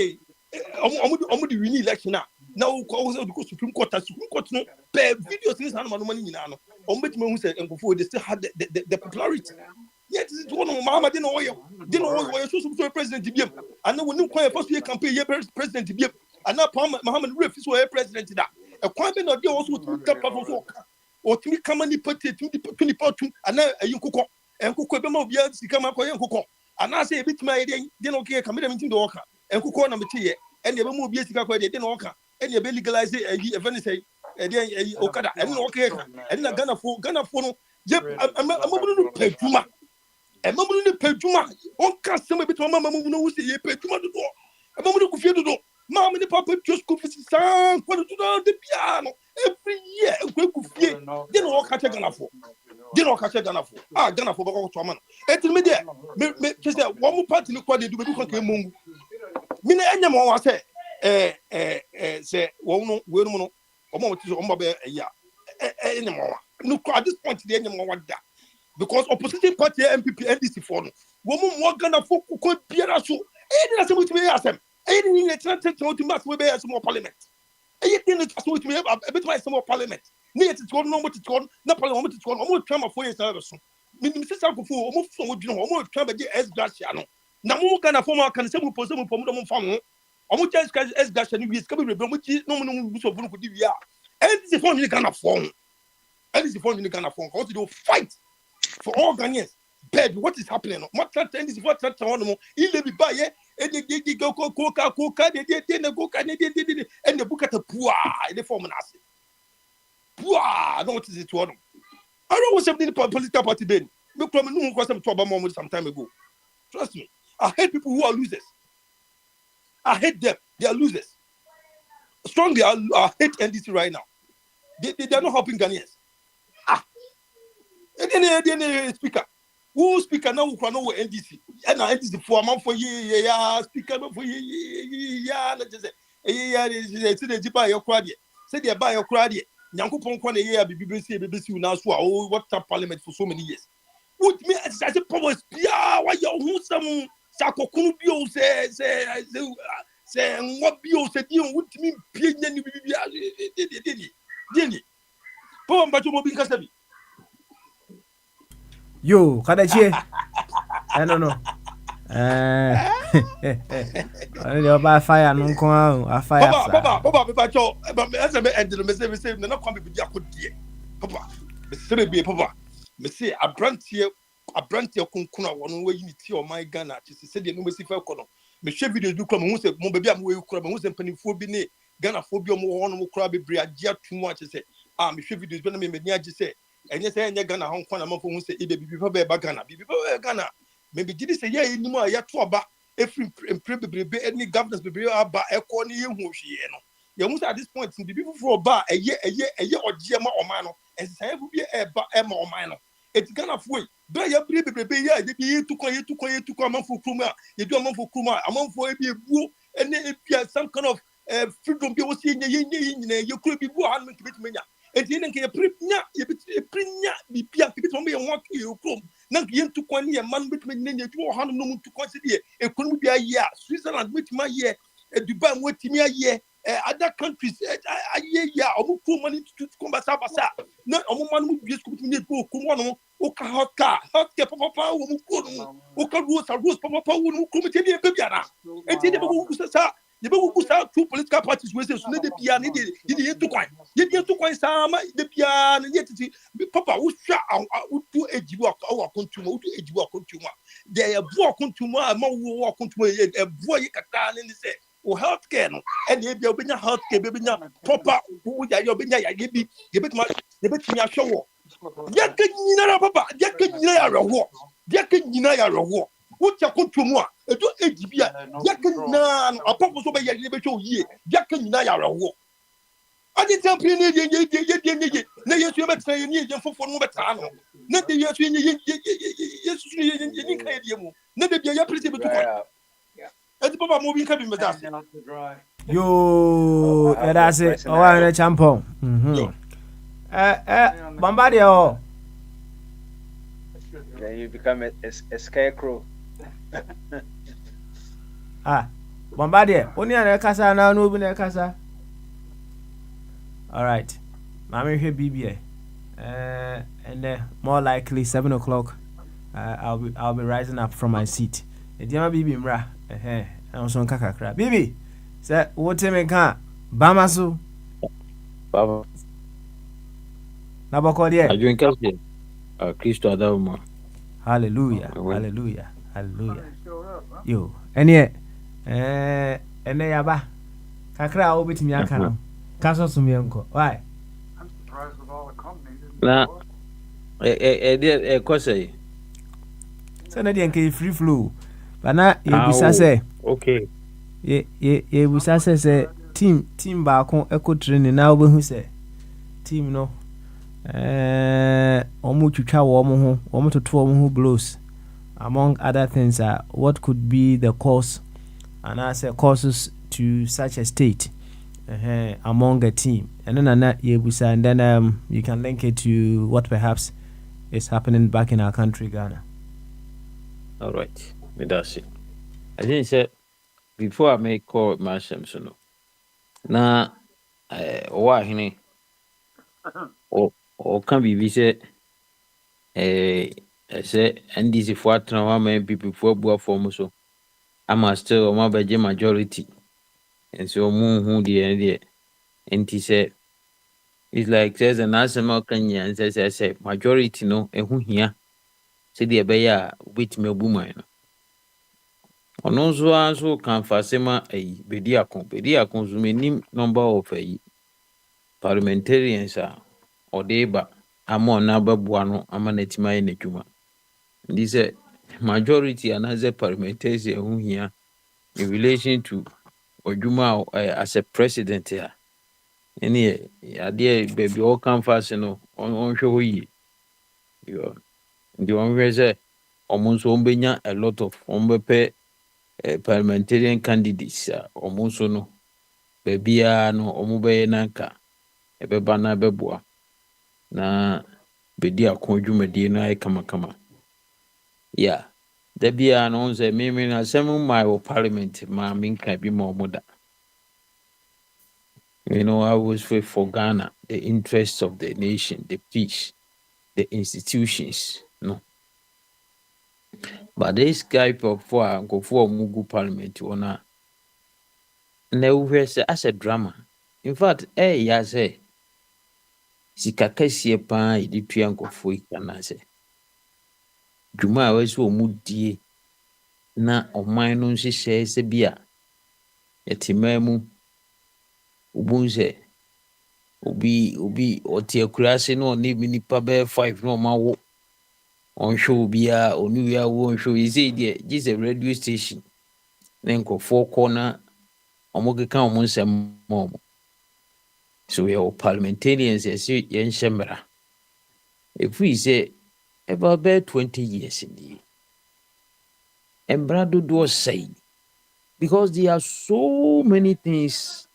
Almost the winning election now. Also the Supreme Court no pay videos in some money in Ano. Omit me who said and before they still had the popularity. Yet it's one of Mama didn't know you're supposed to President Tibim. And then when you call first year campaign, President Tibim, and now Muhammad Rif is where President that. A quite not also to tap or to me come and put it to the 20 and now you cook and cook them years to come up and cook. And I say a bit my idea, they don't care, come into the worker. And cook on a material, and you move yesterday, they didn't walk, and you legalize it, even say, Okada, and okay, and a Ghana for, yep, I'm a pay Juma. A moment in the pay Juma, one customer between Mamma who say, you pay Juma the door. A moment of fear the door. Mamma, the papa just could sound, put it to the piano every year, and quick with fear. Didn't walk at a Ghana for. Didn't walk at a Ghana for. Ah, Ghana for Baman. It's me just one more party look what they do, but you can Mina enya mo wa say say wo no we no o mo ti so o mo be ya enya mo wa no at this point the enya mo wa da because opposition party MPP NDC for no wo mo Ghana for ko biara so na se mo ti be asem ni ne tena to mas we be asem parliament ni ne so mo ti be bit my asem parliament ni it to no mo ti to na parliament mo ti to mo twa ma 4 years na so mi se sa ko fu o mo so mo dwene o mo twa ba ge S gracia no na mo kana forma kan se mo pose mo pomo do mo fa mo o mo chance es gasha ni wi ska be mo ti no mo so bunu ko di wi a and this form ni kana form and this form ni kana form what to do fight for all Ghanaians bed what is happening no what that this what that one mo ile bi ba ye e de go de na go ka de and the bukata pua the form na ase pua no what is it one I don't want something political party ben me come no ko some to about some time ago trust me I hate people who are losers. I hate them. They are losers. Strongly, I hate NDC right now. They are not helping Ghanaians. Any speaker. Who speaker now who can know NDC? And NDC for a month for yeah, speaker for yeah, the Jiba your crowd. Say they buy your crowd. Yankupon Kwan year BBC now so what parliament for so many years. Would me as a power spear why you some Sako Kunubio say what bio said you would me pigeon Jenny. Power Bachomo Binkasabi. Yo, Kadachi. I don't know. I buy fire, no come a fire. Papa, as I ended the message, no come with your good dear. Papa, Mr. Papa, Monsieur, a branch here, Kunkuna, one way you see on my Ghana, just said the number of Falcon. Monsieur videos do come, who said, Mobile, who crab, who's a penny for Bine, Ghana phobia, more one crab, Briagia too much. I said, Monsieur videos, when I mean, just say. And yes, I Ghana Hong Kong, I'm going to say, before Ghana, before Ghana. Maybe did say, yeah, anymore, yet to about every any governors be about a corner, you must at this point, the people for a bar a year or Gemma or Mano, and say, will be a bar Emma or Mano. It's Ghana for it. But you be to come for Kuma, you do a month for Kuma, a month for a boo, and then if you have some kind of freedom, you will see you could be 100 minutes. And then you print be picked on me and walk you come. Not yen to one year, man between you 200 to consider a Columbia year, Switzerland with my year, Dubai with me a year, other countries a year, or more money to combat Sabasa. Not a woman would just come to go, Kumano, Oka hot car, hot care, Papa, Oka Rose, Papa, who come to the Babiana. And then the people who start two political parties with us, the piano, you didn't to coin some, the piano, yet Papa, who shot to a Jiwa, our consumer, to a Jiwa consumer. They are poor consumer, among walk into a boy, Catan, and say, or healthcare, and if you've been a healthcare, baby, Papa, who are your Benya, give it my, the bit in your show. Yakin, Papa, Yakin, Yakin, war. What you come to more? Do HBA. Yakin nan a purpose of a year. Yakin Naya war. I didn't tell you, you should say you need for more time. Not the years you never be a principle to as Papa moving cabin with us. Yo, that's it. Oh, I'm a champion. Bombardier. Then you become a scarecrow. Bombardier, only a casa now, no bin a casa. All right, Mammy here, BBA, and more likely 7 o'clock. I'll be rising up from my seat. Ejema BB mra, I'm son kaka crab. BB, say what me can Bamasu. Baba. Naboko there. I drink up here. Christo Adama. Hallelujah, hallelujah, hallelujah. Yo, and yet, and they are Kakra will be to me. I can't. Castle to me, uncle. Why? I'm surprised with all the companies. Now, a question. So, I can't free flu. But now, you say, okay. You will say, team back on echo training now, who say, team no. Omu chucha womu omu to who blows. Among other things, what could be the cause and answer causes to such a state among a team, and then you can link it to what perhaps is happening back in our country, Ghana. All right, that's it. I didn't say before I make call Marsham Sono. Now, why or can be said, I say, and this is what many people for board form so. I must still my majority, and so moon who the idea. And he said, it's like says an asthma Kenya and says, I say, majority no, and who here said the bear with me woman. On also can fasema a bedia consuming number of a parliamentarians or deba among number buano amanetima in a juma. This majority and other parliamentarians who here in relation to odwuma as a president here. Any idea baby all come fast on show yi. You the one where say almost ombenya a lot of ombepe parliamentarian candidates almost no baby no omube nanka ebeba na beboa na bedi akonjumadi na kama. Yeah. There be an answer, maybe na some my parliament, my min can be more mother. You know, I always fight for Ghana, the interests of the nation, the peace, the institutions. No. But this guy go for Mugu parliament, wanna never say as a drama. In fact, ya say, Sikakasi pa, the triangle for it, can I say. Juma was so moody. Na ɔman no nhyehyɛ sɛ bia yɛtema mu ubunse obi ɔte akurase no ne nipa bɛ 5 no ma wo ɔnhwɛ obia onu ya wo ɔnhwɛ yɛsɛ deɛ gye radio station na nkɔfoɔ kɔ na ɔmo keka ɔmo nsɛm ma ɔmo so we are parliamentarians yɛsɛ yɛnhyɛ mmara ɛfiri sɛ about 20 years indeed. And Brado do say, because there are so many things.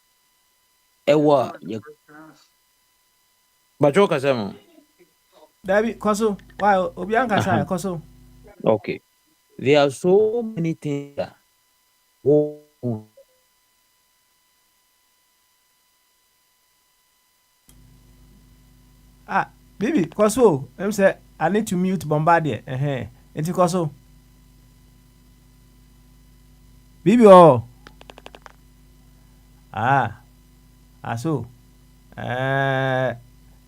Ewa, but you can David Koso, why Obianka say Koso? Okay, there are so many things. Baby Koso, I'm say I need to mute Bombardier. It's Koso. Bibi so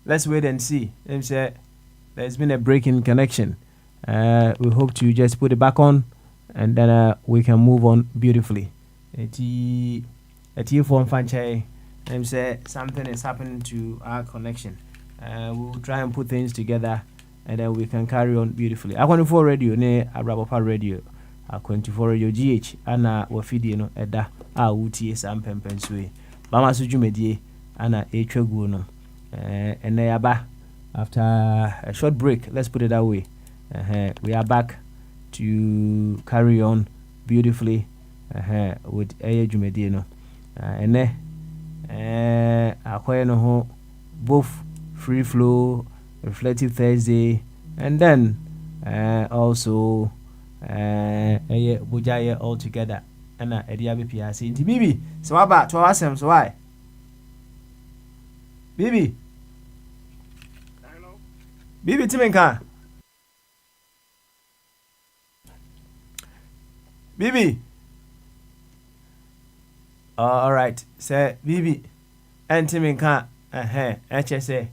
let's wait and see. Let me say there's been a break in connection. We hope to just put it back on and then we can move on beautifully. Phone fanchai. Let me say something is happening to our connection. We'll try and put things together and then we can carry on beautifully. I want to radio ne Abrabapa radio. 24 radio GH ana wafidie no eda a wutie sam pempenswe mama so dwumadie ana etwaguo no ene yaba after a short break, let's put it that way. We are back to carry on beautifully with eye dwumadie no ene akoye no ho both free flow reflective Thursday and then also bujaye all together ana edia BPRC nti bibi so aba to asem so why bibi hello bibi timenka bibi all right say bibi entimenka eche say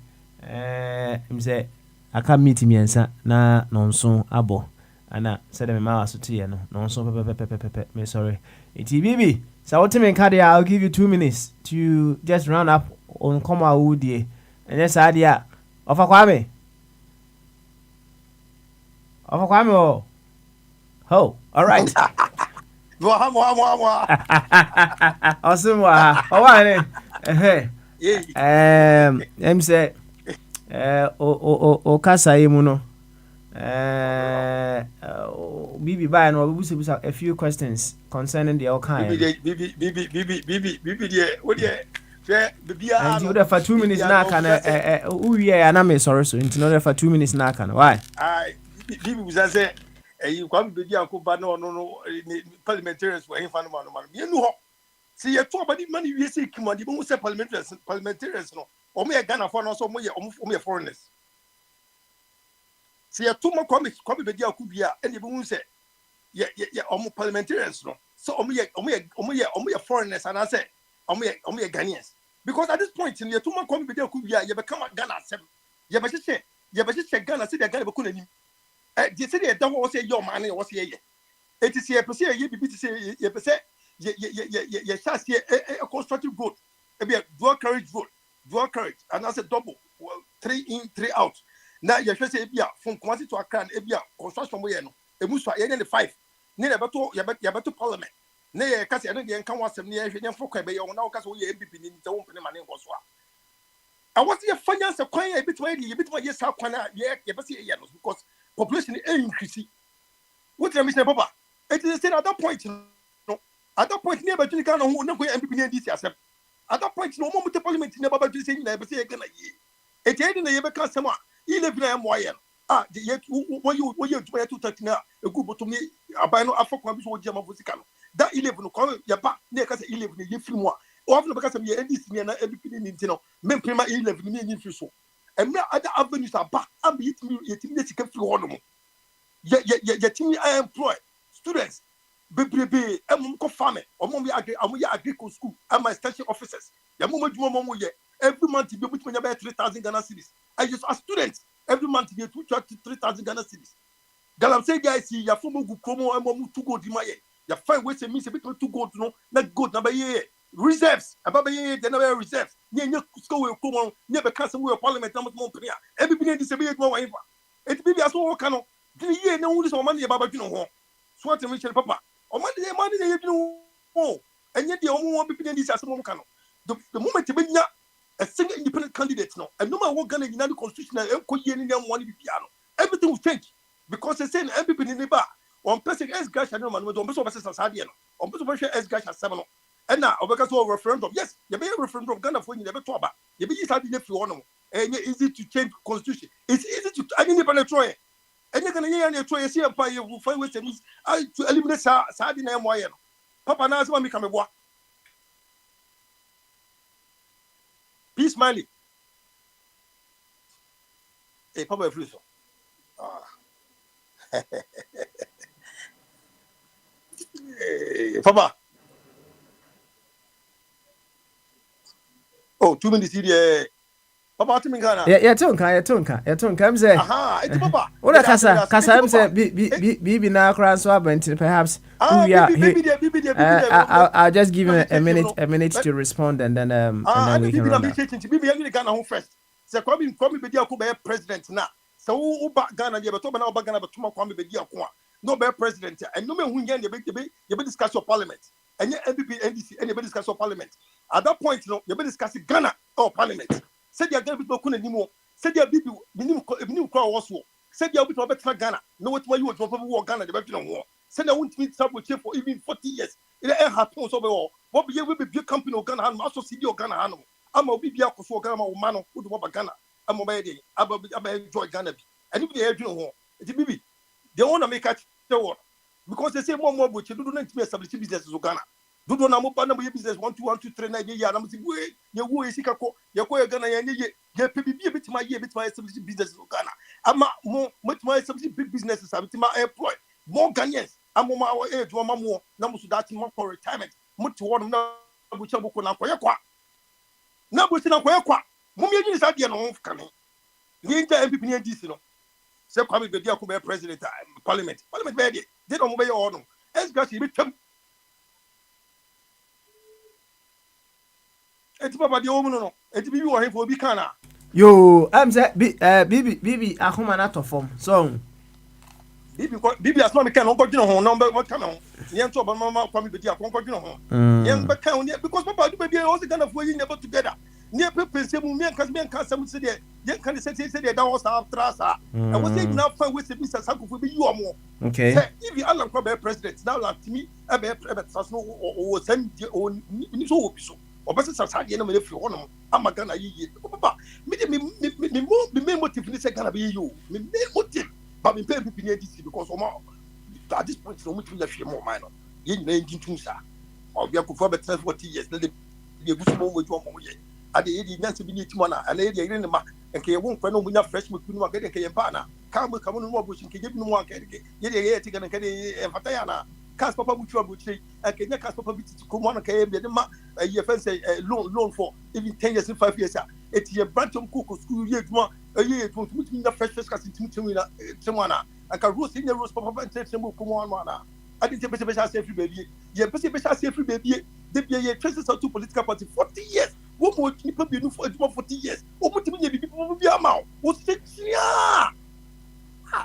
say aka meet miensa na nonso abo ana said me ma so tie no nonso pepe me sorry iti bibi so what me card I'll give you 2 minutes to just round up on come awudie and just adia ofa kwame oh all right awesome em say o kasa yimu no Bibi by and we will a few questions concerning the kind. Bibi what and you for 2 minutes now can and I'm sorry so in order for 2 minutes now can why Bibi was say you come be uncle but no parliamentarians for any fan man you know see you talk about the money we say come on the most parliamentarians no or me Ghana for no so me foreigners. See a 2 more come be dia kubia and you say yeah parliamentarians no so foreigners and I say Ghanaians because at this point in your 2 more come be dia kubia you become a Ghana sem you be say Ghana see the Ghana be kunani they say they don't say your man was here it is here per se you be say you say you chance here a constructive vote e be dual carriage vote and I say double 3 in 3 out. Now you should say from Kumasi to Accra, construction way no. E musu ye 5. Ni na beto parliament. na ye ka se no de nka wasem ne ye hwe ne fokwa be ye wona wo ka se wo ye MPP ni nte wo mpene mane nko so a was ye fanya se kwan ye bituma ye sa kwan a ye be se ye no because population increase what the mission papa it is at that point no at that point never to Ghana who no MPP ni DC accept at that point no mo parliament never ba to say na be say ye Ghana ye it ye na ye be ka sem a 11 am why ah ye wo you 230 na e ku botom ni aban no afokwa bi so wo je ma fosika no that 11 ko ye ba na ka say 11 ye film a o afno be ka say ye NDC ni na MPP ni nti no me prima 11 ni nyi fi so and other avenues are back am yitimi na sika fi ho no mo ye timi employ students bebrebe emum ko farming omum ya agricultural school am extension officers ya mum adwuma mum ye every month be mutunya be 3,000 Ghana cedis I just as students every month be 3,000 Ghana cedis galam say guys ya fomo gu promo emum to go di maye ya find ways me say bit to go no na good na be ye reserves ababa ye de na be reserves nye school we promo nye be kan some we parliament am mo pria every be dey say be adwuma wa ifa it be aso wo kan no the year no wuli so man ye baba dwuno ho so what me share papa o man ye dwuno ho enye de o mo bibi dey say asem mo kan no the moment be nya a single independent candidate no and no man wo Ghana United Constitution e ko ye ni dem won bi bia no everything will change because they say MPP ni ba on person S gash no man on person person saade no on person person S gash 7 no and na obeka so referendum yes ye be referendum Ghana for ni be to aba ye be saade ni fi wono enye easy to change constitution it's easy to any independent try and you're going to hear any try see empire you find ways to eliminate Saudi na moyen papa na asema mi kameboa peace smiley eh papa free so papa oh 2 minutes here papa to me Ghana ya tonka am say aha it's papa what kasa am say bibi na kra so abent perhaps I'll just give him a minute to respond and then we can run bibi ya Ghana home first say come be dia ko be president na so wo ba Ghana dia be to na ba Ghana be to ma come be dia ko no be president and no me hu nyan you be discuss your parliament and MPP NDC and you be discuss your parliament at that point you be discuss Ghana or parliament said you are going to be talking anymore. Said you are baby, minimum crowd also. Said you are going to be Ghana. No, what you want to work Ghana, the veteran war. Said I won't meet up with you for even 40 years. It happens over all. What be able to be a company of Ghana and also see your Ghana animal. I'm a BB for Ghana or man who do Ghana. I'm a baby. I'm enjoy Ghana. And if they are doing it's a baby. They want to make a war because they say more, but you do not establish businesses of Ghana. Do na mo pa na mo business 1 2 1 2 3 na ye na mo say we ye wo esika ko ye ko ye Ghana ye ye PBB bitima establish business in Ghana ama mo establish big businesses bitima employ more Ghanaians ama mo age wo ma mo na mo so that mo for retirement mo ti wo na bu cha boko na koye kwa na bu ti na koye kwa mo me yin sa de no ho kan ni nta MPP ni NDC no se kwa me be dia ko be president parliament be dey they no mo be ye o no esgashi be twam eti papa de omu no eti bibi wo henfo bi kana yo am say bibi akoma na to form so bibi asma me kan onko dwene ho na mo kan ho yen to ba mama kwa me bedi akonko dwene ho yen be kan ho because papa do baby o se Ghana for yin never together ne pepe se mu me kan sam se de yen kan se de da was after asa and we say na fa we se bi sankofo bi yi omo okay say if you allow kwa be president now like me e be saso o send o ni so obi so obese sasade na me fi ho no ama Ghana yiye papa me motive ni say Ghana be yiye o me motive but me pay people ni DC because at this point no mutu ya hwe mo man no ye nyina ngintun sa obi akofo be 40 years na de gusu mo wo mo ye ade ye di nyanse bi ni timo na ana ye di yire ne ma nke ye won kwa no munya fresh mo kunu ma gade nke ye ba na ka mo no mo bo shin ke ye bi no mo anka de ye de ye ti Ghana nke de enfata ya na kas papa butu abuchi akenya kas papa biti ko mo na ka ye bi de ma ye fence loan for even 10 years and 5 years it ye branch of cook school ye duma ye to mutu na fresh kas timu na temwana aka rose in rose papa ntemo ko mo na adi te be say free baby ye be say free baby de be ye traces out to political party 40 years wo mo ni pa bi no for 40 years wo mutu ye bibi bi ama wo se tia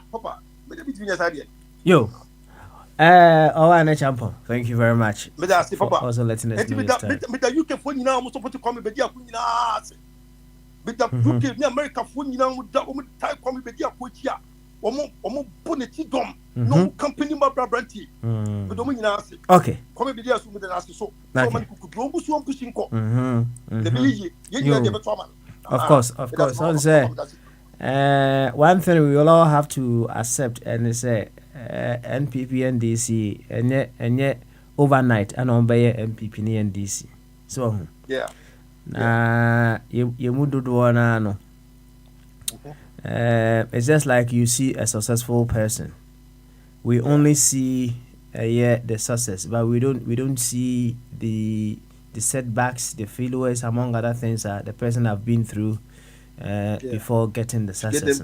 papa me de bi tinya sa de yo Champo, thank you very much for also letting us know this time. With the UK phone now, I'm supposed to come with the UK, the America phone now, with the type come with the Akotia, or Bonnetti Dom, no company, my brandy. Okay. Come with the Asu with the last so many could go to one pushing call. The Billy, of course. One thing we will all have to accept and say NPP NDC and yet overnight and on by NPP NDC. So yeah. You would do one no. It's just like you see a successful person. We only see the success, but we don't see the setbacks, the failures, among other things that the person have been through before getting the success.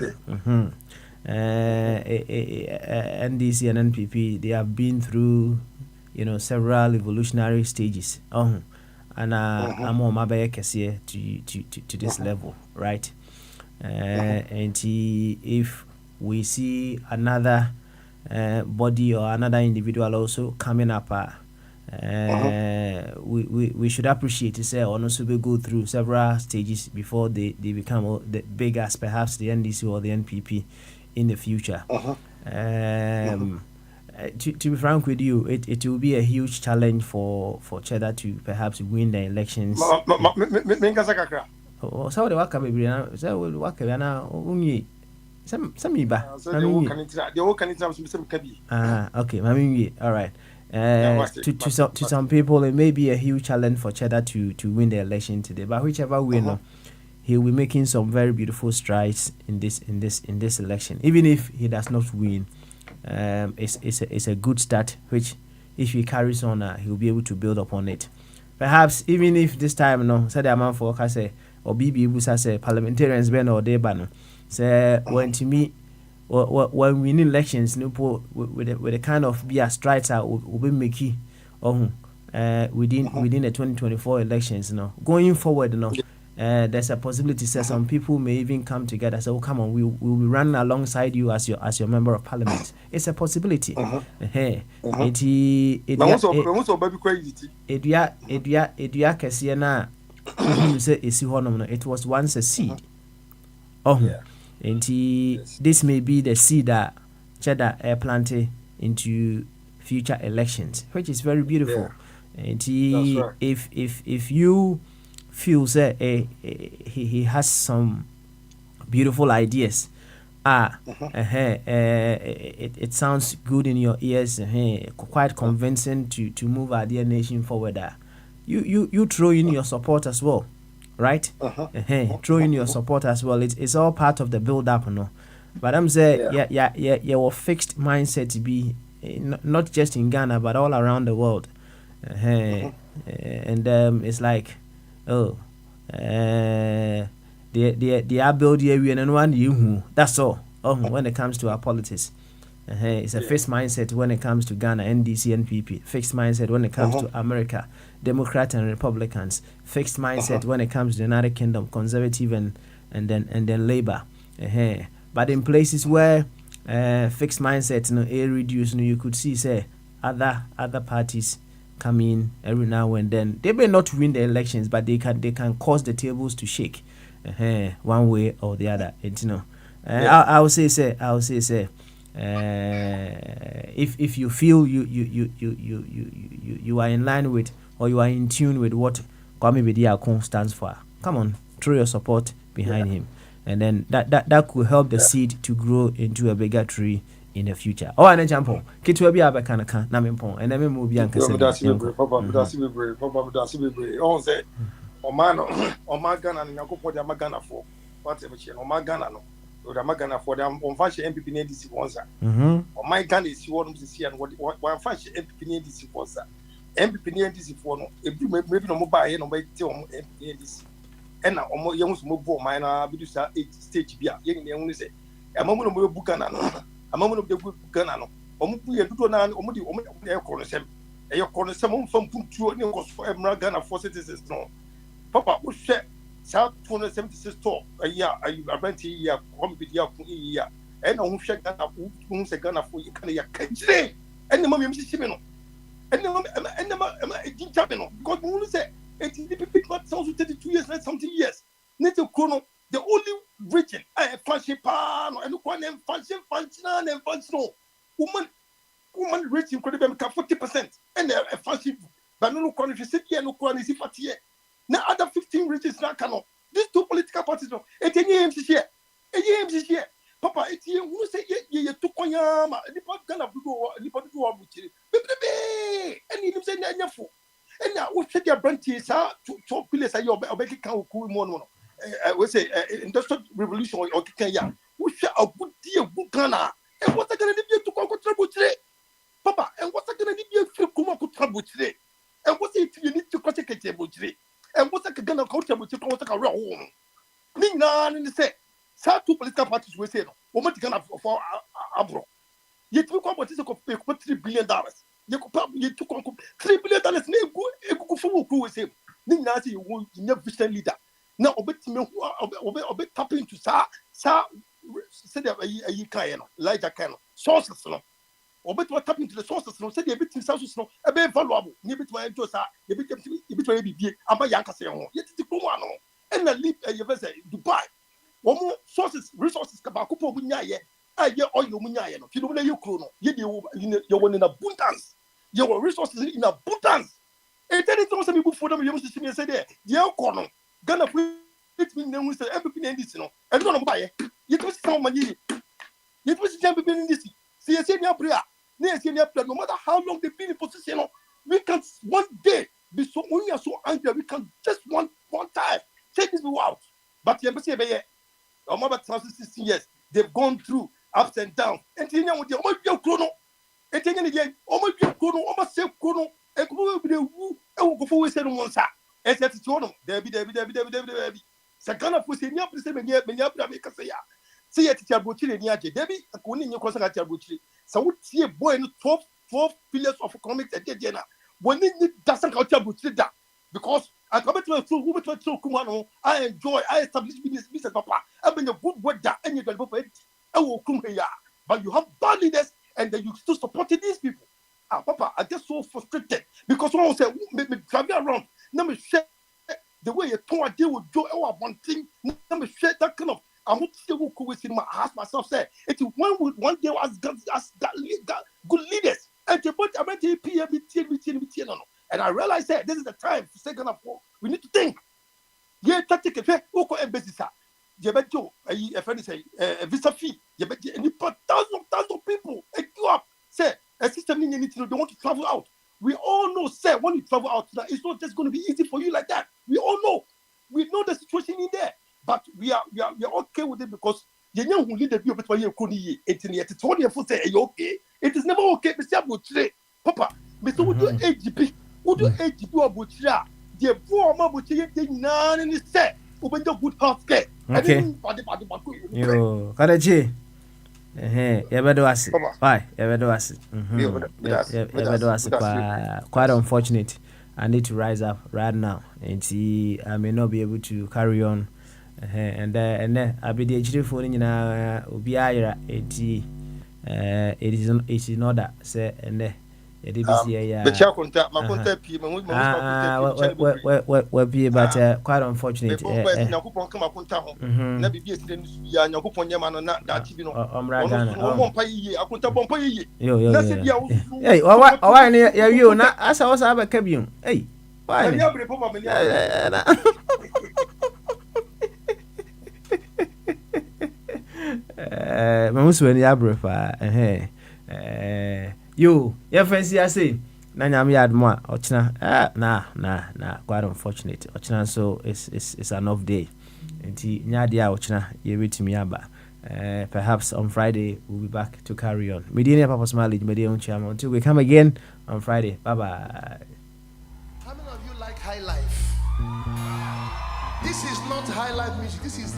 NDC and NPP, they have been through, several evolutionary stages. And I'm on my back to this level, right? And if we see another body or another individual also coming up, we should appreciate it, say, or also go through several stages before they become the big as perhaps the NDC or the NPP in the future. To be frank with you, it will be a huge challenge for Cheddar to perhaps win the elections. So the waka baby na so waka na unyi sami ba okay mami all right. To some people it may be a huge challenge for Cheddar to win the election today, but whichever way he will be making some very beautiful strides in this election. Even if he does not win, it's a good start, which if he carries on, he'll be able to build upon it. Perhaps even if this time say the amount for say or BB Busa say parliamentarians ben or debano say when to me when we need elections with the kind of be a strides will be making within the 2024 elections going forward there's a possibility that some people may even come together say, oh come on, we'll be running alongside you as your member of parliament. It's a possibility. It was once a seed. This may be the seed that Cheddar planted into future elections, which is very beautiful. And if you feel say he has some beautiful ideas, it sounds good in your ears, quite convincing to move our dear nation forward. You throw in your support as well, right? Throw in your support as well. It's all part of the build up, But I'm saying, your fixed mindset to be not just in Ghana but all around the world. And it's like, the ability and one you. That's all. When it comes to our politics. It's a fixed mindset when it comes to Ghana, NDC, NPP. Fixed mindset when it comes to America, Democrats and Republicans. Fixed mindset when it comes to the United Kingdom, Conservative and then Labour. But in places where fixed mindset reduce, you could see say other parties come in every now and then. They may not win the elections, but they can cause the tables to shake one way or the other. I will say if you feel you are in line with or you are in tune with what Kwame Bediako stands for, come on, throw your support behind him, and then that could help the seed to grow into a bigger tree in the future. An example, kitwe bi abakanaka na mempon and me mu bi ankase. Omagana na yakopodi amagana for what Omagana no. Magana for them on fashion MPP NDC onza. My Ghana is one to see and what fashion MPP NDC onza. MPP NDC for no, maybe no mobile no by MPP NDC. And now young mobile minor Bidusa 8 stage beer. Young only say a moment of Bukana, a moment of the Bukana. Omupu ya duto na omudi air corner sem. Air corner some from Puntu and for Ghana for citizens no. Papa would share South 276 store a year, I rent a year, one year, and on check that up, Ghana for you can and the mommy Mishimino, and the Jamino, because we say 32 years, like something years. Native Chrono, the only region I have function pan and one and functional and functional woman reaching could be 40% and a function, but no quality city and no quality party. Now other 15 regions now cannot. These two political parties, it's a year here. A year, Papa, it's you who say ye took Koyama, and the part gonna go, and the part go up with you. And you say, Nafu. And now we check your branches out to pillars at your baby cow cool mono. We say industrial revolution or Kenya. We share a good deal, good gunner. And what's I gonna give you to contribute today? Papa, and what's I gonna give you to contribute today? And what's it you need to contribute today? And what's I gonna contribute to contribute home? Nina in the set. Sa two political parties we say no. Woman can have for abro. You took what is a $3 billion. You took $3 billion. Name go for who is him. Nina you won't never vision leader. Now obey me tap into sa said a kind like a kind sources no. Obey what tap into the sources no said a bit in South no a very valuable. Near bit my josa, a bit be about Yanka. Yet the Kumano and the leap Dubai. One more sources, resources, Kabakupo Munyaye, I get all your Munyaye, you don't know your chrono, you're one in abundance. Your resources in abundance. And then it's also people for them, you must see me say there, your corner, Gonna put me in with everything in this, and don't buy it. You must some money. You must jump in this. See a senior prayer, near senior prayer, no matter how long they've been in position, we can one day be so when we are so angry, we can just one time take this out. But you must say, or more than 16 years, they've gone through ups and downs. And then with the almost chrono, and then again, almost chrono, almost self chrono, and who go for said on one side. And that's Tono, Debbie. Sakana for senior president, make us say, see a teacher butchery near Debbie, a queen in your conservative butchery. So would see a boy in 12 pillars of comics at Jena. When it doesn't culture butchery that because I come to a full woman to Kumano. I enjoy, I establish business, Papa. I've been a good word that any of the I will come here. But you have bad leaders and then you still supporting these people. Papa, I get so frustrated because someone said, me drive around. Let me share the way you told I deal with Joe or one thing. Let me share that kind of. I'm not still who is in my house myself. Say it's one day as good leaders. And the point I went to PM, and I realized that this is the time to second of all. We need to think. Yeah, take a fair Oko embassy. You bet you a friend say a visa fee. You bet you put thousands of people and you up. Say a system you need to know they want to travel out. We all know, say, when you travel out now, it's not just going to be easy for you like that. We all know. We know the situation in there. But we are okay with it because you know who lead the view between you and it's only a foot say okay. It is never okay. Mr. Papa, Mr. Would you AGP? Would you AGP or Butcher? The former Butcher did none in his set. Open the good health care. Okay. Yo, Karachi. Ebedo asi. Why? Ebedo asi. Ebedo asi. Quite unfortunate. I need to rise up right now, and see I may not be able to carry on. And I'll be the HD phone in Ubiara. It is in order. Say and but quite unfortunate. Hey, why you not as I was a cabin? Hey, why? Mamusweni Abrefa, you, your fancy, I say, Nanyam yard more, Ochna, nah, quite unfortunate. Ochna, so it's an off day. And Nyadia Ochna, you read to me, Abba. Perhaps on Friday we'll be back to carry on. Medina Papa Smiley, Medina Chama, until we come again on Friday. Bye bye. How many of you like high life? This is not high life music, this is